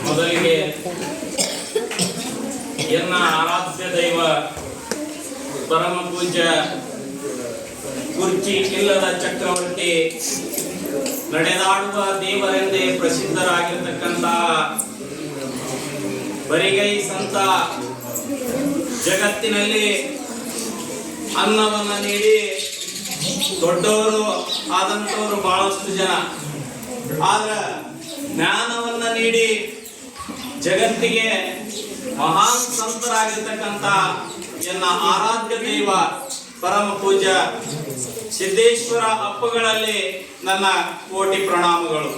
[SPEAKER 10] ಮೊದಲಿಗೆ ಎನ್ನ ಆರಾಧ್ಯ ದೈವ ಪರಮ ಪೂಜ್ಯ ಕುರ್ಚಿ ಇಲ್ಲದ ಚಕ್ರವರ್ತಿ ನಡೆದಾಡುವ ದೇವರೆಂದೇ ಪ್ರಸಿದ್ಧರಾಗಿರ್ತಕ್ಕಂತಹ ಬರಿಗೈ ಸಂತ ಜಗತ್ತಿನಲ್ಲಿ ಅನ್ನವನ್ನು ನೀಡಿ ದೊಡ್ಡವರು ಆದಂತವರು ಬಹಳಷ್ಟು ಜನ, ಆದ್ರೆ ಜ್ಞಾನವನ್ನ ನೀಡಿ ಜಗತ್ತಿಗೆ ಮಹಾನ್ ಸಂತರಾಗಿರ್ತಕ್ಕಂಥ ಎನ್ನ ಆರಾಧ್ಯ ದೈವ ಪರಮ ಪೂಜ್ಯ ಸಿದ್ದೇಶ್ವರ ಅಪ್ಪಗಳಲ್ಲಿ ನನ್ನ ಕೋಟಿ ಪ್ರಣಾಮಗಳು.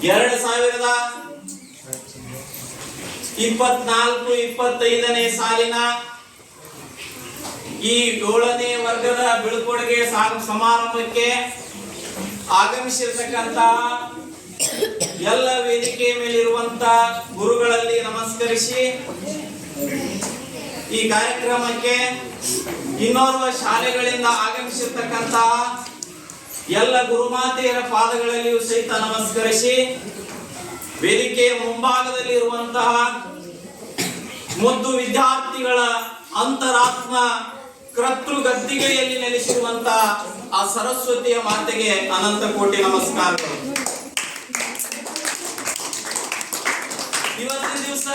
[SPEAKER 10] 2024-25ನೇ ಸಾಲಿನ ಈ 7ನೇ ವರ್ಗದ ಬೀಳ್ಕೊಡುಗೆ ಸಮಾರಂಭಕ್ಕೆ ಆಗಮಿಸಿರ್ತಕ್ಕಂಥ ಎಲ್ಲ ವೇದಿಕೆ ಮೇಲಿರುವಂತ ಗುರುಗಳಲ್ಲಿ ನಮಸ್ಕರಿಸಿ, ಈ ಕಾರ್ಯಕ್ರಮಕ್ಕೆ ಇನ್ನೋರ್ವ ಶಾಲೆಗಳಿಂದ ಆಗಮಿಸಿರ್ತಕ್ಕಂಥ ಎಲ್ಲ ಗುರುಮಾತೆಯರ ಪಾದಗಳಲ್ಲಿಯೂ ಸಹಿತ ನಮಸ್ಕರಿಸಿ, ವೇದಿಕೆಯ ಮುಂಭಾಗದಲ್ಲಿ ಇರುವಂತಹ ಮುದ್ದು ವಿದ್ಯಾರ್ಥಿಗಳ ಅಂತರಾತ್ಮ ಕರ್ತೃ ಗದ್ದಿಗೆಯಲ್ಲಿ ನೆಲೆಸಿರುವಂತಹ ಆ ಸರಸ್ವತಿಯ ಮಾತೆಗೆ ಅನಂತ ಕೋಟಿ ನಮಸ್ಕಾರಗಳು. ಇವತ್ತಿನ ದಿವಸ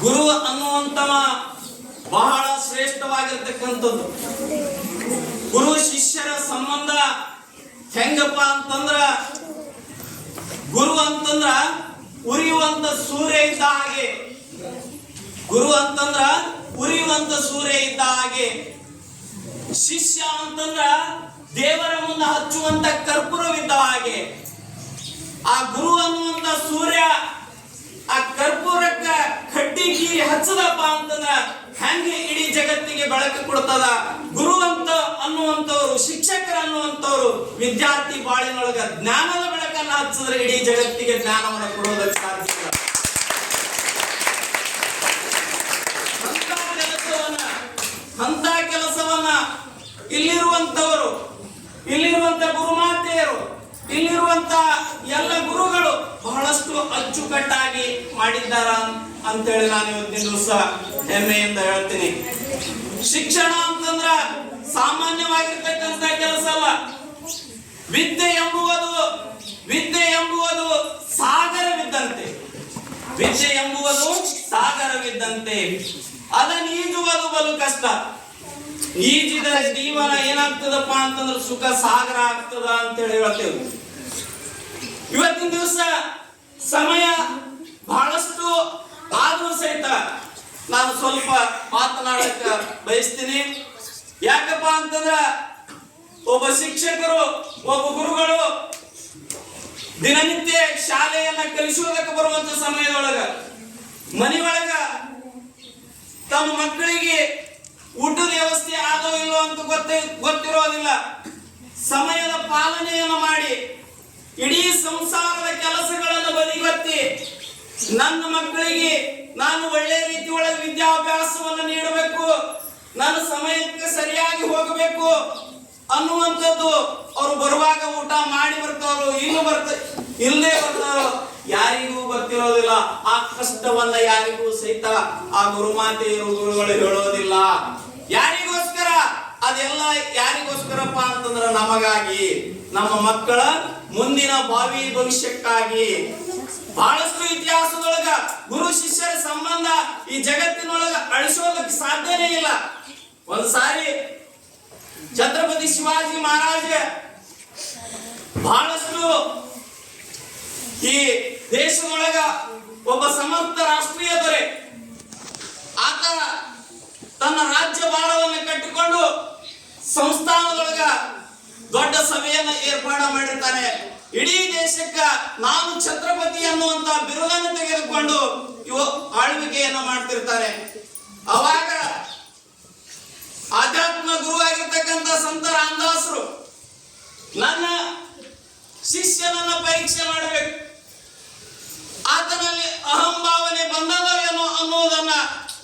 [SPEAKER 10] ಗುರು ಅನ್ನುವಂತವ ಬಹಳ ಶ್ರೇಷ್ಠವಾಗಿರ್ತಕ್ಕಂಥದ್ದು. ಗುರು ಶಿಷ್ಯರ ಸಂಬಂಧ ಹೆಂಗಪ್ಪ ಅಂತಂದ್ರ, ಗುರು ಅಂತಂದ್ರ ಉರಿಯುವಂತ ಸೂರ್ಯ ಇದ್ದ ಹಾಗೆ, ಗುರು ಅಂತಂದ್ರ ಉರಿಯುವಂತ ಸೂರ್ಯ ಇದ್ದ ಹಾಗೆ, ಶಿಷ್ಯ ಅಂತಂದ್ರ ದೇವರ ಮುಂದೆ ಹಚ್ಚುವಂತ ಕರ್ಪೂರವಿದ್ದ ಹಾಗೆ. ಆ ಗುರು ಅನ್ನುವಂತ ಸೂರ್ಯ ಆ ಕರ್ಪೂರಕ್ಕ ಕಡ್ಡಿ ಕೀರಿ ಹಚ್ಚದಪ್ಪ ಅಂತಂದ್ರ ಹೆಂಗೆ ಇಡೀ ಜಗತ್ತಿಗೆ ಬೆಳಕು ಕೊಡ್ತದ. ಗುರು ಅಂತ ಅನ್ನುವಂಥವ್ರು, ಶಿಕ್ಷಕರು ಅನ್ನುವಂಥವ್ರು ವಿದ್ಯಾರ್ಥಿ ಬಾಳಿನೊಳಗ ಜ್ಞಾನದ ಬೆಳಕನ್ನ ಹಚ್ಚಿದ್ರೆ ಇಡೀ ಜಗತ್ತಿಗೆ ಜ್ಞಾನವನ್ನು ಕೊಡೋದಕ್ಕೆ ಸಾಧ್ಯ. ಅಂತ ಕೆಲಸವನ್ನ ಇಲ್ಲಿರುವಂತವರು, ಇಲ್ಲಿರುವಂತ ಗುರುಮಾತೆಯರು, ಇಲ್ಲಿರುವಂತ ಎಲ್ಲ ಗುರುಗಳು ಬಹಳಷ್ಟು ಅಚ್ಚುಕಟ್ಟಾಗಿ ಮಾಡಿದ್ದಾರ ಅಂತೇಳಿ ನಾನು ಇವತ್ತಿನ ದಿವಸ ಹೆಮ್ಮೆಯಿಂದ ಹೇಳ್ತೀನಿ. ಶಿಕ್ಷಣ ಅಂತಂದ್ರ ಸಾಮಾನ್ಯವಾಗಿರ್ತಕ್ಕಂಥ ಕೆಲಸ ಅಲ್ಲ. ವಿದ್ಯೆ ಎಂಬುವುದು ಸಾಗರವಿದ್ದಂತೆ, ವಿದ್ಯೆ ಎಂಬುವುದು ಸಾಗರವಿದ್ದಂತೆ. ಅದನ್ನು ಈಜುವುದು ಬಲು ಕಷ್ಟ. ಈಜಿದರೆ ಜೀವನ ಏನಾಗ್ತದಪ್ಪ ಅಂತಂದ್ರೆ ಸುಖ ಸಾಗರ ಆಗ್ತದ ಅಂತೇಳಿ ಹೇಳ್ತೇವೆ. ಇವತ್ತಿನ ದಿವಸ ಸಮಯ ಬಹಳಷ್ಟು ಆದ್ರೂ ಸಹಿತ ನಾನು ಸ್ವಲ್ಪ ಮಾತನಾಡಕ ಬಯಸ್ತೀನಿ. ಯಾಕಪ್ಪ ಅಂತಂದ್ರ ಒಬ್ಬ ಶಿಕ್ಷಕರು, ಒಬ್ಬ ಗುರುಗಳು ದಿನನಿತ್ಯ ಶಾಲೆಯನ್ನ ಕಲಿಸುವುದಕ್ಕೆ ಬರುವಂತ ಸಮಯದೊಳಗ ಮನೆಯೊಳಗ ತಮ್ಮ ಮಕ್ಕಳಿಗೆ ಊಟದ ವ್ಯವಸ್ಥೆ ಆದೋ ಇಲ್ಲೋ ಅಂತ ಗೊತ್ತಿರೋದಿಲ್ಲ. ಸಮಯದ ಪಾಲನೆಯನ್ನು ಮಾಡಿ ಇಡೀ ಸಂಸಾರದ ಕೆಲಸಗಳನ್ನು ಬದಿಗೊತ್ತಿ ನನ್ನ ಮಕ್ಕಳಿಗೆ ನಾನು ಒಳ್ಳೆ ರೀತಿ ಒಳಗೆ ವಿದ್ಯಾಭ್ಯಾಸವನ್ನು ನೀಡಬೇಕು, ನಾನು ಸಮಯಕ್ಕೆ ಸರಿಯಾಗಿ ಹೋಗಬೇಕು ಅನ್ನುವಂಥದ್ದು ಅವ್ರು ಬರುವಾಗ ಊಟ ಮಾಡಿ ಬರ್ತಾರೋ ಇಲ್ಲದೆ ಬರ್ತಾರೋ ಯಾರಿಗೂ ಗೊತ್ತಿರೋದಿಲ್ಲ. ಆ ಕಷ್ಟವನ್ನ ಯಾರಿಗೂ ಸಹಿತ ಆ ಗುರುಮಾತೆಯರು ಗುರುಗಳು ಹೇಳೋದಿಲ್ಲ. ಯಾರಿಗೋಸ್ಕರ? ಅದೆಲ್ಲ ಯಾರಿಗೋಸ್ಕರಪ್ಪ ಅಂತಂದ್ರ ನಮಗಾಗಿ, ನಮ್ಮ ಮಕ್ಕಳ ಮುಂದಿನ ಭಾವಿ ಭವಿಷ್ಯಕ್ಕಾಗಿ. ಬಹಳಷ್ಟು ಇತಿಹಾಸದೊಳಗ ಗುರು ಶಿಷ್ಯರ ಸಂಬಂಧ ಈ ಜಗತ್ತಿನೊಳಗ ಅಳಿಸೋದಕ್ಕೆ ಸಾಧ್ಯನೇ ಇಲ್ಲ. ಒಂದ್ಸಾರಿ ಛತ್ರಪತಿ ಶಿವಾಜಿ ಮಹಾರಾಜ ಬಹಳಷ್ಟು ಈ ದೇಶದೊಳಗ ಒಬ್ಬ ಸಮರ್ಥ ರಾಷ್ಟ್ರೀಯ ದೊರೆ. ಆತ ತನ್ನ ರಾಜ್ಯ ಭಾರವನ್ನು ಕಟ್ಟಿಕೊಂಡು ಸಂಸ್ಥಾನದೊಳಗ ದೊಡ್ಡ ಸಭೆಯನ್ನ ಏರ್ಪಾಡು ಮಾಡಿರ್ತಾನೆ. ಇಡೀ ದೇಶಕ್ಕ ನಾನು ಛತ್ರಪತಿ ಅನ್ನುವಂತ ಬಿರುದನ್ನು ತೆಗೆದುಕೊಂಡು ಆಳ್ವಿಕೆಯನ್ನ ಮಾಡ್ತಿರ್ತಾನೆ. ಅವಾಗ ಆಧ್ಯಾತ್ಮ ಗುರುವಾಗಿರ್ತಕ್ಕಂಥ ಸಂತ ರಾಮದಾಸರು ನನ್ನ ಶಿಷ್ಯನನ್ನ ಪರೀಕ್ಷೆ ಮಾಡಬೇಕು, ಆತನಲ್ಲಿ ಅಹಂಭಾವನೆ ಬಂದದೋ ಏನೋ ಅನ್ನೋದನ್ನ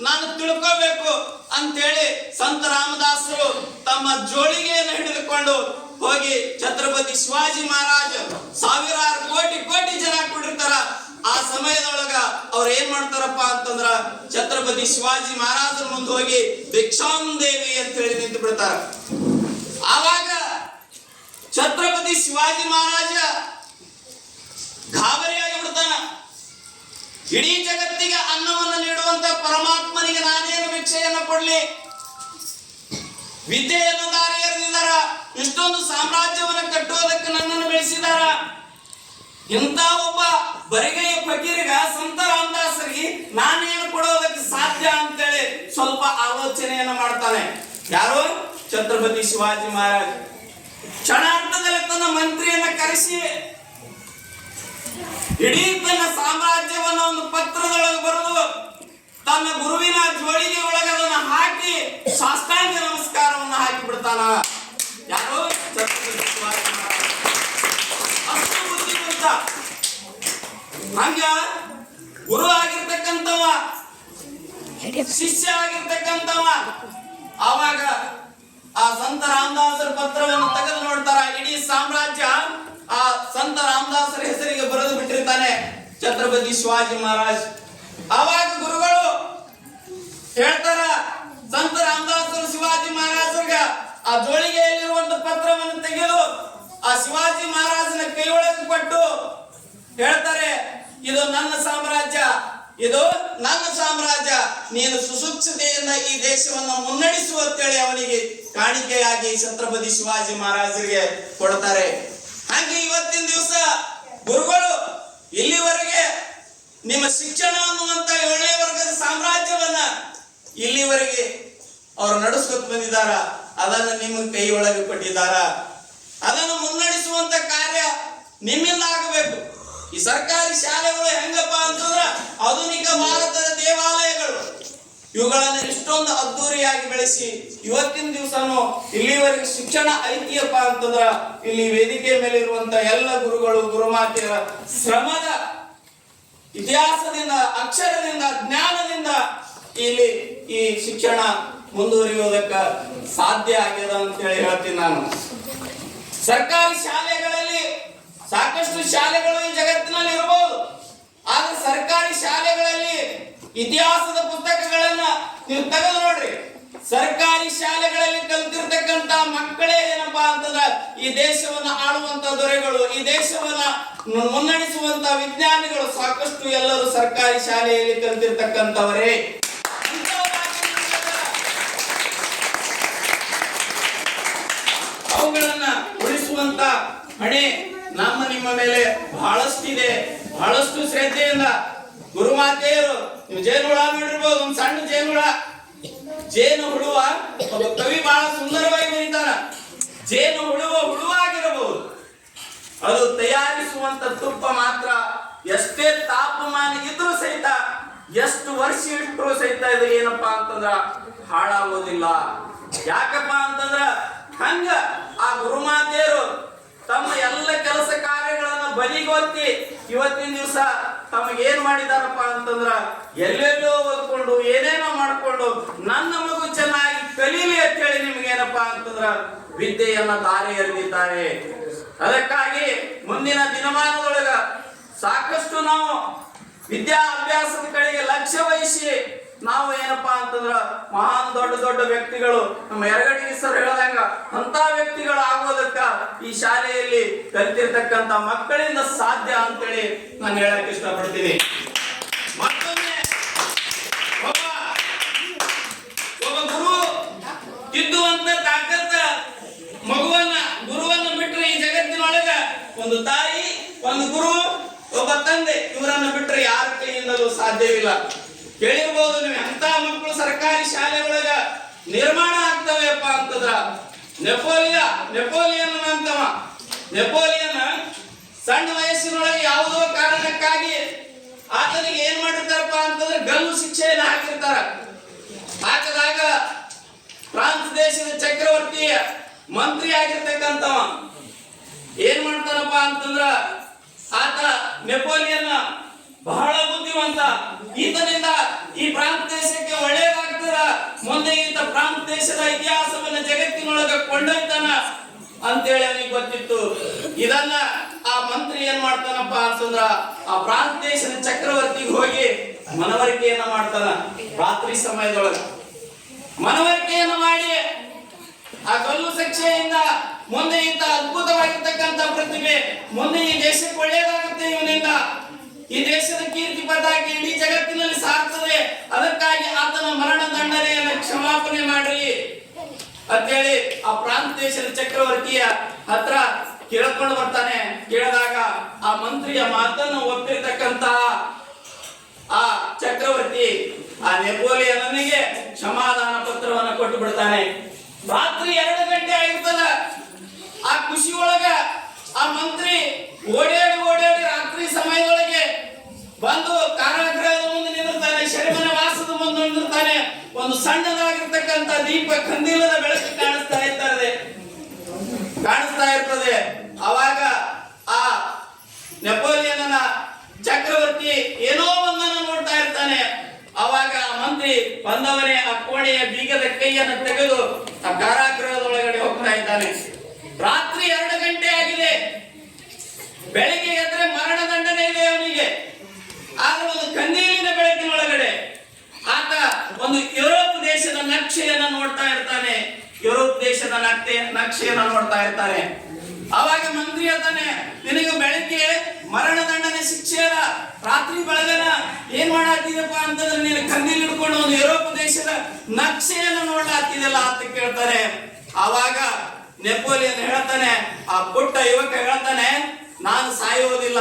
[SPEAKER 10] ನಾನು ತಿಳ್ಕೋಬೇಕು ಅಂತೇಳಿ ಸಂತ ರಾಮದಾಸರು ತಮ್ಮ ಜೋಳಿಗೆಯನ್ನು ಹಿಡಿದುಕೊಂಡು ಹೋಗಿ ಛತ್ರಪತಿ ಶಿವಾಜಿ ಮಹಾರಾಜ ಸಾವಿರಾರು ಕೋಟಿ ಜನ ಕೂಡಿರ್ತಾರ. ಆ ಸಮಯದೊಳಗ ಅವ್ರು ಏನ್ ಮಾಡ್ತಾರಪ್ಪ ಅಂತಂದ್ರ ಛತ್ರಪತಿ ಶಿವಾಜಿ ಮಹಾರಾಜರ ಮುಂದೆ ಹೋಗಿ ಭಿಕ್ಷಾಂ ದೇವಿ ಅಂತ ಹೇಳಿ ನಿಂತು ಬಿಡ್ತಾರ. ಆವಾಗ ಛತ್ರಪತಿ ಶಿವಾಜಿ ಮಹಾರಾಜ ಗಾಬರಿಯಾಗಿ ಬಿಡ್ತಾನ. ಇಡೀ ಜಗತ್ತಿಗೆ ಅನ್ನವನ್ನು ನೀಡುವಂತ ಪರಮಾತ್ಮನಿಗೆ ನಾನೇನು ಭಿಕ್ಷೆಯನ್ನು ಕೊಡ್ಲಿ? ವಿದ್ಯೆಯನ್ನು ದಾರಿ ಎರೆದಿದ್ದಾರ, ಇಷ್ಟೊಂದು ಸಾಮ್ರಾಜ್ಯವನ್ನು ಕಟ್ಟುವುದಕ್ಕೆ ನನ್ನನ್ನು ಬೆಳೆಸಿದಾರ. ಇಂಥ ಒಬ್ಬ ಬರಿಗೈಯ ಫಕೀರಿಗ ಸಂತ ರಾಮದಾಸರಿಗೆ ನಾನೇನು ಕೊಡೋದಕ್ಕೆ ಸಾಧ್ಯ ಅಂತೇಳಿ ಸ್ವಲ್ಪ ಆಲೋಚನೆಯನ್ನ ಮಾಡ್ತಾನೆ. ಯಾರು? ಛತ್ರಪತಿ ಶಿವಾಜಿ ಮಹಾರಾಜ್. ಕ್ಷಣಾರ್ಥದಲ್ಲಿ ತನ್ನ ಮಂತ್ರಿಯನ್ನ ಕರೆಸಿ ಇಡೀ ತನ್ನ ಸಾಮ್ರಾಜ್ಯವನ್ನ ಒಂದು ಪತ್ರದೊಳಗೆ ಬರೆದು ತನ್ನ ಗುರುವಿನ ಜೋಳಿಗೆ ಒಳಗೆ ಅದನ್ನ ಹಾಕಿ ಸಾಷ್ಟಾಂಗ ನಮಸ್ಕಾರವನ್ನ ಹಾಕಿ ಬಿಡ್ತಾನ. ಯಾರು? ಛತ್ರಪತಿ ಶಿವಾಜಿ ಮಹಾರಾಜ್. ಅಷ್ಟು ಬುದ್ಧಿವಂತ. ಹಂಗ ಗುರು ಆಗಿರ್ತಕ್ಕಂಥವ, ಶಿಷ್ಯ ಆಗಿರ್ತಕ್ಕಂಥವ ಆವಾಗ ಆ ಸಂತ ರಾಮದಾಸರ ಪತ್ರವನ್ನು ತೆಗೆದು ನೋಡ್ತಾರ. ಇಡೀ ಸಾಮ್ರಾಜ್ಯ ಆ ಸಂತ ರಾಮದಾಸರ ಹೆಸರಿಗೆ ಬರೆದು ಬಿಟ್ಟಿರ್ತಾನೆ ಛತ್ರಪತಿ ಶಿವಾಜಿ ಮಹಾರಾಜ್. ಆವಾಗ ಗುರುಗಳು ಹೇಳ್ತಾರ ಸಂತ ರಾಮದಾಸರು ಶಿವಾಜಿ ಮಹಾರಾಜರಿಗೆ ಆ ಜೋಳಿಗೆಯಲ್ಲಿರುವಂತ ಪತ್ರವನ್ನು ತೆಗೆದು ಆ ಶಿವಾಜಿ ಮಹಾರಾಜನ ಕೈಯೊಳಗೆ ಕೊಟ್ಟು ಹೇಳ್ತಾರೆ, ಇದು ನನ್ನ ಸಾಮ್ರಾಜ್ಯ, ಇದು ನನ್ನ ಸಾಮ್ರಾಜ್ಯ, ನೀನು ಸುಸೂಕ್ಷ್ಮತೆಯಿಂದ ಈ ದೇಶವನ್ನು ಮುನ್ನಡೆಸು ಅಂತೇಳಿ ಅವನಿಗೆ ಕಾಣಿಕೆಯಾಗಿ ಛತ್ರಪತಿ ಶಿವಾಜಿ ಮಹಾರಾಜರಿಗೆ ಕೊಡ್ತಾರೆ. ಹಾಗೆ ಇವತ್ತಿನ ದಿವಸ ಗುರುಗಳು ಇಲ್ಲಿವರೆಗೆ ನಿಮ್ಮ ಶಿಕ್ಷಣ ಅನ್ನುವಂತ 7ನೇ ವರ್ಗದ ಸಾಮ್ರಾಜ್ಯವನ್ನ ಇಲ್ಲಿವರೆಗೆ ಅವರು ನಡೆಸ್ಕೊತ ಬಂದಿದ್ದಾರ. ಅದನ್ನು ನಿಮ್ಮ ಕೈಯೊಳಗೆ ಕೊಟ್ಟಿದ್ದಾರ. ಅದನ್ನು ಮುನ್ನಡೆಸುವಂತ ಕಾರ್ಯ ನಿಮ್ಮಿಂದ ಆಗಬೇಕು. ಈ ಸರ್ಕಾರಿ ಶಾಲೆಗಳು ಹೆಂಗಪ್ಪ ಅಂತಂದ್ರ ಆಧುನಿಕ ಭಾರತದ ದೇವಾಲಯಗಳು, ಇವುಗಳನ್ನ ಇಷ್ಟೊಂದು ಅದ್ದೂರಿಯಾಗಿ ಬೆಳೆಸಿ ಇವತ್ತಿನ ದಿವಸನು ಇಲ್ಲಿವರೆಗೆ ಶಿಕ್ಷಣ ಐತಿಯಪ್ಪ ಅಂತಂದ್ರ ಇಲ್ಲಿ ವೇದಿಕೆ ಮೇಲೆ ಇರುವಂತ ಎಲ್ಲ ಗುರುಗಳು ಗುರುಮಾತೆಯರ ಶ್ರಮದ ಇತಿಹಾಸದಿಂದ, ಅಕ್ಷರದಿಂದ, ಜ್ಞಾನದಿಂದ ಇಲ್ಲಿ ಈ ಶಿಕ್ಷಣ ಮುಂದುವರಿಯುವುದಕ್ಕ ಸಾಧ್ಯ ಆಗ್ಯದ ಅಂತ ಹೇಳಿ ಹೇಳ್ತೀನಿ ನಾನು. ಸರ್ಕಾರಿ ಶಾಲೆಗಳಲ್ಲಿ ಸಾಕಷ್ಟು ಶಾಲೆಗಳು ಈ ಜಗತ್ತಿನಲ್ಲಿ ಇರಬಹುದು, ಆದ್ರೆ ಸರ್ಕಾರಿ ಶಾಲೆಗಳಲ್ಲಿ ಇತಿಹಾಸದ ಪುಸ್ತಕಗಳನ್ನ ನೀವು ತೆಗೆದು ನೋಡ್ರಿ. ಸರ್ಕಾರಿ ಶಾಲೆಗಳಲ್ಲಿ ಕಲಿತಿರ್ತಕ್ಕಂತ ಮಕ್ಕಳೇ ಏನಪ್ಪಾ ಅಂತಂದ್ರ ಈ ದೇಶವನ್ನ ಆಳುವಂತ ದೊರೆಗಳು, ಈ ದೇಶವನ್ನ ಮುನ್ನಡೆಸುವಂತ ವಿಜ್ಞಾನಿಗಳು ಸಾಕಷ್ಟು ಎಲ್ಲರೂ ಸರ್ಕಾರಿ ಶಾಲೆಯಲ್ಲಿ ಕಲಿತಿರ್ತಕ್ಕಂಥವರೇ. ಅವುಗಳನ್ನ ಉಳಿಸುವಂತ ಹಣೆ ನಮ್ಮ ನಿಮ್ಮ ಮೇಲೆ ಬಹಳಷ್ಟಿದೆ. ಬಹಳಷ್ಟು ಶ್ರದ್ಧೆಯಿಂದ ಗುರುಮಾತೆಯರು, ನೀವು ಜೇನುಹುಳ ನೋಡಿರ್ಬೋದು, ಒಂದು ಸಣ್ಣ ಜೇನುಹುಳ, ಜೇನು ಹುಳುವ ಒಬ್ಬ ಕವಿ ಬಹಳ ಸುಂದರವಾಗಿ ಬರೀತಾರ. ಜೇನು ಹುಳುವಾಗಿರಬಹುದು, ಅದು ತಯಾರಿಸುವಂತ ತುಪ್ಪ ಮಾತ್ರ ಎಷ್ಟೇ ತಾಪಮಾನ ಇದ್ರೂ ಸಹಿತ, ಎಷ್ಟು ವರ್ಷ ಇಟ್ಟರು ಸಹಿತ ಇದು ಏನಪ್ಪಾ ಅಂತಂದ್ರ ಹಾಳಾಗೋದಿಲ್ಲ. ಯಾಕಪ್ಪ ಅಂತಂದ್ರ ಹಂಗ ಆ ಗುರುಮಾತೆಯರು ತಮ್ಮ ಎಲ್ಲ ಕೆಲಸ ಕಾರ್ಯಗಳನ್ನ ಬದಿಗೊತ್ತಿ ಇವತ್ತಿನ ದಿವಸ ತಮಗೇನ್ ಮಾಡಿದಾರಪ್ಪ ಅಂತಂದ್ರ ಎಲ್ಲೆಲ್ಲೋ ಓದ್ಕೊಂಡು ಏನೇನೋ ಮಾಡ್ಕೊಂಡು ನನ್ನ ಮಗು ಚೆನ್ನಾಗಿ ಕಲೀಲಿ ಅಂತ ಹೇಳಿ ನಿಮ್ಗೇನಪ್ಪಾ ಅಂತಂದ್ರ ವಿದ್ಯೆಯನ್ನ ದಾರಿ ಎರೆದಿದ್ದಾರೆ. ಅದಕ್ಕಾಗಿ ಮುಂದಿನ ದಿನಮಾನದೊಳಗ ಸಾಕಷ್ಟು ನಾವು ವಿದ್ಯಾಭ್ಯಾಸದ ಕಡೆಗೆ ಲಕ್ಷ್ಯ ವಹಿಸಿ ನಾವು ಏನಪ್ಪಾ ಅಂತಂದ್ರ ಮಹಾನ್ ದೊಡ್ಡ ದೊಡ್ಡ ವ್ಯಕ್ತಿಗಳು ನಮ್ಮ ಯರಗಡಿ ಸರ್ ಹೇಳ್ದಂಗ ಅಂತ ವ್ಯಕ್ತಿಗಳು ಆಗೋದಕ್ಕ ಈ ಶಾಲೆಯಲ್ಲಿ ಕಲಿತಿರ್ತಕ್ಕಂತ ಮಕ್ಕಳಿಂದ ಸಾಧ್ಯ ಅಂತೇಳಿ ನಾನು ಹೇಳಕ್ ಇಷ್ಟಪಡ್ತೀನಿ. ಮತ್ತೊಮ್ಮೆ ಒಬ್ಬ ಗುರು ತಿದ್ದುವಂತ ತಾಕತ್ತ ಗುರುವನ್ನ ಬಿಟ್ರೆ ಈ ಜಗತ್ತಿನೊಳಗ ಒಂದು ತಾಯಿ, ಒಂದು ಗುರು, ಒಬ್ಬ ತಂದೆ ಇವರನ್ನ ಬಿಟ್ರೆ ಯಾರ ಕೈಯಿಂದಲೂ ಸಾಧ್ಯವಿಲ್ಲ. ಕೇಳಿರ್ಬೋದು ನೀವು, ಎಂತ ಮಕ್ಕಳು ಸರ್ಕಾರಿ ಶಾಲೆ ಒಳಗ ನಿರ್ಮಾಣ ಆಗ್ತವೆಪ್ಪ ಅಂತಂದ್ರ ನೆಪೋಲಿಯನ್ ಅಂತವ. ನೆಪೋಲಿಯನ್ ಸಣ್ಣ ವಯಸ್ಸಿನೊಳಗೆ ಯಾವುದೋ ಕಾರಣಕ್ಕಾಗಿ ಆತನಿಗೆ ಏನ್ ಮಾಡಿರ್ತಾರಪ್ಪ ಅಂತಂದ್ರೆ ಗಲ್ಲು ಶಿಕ್ಷೆಯನ್ನು ಹಾಕಿರ್ತಾರ. ಹಾಕದಾಗ ಫ್ರಾನ್ಸ್ ದೇಶದ ಚಕ್ರವರ್ತಿಯ ಮಂತ್ರಿ ಆಗಿರ್ತಕ್ಕಂಥವ ಏನ್ ಮಾಡ್ತಾನಪ್ಪ ಅಂತಂದ್ರ ಆತ ನೆಪೋಲಿಯನ್ ಬಹಳ ಬುದ್ಧಿವಂತ. ಈತನಿಂದ ಈ ಪ್ರಾಂತ ದೇಶಕ್ಕೆ ಒಳ್ಳೆಯದಾಗ್ತದ, ಮುಂದೆ ಈತ ಪ್ರಾಂತ ದೇಶದ ಇತಿಹಾಸವನ್ನ ಜಗತ್ತಿನೊಳಗ ಕೊಂಡೊಯ್ತಾನ ಅಂತೇಳಿ ಅವನಿಗೆ ಗೊತ್ತಿತ್ತು. ಇದನ್ನ ಆ ಮಂತ್ರಿ ಏನ್ ಮಾಡ್ತಾನಪ್ಪ ಅಂತಂದ್ರ ಆ ಪ್ರಾಂತ ದೇಶದ ಚಕ್ರವರ್ತಿಗೆ ಹೋಗಿ ಮನವರಿಕೆಯನ್ನ ಮಾಡ್ತಾನ. ರಾತ್ರಿ ಸಮಯದೊಳಗ ಮನವರಿಕೆಯನ್ನ ಮಾಡಿ ಆ ಗಲ್ಲು ಶಿಕ್ಷೆಯಿಂದ ಮುಂದೆ ಇಂತ ಅದ್ಭುತವಾಗಿರ್ತಕ್ಕಂಥ ಪ್ರತಿಭೆ, ಮುಂದೆ ಈ ದೇಶಕ್ಕೆ ಒಳ್ಳೆಯದಾಗುತ್ತೆ, ಇವನಿಂದ ಈ ದೇಶದ ಕೀರ್ತಿ ಪತಾಕೆ ಇಡೀ ಜಗತ್ತಿನಲ್ಲಿ ಸಾರ್ತದೆ, ಅದಕ್ಕಾಗಿ ಆತನ ಮರಣ ದಂಡನೆಯನ್ನು ಕ್ಷಮಾಪಣೆ ಮಾಡ್ರಿ ಅಂತೇಳಿ ಆ ಪ್ರಾಂತ ದೇಶದ ಚಕ್ರವರ್ತಿಯ ಹತ್ರ ಕೇಳ್ಕೊಂಡು ಬರ್ತಾನೆ. ಕೇಳಿದಾಗ ಆ ಮಂತ್ರಿಯ ಮಾತನ್ನು ಒಪ್ಪಿರ್ತಕ್ಕಂತ ಆ ಚಕ್ರವರ್ತಿ ಆ ನೆಪೋಲಿಯನ್ನಿಗೆ ಕ್ಷಮಾದಾನ ಪತ್ರವನ್ನು ಕೊಟ್ಟು ಬಿಡ್ತಾನೆ. ರಾತ್ರಿ 2 ಗಂಟೆ ಆಗಿರ್ತದ. ಆ ಖುಷಿ ಒಳಗ ಆ ಮಂತ್ರಿ ಓಡಾಡಿ ರಾತ್ರಿ ಸಮಯದೊಳಗೆ ಬಂದು ಕಾರಾಗೃಹದ ಮುಂದೆ ನಿಂದಿರ್ತಾನೆ, ಶರಮನ ವಾಸದ ಮುಂದೆ ನಿಂದಿರ್ತಾನೆ. ಒಂದು ಸಣ್ಣದಾಗಿರ್ತಕ್ಕಂಥ ದೀಪ ಕಂದೀಲದ ಬೆಳಕು ಕಾಣಿಸ್ತಾ ಇರ್ತದೆ. ಅವಾಗ ಆ ನೆಪೋಲಿಯನ್ನ ಚಕ್ರವರ್ತಿ ಏನೋ ಒಂದನ್ನು ನೋಡ್ತಾ ಇರ್ತಾನೆ. ಅವಾಗ ಆ ಮಂತ್ರಿ ಬಂದವನೇ ಆ ಕೋಣೆಯ ಬೀಗದ ಕೈಯನ್ನು ತೆಗೆದು ಆ ಕಾರಾಗೃಹದೊಳಗಡೆ ಹೋಗ್ತಾ ಇದ್ದಾನೆ. ರಾತ್ರಿ 2 ಗಂಟೆ ಆಗಿದೆ. ಬೆಳಿಗ್ಗೆ ಎದ್ರೆ ಮರಣ ದಂಡನೆ ಇದೆ ಅವನಿಗೆ. ಆದ್ರೆ ಒಂದು ಕಂದೀಲಿನ ಬೆಳಕಿನೊಳಗಡೆ ಆತ ಒಂದು ಯುರೋಪ್ ದೇಶದ ನಕ್ಷೆಯನ್ನ ನೋಡ್ತಾ ಇರ್ತಾನೆ. ಅವಾಗ ಮಂತ್ರಿ ಹೇಳ್ತಾನೆ, ನಿನಗೆ ಬೆಳಗ್ಗೆ ಮರಣ ದಂಡನೆ ಶಿಕ್ಷೆ ಅದ, ರಾತ್ರಿ ಬೆಳಗನ ಏನ್ ಮಾಡಾತಿದಪ್ಪ ಅಂತಂದ್ರೆ ನೀನು ಕಂದೀಲ್ ಹಿಡ್ಕೊಂಡು ಒಂದು ಯುರೋಪ್ ದೇಶದ ನಕ್ಷೆಯನ್ನು ನೋಡ್ಲಾತಿದಲ್ಲ ಅಂತ ಕೇಳ್ತಾನೆ. ಅವಾಗ ನೆಪೋಲಿಯನ್ ಹೇಳ್ತಾನೆ, ಆ ಪುಟ್ಟ ಯುವಕ ಹೇಳ್ತಾನೆ, ನಾನು ಸಾಯೋದಿಲ್ಲ.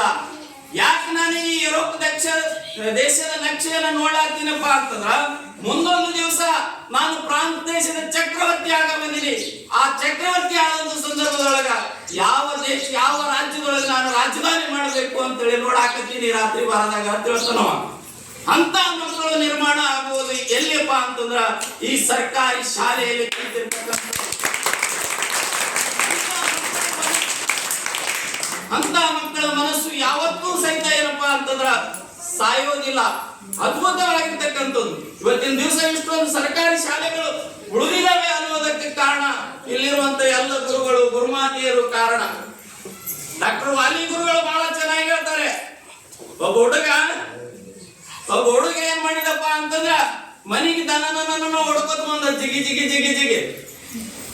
[SPEAKER 10] ಯಾಕೆ ನಾನು ಈ ಯುರೋಪ್ ದೇಶದ ನಕ್ಷೆಯನ್ನು ನೋಡಾತೀನಪ್ಪ ಅಂತಂದ್ರ ಮುಂದೊಂದು ದಿವಸ ನಾನು ಪ್ರಾಂತ ದೇಶದ ಚಕ್ರವರ್ತಿ ಆಗ ಬಂದಿನಿ. ಆ ಚಕ್ರವರ್ತಿ ಆದಂತ ಸಂದರ್ಭದೊಳಗ ಯಾವ ರಾಜ್ಯದೊಳಗೆ ನಾನು ರಾಜಧಾನಿ ಮಾಡಬೇಕು ಅಂತೇಳಿ ನೋಡಾಕತ್ತೀನಿ ರಾತ್ರಿ ಬಾರದಾಗ ತಿಳ್ತಾನವ. ಅಂತ ಮಕ್ಕಳು ನಿರ್ಮಾಣ ಆಗುವುದು ಎಲ್ಲಿಯಪ್ಪ ಅಂತಂದ್ರ ಈ ಸರ್ಕಾರಿ ಶಾಲೆಯಲ್ಲಿ ಕಲಿತಿರ್ತಕ್ಕಂಥ ಅಂತ ಮಕ್ಕಳ ಮನಸ್ಸು ಯಾವತ್ತೂ ಸಹಿತ ಏನಪ್ಪ ಅಂತಂದ್ರ ಸಾಯೋದಿಲ್ಲ. ಅದ್ಭುತವಾಗಿರ್ತಕ್ಕಂಥದ್ದು. ಇವತ್ತಿನ ದಿವಸ ಇಷ್ಟೊಂದು ಸರ್ಕಾರಿ ಶಾಲೆಗಳು ಉಳಿದಿದ್ದಾವೆ ಅನ್ನೋದಕ್ಕೆ ಕಾರಣ ಇಲ್ಲಿರುವಂತ ಎಲ್ಲ ಗುರುಗಳು, ಗುರುಮಾತೆಯರು ಕಾರಣ. ಡಾಕ್ಟರ್ ವಾಲಿ ಗುರುಗಳು ಬಹಳ ಚೆನ್ನಾಗಿ ಹೇಳ್ತಾರೆ, ಒಬ್ಬ ಹುಡುಗ ಏನ್ ಮಾಡಿದಪ್ಪ ಅಂತಂದ್ರ ಮನೆಗೆ ದನನ ಹೊಡ್ಕೊತ ಬಂದ, ಜಿಗಿ ಜಿಗಿ ಜಿಗಿ ಜಿಗಿ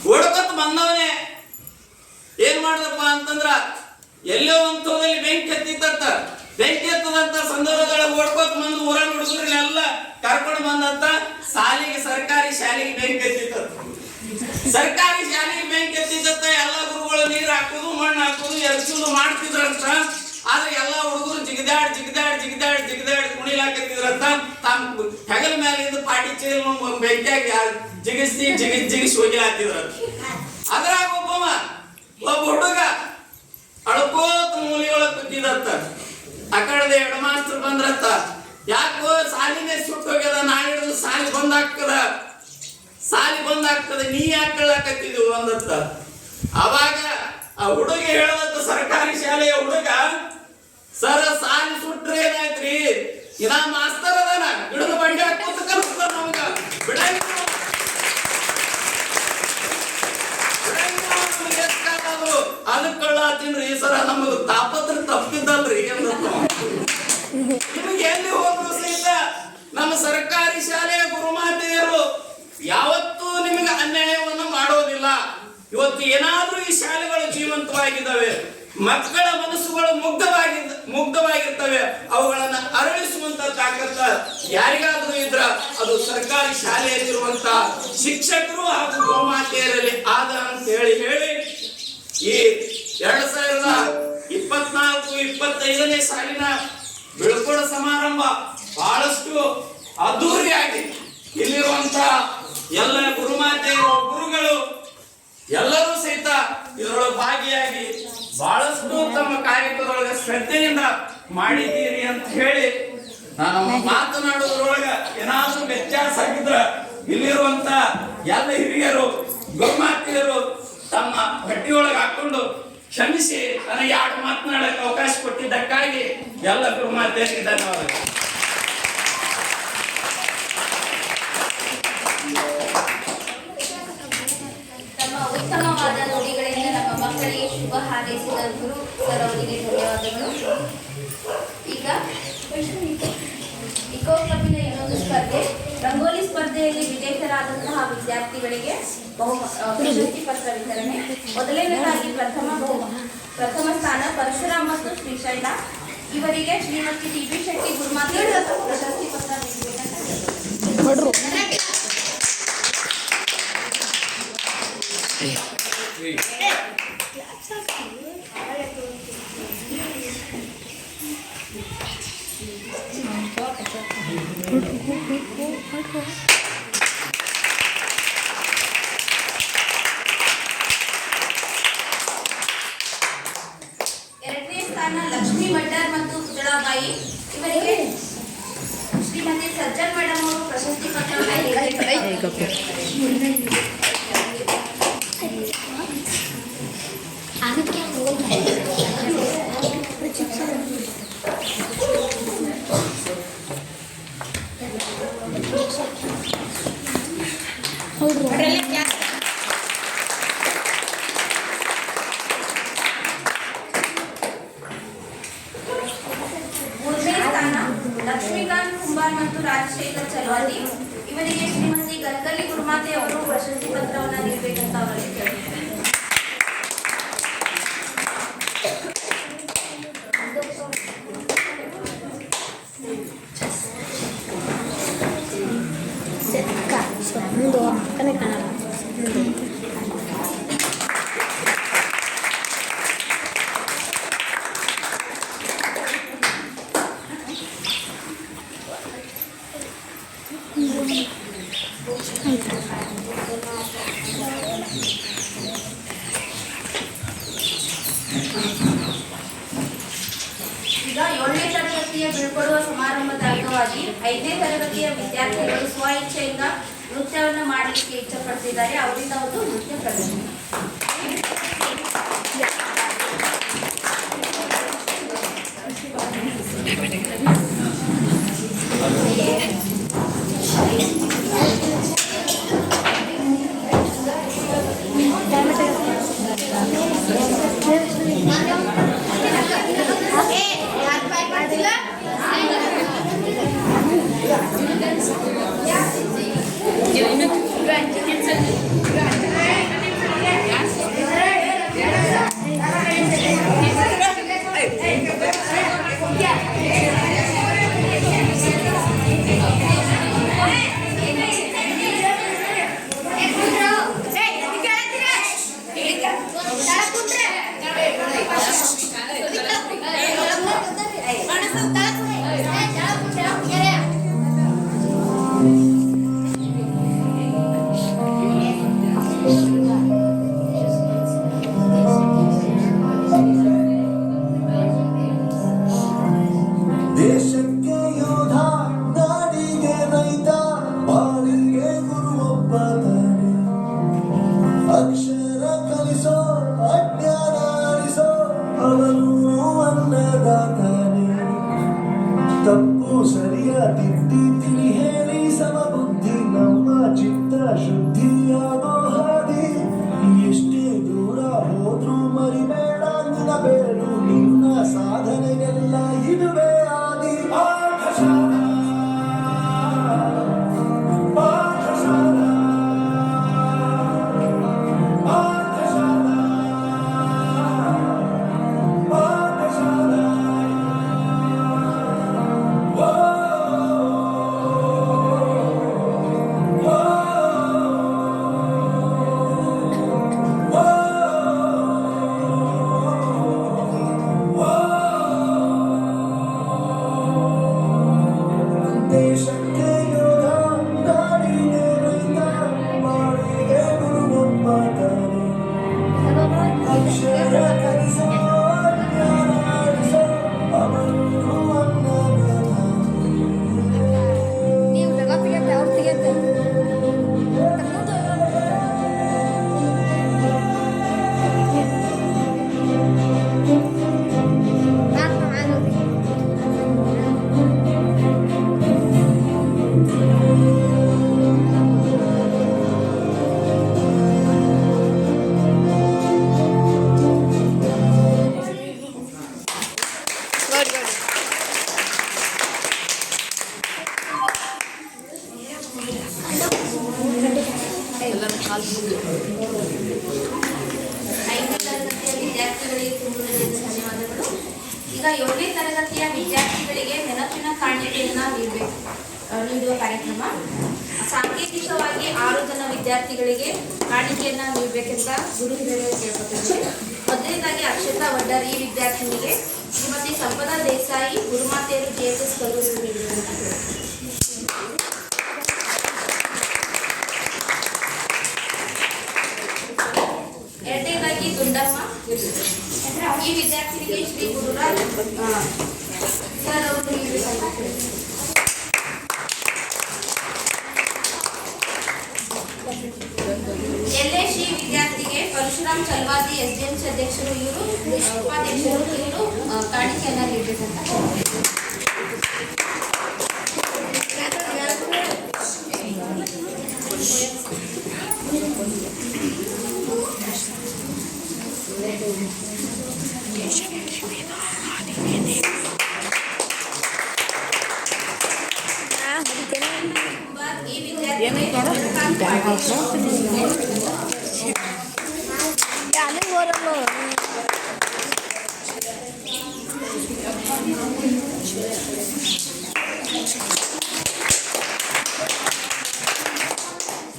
[SPEAKER 10] ಹೊಡ್ಕೊತ ಬಂದವನೇ ಏನ್ ಮಾಡ್ದಪ್ಪ ಅಂತಂದ್ರ ಎಲ್ಲೋ ಒಂದು ತೋದಲ್ಲಿ ಬೆಂಕಿ ಹತ್ತಿತ್ತ. ಬೆಂಕಿ ಹತ್ತದಂತ ಸಂದರ್ಭದೊಳಗೆ ಓಡ್ಕೋತ ಬಂದು ಊರನ್ನ ಹುಡುಗರನ್ನೆಲ್ಲ ಕರ್ಕೊಂಡು ಬಂದಂತ ಸರ್ಕಾರಿ ಶಾಲೆಗೆ ಬೆಂಕಿ ಹತ್ತಿತ್ತ. ಸರ್ಕಾರಿ ಶಾಲೆಗೆ ಬೆಂಕಿ ಹತ್ತಿತ್ತ. ಎಲ್ಲ ಗುರುಗಳು ನೀರು ಹಾಕೋದು, ಮಣ್ಣು ಹಾಕೋದು, ಎರಚುದು ಮಾಡ್ತಿದ್ರಂತ. ಆದ್ರೆ ಎಲ್ಲ ಹುಡುಗರು ಜಿಗಿದಾಡಿ ಕುಣಿಲಾಕತ್ತಿದ್ರಂತ. ತಮ್ಮ ಹೆಗಲ ಮೇಲೆ ಇದ್ದು ಪಾಟಿ ಚೇಲ್ ಬೆಂಕಿಯಾಗಿ ಜಿಗಿಸಿ ಹೋಗಿಲಾತಿದ್ರ. ಅದ್ರಾಗ ಒಬ್ಬ ಹುಡುಗ ಅಳ್ಕೋತ ಮೂಲಿಯೊಳಗೆ ಬಿದ್ದಿದತ್ತ. ಆ ಕಡೆ ಹೆಡ್ ಮಾಸ್ತರ್ ಬಂದ್ರತ್ತ, ಯಾಕೋ ಸಾಲಿನೇ ಸುಟ್ಟು ಹೋಗ್ಯದ, ನಾಳೆ ಸಾಲಿ ಬಂದ್ ಹಾಕದ ಸಾಲಿ ಬಂದಾಗ್ತದೆ, ನೀ ಯಾಕೆ ಕಳ್ಳಾಕತ್ತಿದ್ವು ಅಂದತ್ತ. ಅವಾಗ ಆ ಹುಡುಗ ಹೇಳದತ್ತ, ಸರ್ಕಾರಿ ಶಾಲೆಯ ಹುಡುಗ, ಸರ್ ಸಾಲಿ ಸುಟ್ರೆ ಏನಾಯ್ತ್ರಿ, ಇನ್ನ ಮಾಸ್ತರ್ ಅದಾನ ಗಿಡದ ಬಂಡಿ ಹಾಕೋತ ಕಲಿಸ್ತಾರ ನಮಗ, ಅದಕ್ಕೆ ಕಳ್ಳಾತೀನ್ರಿ ಸರ, ನಮಗ ತಾಪತ್ರ ತಪ್ಪಿದ್ದಲ್ರಿ ಅಂದತ್ತ. ನಿಮಗೆ ಎಲ್ಲಿ ಹೋದ್ರು ಸಹಿತ ನಮ್ಮ ಸರ್ಕಾರಿ ಶಾಲೆಯ ಗುರುಮಾತೆಯರು ಯಾವತ್ತೂ ನಿಮಗೆ ಅನ್ಯಾಯವನ್ನು ಮಾಡೋದಿಲ್ಲ. ಇವತ್ತು ಏನಾದ್ರೂ ಈ ಶಾಲೆಗಳು ಜೀವಂತವಾಗಿದ್ದಾವೆ, ಮಕ್ಕಳ ಮನಸ್ಸುಗಳು ಮುಗ್ಧವಾಗಿರ್ತವೆ, ಅವುಗಳನ್ನ ಅರಳಿಸುವಂತ ತಾಕತ್ತ ಯಾರಿಗಾದ್ರೂ ಇದ್ರ ಅದು ಸರ್ಕಾರಿ ಶಾಲೆಯಲ್ಲಿರುವಂತ ಶಿಕ್ಷಕರು ಹಾಗೂ ಗುರುಮಾತೆಯರಲ್ಲಿ ಆದ ಅಂತ ಹೇಳಿ ಈ 2024-25ನೇ ಸಾಲಿನ ಬೀಳ್ಕೊಡ ಸಮಾರಂಭ ಬಹಳಷ್ಟು ಅದ್ದೂರಿಯಾಗಿ ಇಲ್ಲಿರುವಂತ ಎಲ್ಲ ಗುರುಮಾತೆಯರು, ಗುರುಗಳು ಎಲ್ಲರೂ ಸಹಿತ ಇದರೊಳಗೆ ಭಾಗಿಯಾಗಿ ಬಹಳಷ್ಟು ತಮ್ಮ ಕಾರ್ಯಕ್ರಮದೊಳಗೆ ಶ್ರದ್ಧೆಯಿಂದ ಮಾಡಿದ್ದೀರಿ ಅಂತ ಹೇಳಿ ನಾನು ಮಾತನಾಡೋದ್ರೊಳಗ ಏನಾದ್ರೂ ವ್ಯತ್ಯಾಸ ಆಗಿದ್ರ ಇಲ್ಲಿರುವಂತ ಎಲ್ಲ ಹಿರಿಯರು, ಗುರುಮಾತೆಯರು ತಮ್ಮ ಗಟ್ಟಿಯೊಳಗೆ ಹಾಕೊಂಡು ಕ್ಷಮಿಸಿ ನನಗೆ ಯಾಕೆ ಮಾತನಾಡಕ್ಕೆ ಅವಕಾಶ ಕೊಟ್ಟಿದ್ದಕ್ಕಾಗಿ ಎಲ್ಲ ಗುರುಮಾತೆಯರಿಗೆ ಧನ್ಯವಾದಗಳು.
[SPEAKER 1] ತಮ್ಮ ಉತ್ತಮವಾದ ನುಡಿಗಳಿಂದ ನಮ್ಮ ಮಕ್ಕಳಿಗೆ ಶುಭ ಹಾರೈಸಿದ ಗುರು ಸರ್ ಅವರಿಗೆ ಧನ್ಯವಾದಗಳು. ಈಗ ಇಕೋ ಕ್ಲಬ್ಬಿನ ಇನ್ನೊಂದು ಸ್ಪರ್ಧೆ, ರಂಗೋಲಿ ಸ್ಪರ್ಧೆಯಲ್ಲಿ ವಿಜೇತರಾದಂತಹ ವಿದ್ಯಾರ್ಥಿಗಳಿಗೆ ಪ್ರಶಸ್ತಿ ಪತ್ರ ವಿತರಣೆ. ಮೊದಲನೇದಾಗಿ ಪ್ರಥಮ ಸ್ಥಾನ ಪರಶುರಾಮ್ ಮತ್ತು ಶ್ರೀಶೈಲ, ಇವರಿಗೆ ಶ್ರೀಮತಿ ಟಿ.ಬಿ. ಶೆಟ್ಟಿ ಗುರುಮಾತೆ ಪ್ರಶಸ್ತಿ ಪತ್ರ ಎರಡನೇ ಸ್ಥಾನ ಲಕ್ಷ್ಮೀ ಮಡ್ಡಾರ್ ಮತ್ತು ಪುತಳಾಬಾಯಿ, ಇವರಿಗೆ ಶ್ರೀಮತಿ ಸಜ್ಜನ್ ಮೇಡಮ್ ಅವರು ಪ್ರಶಸ್ತಿ ಪತ್ರವನ್ನು ಲಕ್ಷ್ಮೀಕಾಂತ್ ಕುಂಬಾರ್ ಮತ್ತು ರಾಜಶೇಖರ್ ಚಲವಾದಿ, ಇವರಿಗೆ ಶ್ರೀಮತಿ ಗಲ್ಗಲಿ ಗುರುಮಾತೆ ಅವರು ಪ್ರಶಸ್ತಿ ಪತ್ರವನ್ನು ನೀಡಬೇಕಂತ ಅವರಿಗೆ ಕೇಳಿದ್ದಾರೆ. ಈಗ 7ನೇ ತರಗತಿಯ ಬೀಳ್ಕೊಡುವ ಸಮಾರಂಭದ ಅಂಗವಾಗಿ 5ನೇ ತರಗತಿಯ ವಿದ್ಯಾರ್ಥಿಗಳು ಸ್ವ ಇಚ್ಛೆಯಿಂದ ನೃತ್ಯವನ್ನು ಮಾಡಲಿಕ್ಕೆ ಇಚ್ಛೆ ಪಡ್ತಿದ್ದಾರೆ. ಅವರಿಂದ ಒಂದು ನೃತ್ಯ ಪ್ರದರ್ಶನ.
[SPEAKER 11] ಬೇರು ನಿನ್ನ ಸಾಧನೆಗೆಲ್ಲ ಇದುವೇ ಆದಿ ಪಾಠಶಾಲಾ ಪಾಠಶಾಲಾ ಪಾಠಶಾಲಾ ಪಾಠಶಾಲಾ ದೇಶಕ್ಕೆ ಯೋಧ ನಾಡಿಗೆ ರೈತ ಮಾಡಿದೆ ಗುರುವೊಬ್ಬ ತಾನೆ ಅಕ್ಷರ ಕಲಿಸೋ ಜ್ಞಾನ ಅರಿಸೋ ಅವನು ಅನ್ನದಾತ
[SPEAKER 7] ನೀವು ಲಗ ತೆಗೆತ್ತೆ ಅವ್ರು ತೆಗೆತ್ತೆ
[SPEAKER 1] ಐದನೇ ತರಗತಿಯ ವಿದ್ಯಾರ್ಥಿಗಳಿಗೆ ತುಂಬ ಧನ್ಯವಾದಗಳು. ಈಗ 7ನೇ ತರಗತಿಯ ವಿದ್ಯಾರ್ಥಿಗಳಿಗೆ ನೆನಪಿನ ಕಾಣಿಕೆಯನ್ನ ನೀಡುವ ಕಾರ್ಯಕ್ರಮ. ಸಾಂಕೇತಿಕವಾಗಿ 6 ಜನ ವಿದ್ಯಾರ್ಥಿಗಳಿಗೆ ಕಾಣಿಕೆಯನ್ನ ನೀಡಬೇಕೆಂತ ಗುರು ಹಿರಿಯರು ಕೇಳ್ಕೊತಿದ್ದಾರೆ. ಮೊದಲನೇದಾಗಿ ಅಕ್ಷತಾ ವಡ್ಡರ್ ಈ ವಿದ್ಯಾರ್ಥಿನಿಗೆ ಶ್ರೀಮತಿ ಸಂಪದಾ ದೇಸಾಯಿ ಗುರುಮಾತೆಯರು JSS ಕಲ್ಲೂರು ನೀಡಿದ್ದಾರೆ. ಎರಡನೇದಾಗಿ ದುಂಡಮ್ಮ ಈ ವಿದ್ಯಾರ್ಥಿನಿಗೆ ಶ್ರೀ ಗುರುರಾಜ್ ಸರ್ ಅವರು ನೀಡಬೇಕಾಗಿದೆ. LAC ವಿದ್ಯಾರ್ಥಿಗೆ ಪರಶುರಾಮ್ ಚಲ್ವಾದಿ SDMC ಅಧ್ಯಕ್ಷರು ಇವರು ಉಪಾಧ್ಯಕ್ಷರು ಇವರು ಕಾಣಿಕೆಯನ್ನ ನೀಡಬೇಕಂತ ಈ ವಿದ್ಯಾರ್ಥಿಗೆ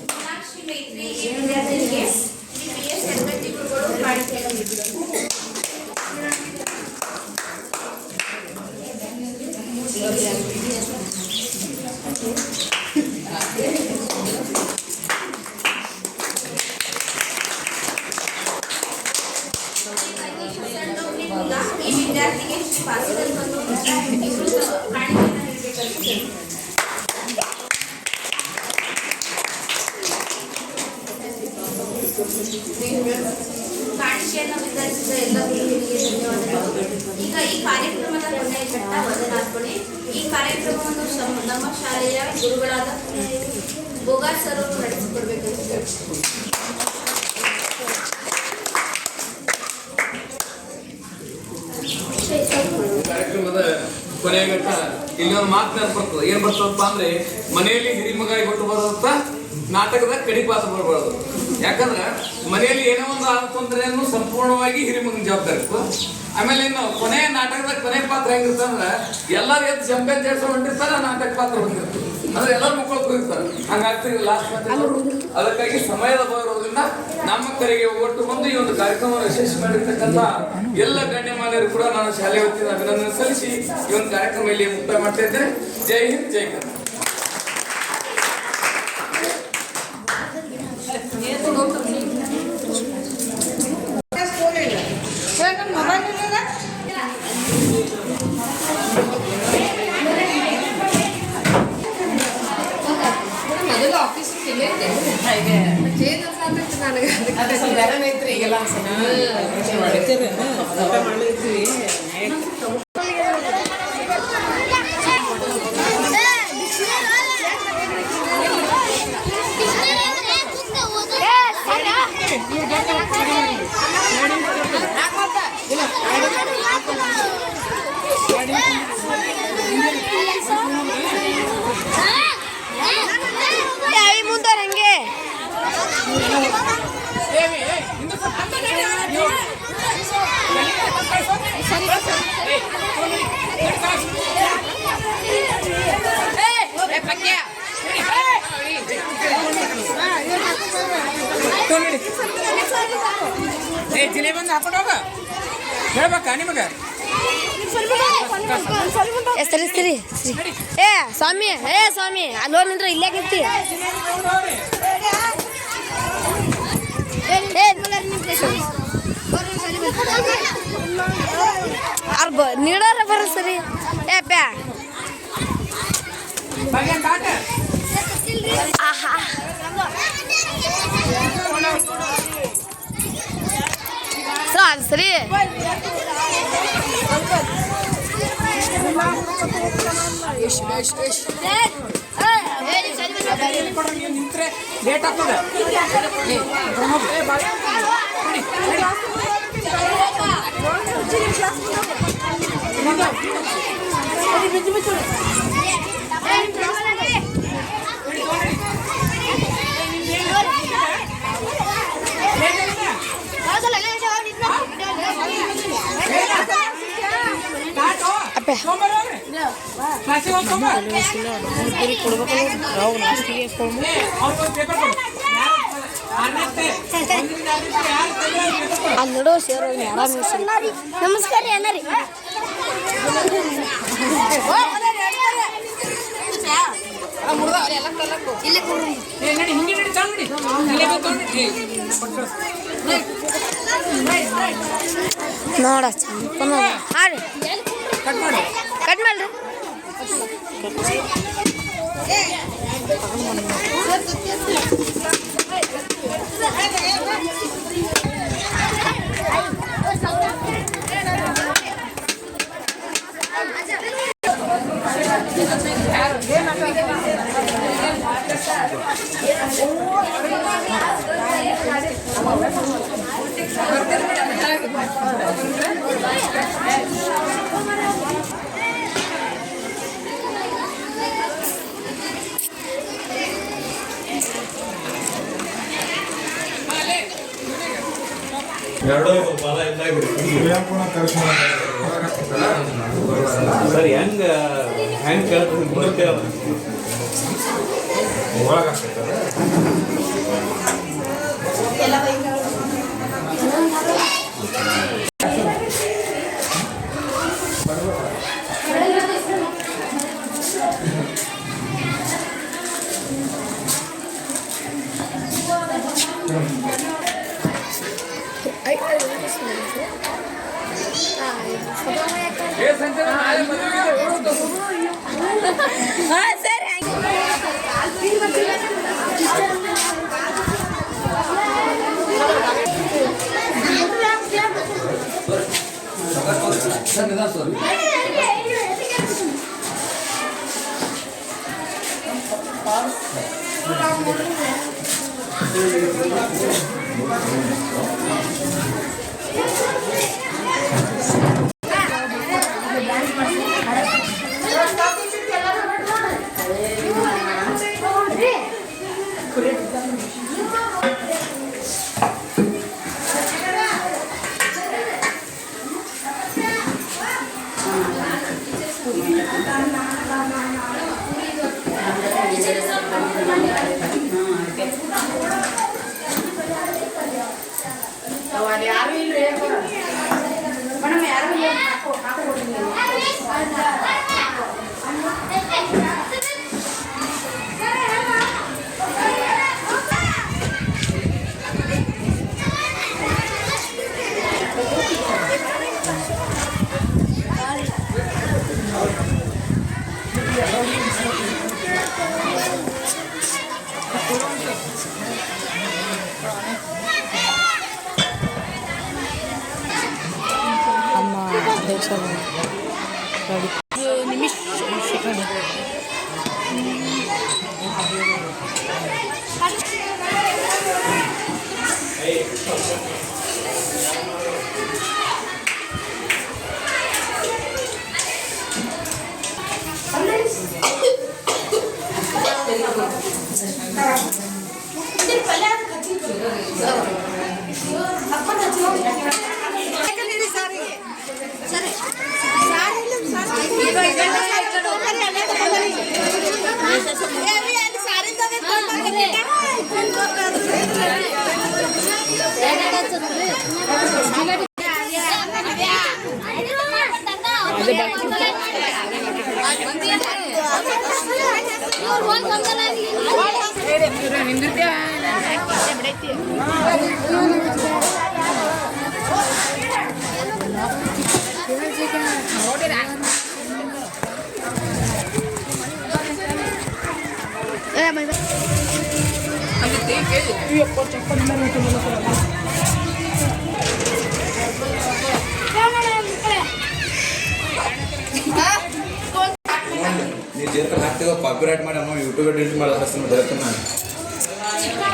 [SPEAKER 1] ಮೀನಾಕ್ಷಿ ಮೈತ್ರಿ ಈ ವಿದ್ಯಾರ್ಥಿನಿಗೆ ಶ್ರೀ PS ಹೆಲ್ಮೆಟ್ಟಿ ಗುರುಗಳು ಕಾಣಿಕೆಯನ್ನು ನೀಡಿದರು. ಈ ವಿದ್ಯಾರ್ಥಿಗೆ ಶ್ರೀ ಭಾಸ್ಕರ್ ಬಂದು ಇವರು ಕಾಣಿಕೆಯನ್ನು ನೀಡಬೇಕಂತ ಕಾಣಿಕೆಯನ್ನು ವಿತರಿಸಿದ ಎಲ್ಲ ಗುರುಗಳಿಗೆ ಧನ್ಯವಾದಗಳು. ಈಗ ಈ ಕಾರ್ಯಕ್ರಮದ ಕೊನೆಯ ಘಟ್ಟ ವದನಾರ್ಪಣೆ. ಈ ಕಾರ್ಯಕ್ರಮವನ್ನು ನಮ್ಮ ಶಾಲೆಯ ಗುರುಗಳಾದ ಬೋಗಾರ್ ಸರ್ ಅವರು ನಡೆಸಿಕೊಡ್ಬೇಕಂತ
[SPEAKER 3] ಕಾರ್ಯಕ್ರಮದ ಕೊನೆಯ ಘಟ್ಟ ಇಲ್ಲಿ ಒಂದು ಮಾತನಾಡ ಬರ್ತದೆ. ಏನ್ ಬರ್ತದಪ್ಪ ಅಂದ್ರೆ ಮನೆಯಲ್ಲಿ ಹಿರಿಮಗಾಗಿ ಬಿಟ್ಟು ಬರೋದಂತ ನಾಟಕದ ಕಡಿಪಾತ್ರ ಬರಬಾರ್ದು. ಯಾಕಂದ್ರೆ ಮನೆಯಲ್ಲಿ ಏನೋ ಒಂದು ಆದ ತೊಂದರೆಯನ್ನು ಸಂಪೂರ್ಣವಾಗಿ ಹಿರಿಮಗನ ಜವಾಬ್ದಾರಿ ಇತ್ತು. ಆಮೇಲೆ ಇನ್ನು ಕೊನೆಯ ನಾಟಕದ ಕೊನೆ ಪಾತ್ರ ಹೆಂಗಿರ್ತಂದ್ರೆ ಎಲ್ಲರೂ ಎದ್ದು ಜಂಪೆ ಜೇಡ್ಸೋ ಹೊಂಟಿರ್ತಾರೆ, ನಾಟಕ ಪಾತ್ರ ಹೊಂದಿರ್ತಾರೆ ಅಂದ್ರೆ ಎಲ್ಲರೂ ಮಕ್ಕಳು ಕೂಗಿರ್ತಾರೆ. ಹಂಗಾಗ್ತಿಲ್ಲ ಲಾಸ್ಟ್. ಅದಕ್ಕಾಗಿ ಸಮಯದ ಬರೋದ್ರಿಂದ ನಮ್ಮ ಕರೆಗೆ ಒಟ್ಟು ಬಂದು ಈ ಒಂದು ಕಾರ್ಯಕ್ರಮವನ್ನು ಯಶಸ್ವಿ ಮಾಡಿರ್ತಕ್ಕಂಥ ಎಲ್ಲ ಗಣ್ಯಮಾನ್ಯರು ಕೂಡ ನಾನು ಶಾಲೆ ವತಿಯಿಂದ ಅಭಿನಂದನೆ ಸಲ್ಲಿಸಿ ಈ ಒಂದು ಕಾರ್ಯಕ್ರಮ ಇಲ್ಲಿ ಮುಕ್ತಾಯ ಮಾಡ್ತಾ ಇದ್ದೇನೆ. ಜೈ ಹಿಂದ್, ಜೈ ಕರ್ನಾಟಕ.
[SPEAKER 4] ಮೊದಲು ಆಫೀಸ್ ಈಗೆಲ್ಲ
[SPEAKER 7] ಸರಿ
[SPEAKER 3] ಜಿಲೇಬಿ ಹಾಕೊಂಡು ಹೋಗ ಹೇಳ್ಬೇಕಾ ನಿಮಗೆ
[SPEAKER 9] ಸರಿ ಸರಿ ಏ ಸ್ವಾಮಿ ಅಲ್ಲೋ ನಿಂದ್ರೆ ಇಲ್ಲೇ ನಿಂತಿ ನೀಡೋರ ಬರ ಸರಿ ಏ ಪ್ಯಾ ಆಹಾ ಸರಿ
[SPEAKER 3] ನಿಂತ್ರೆ ಲೇಟ್ ಆಗ್ತದೆ
[SPEAKER 9] ಅಲ್ಲೋ ಸೇರೋ ನಮಸ್ಕಾರ ಏನಾರಿ ನೋಡ ಹಾಂ ಕಟ್ ಮಾಡ್ರಿ
[SPEAKER 3] ಸರ್ ಹೆಂಗ್ ಕೇಳ್ತದೆ
[SPEAKER 9] ನಿಮಿಷ
[SPEAKER 12] ನೀ ಜೇತ್ರ ಹಾಕ್ತಿವ ಕಾಪಿರೈಟ್ ಮಾಡಿ ಅಮ್ಮ ಯೂಟ್ಯೂಬ್ ಡಿಲೀಟ್ ಮಾಡೋದು ನಾನು.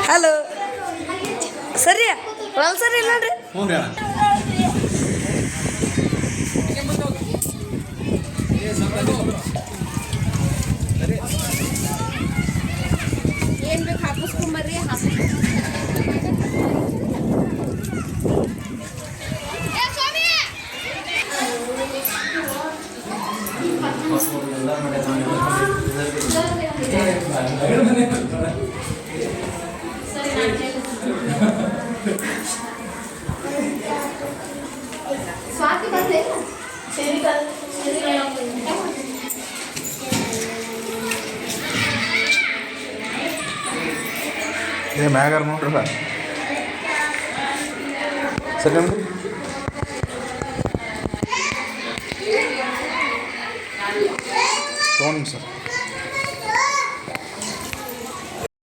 [SPEAKER 9] ಹಲೋ ಸರಿ ಸರಿ ಇಲ್ಲ ನೋಡ್ರಿ.
[SPEAKER 12] ಹ್ಞೂ ರೀ
[SPEAKER 9] ಏನ್ ಬೇಕು ಹಾಕಿಸ್ಕೊಂಬರ್ರಿ
[SPEAKER 7] ಸ್ವಾತಿ ಬಂದೆ ಸರಿ
[SPEAKER 6] ಏ ಮ್ಯಾಗಾರ ನೋಡ್ರಲ್ಲ ಸರಿ ತೊಗೊಂಡು ಸರ್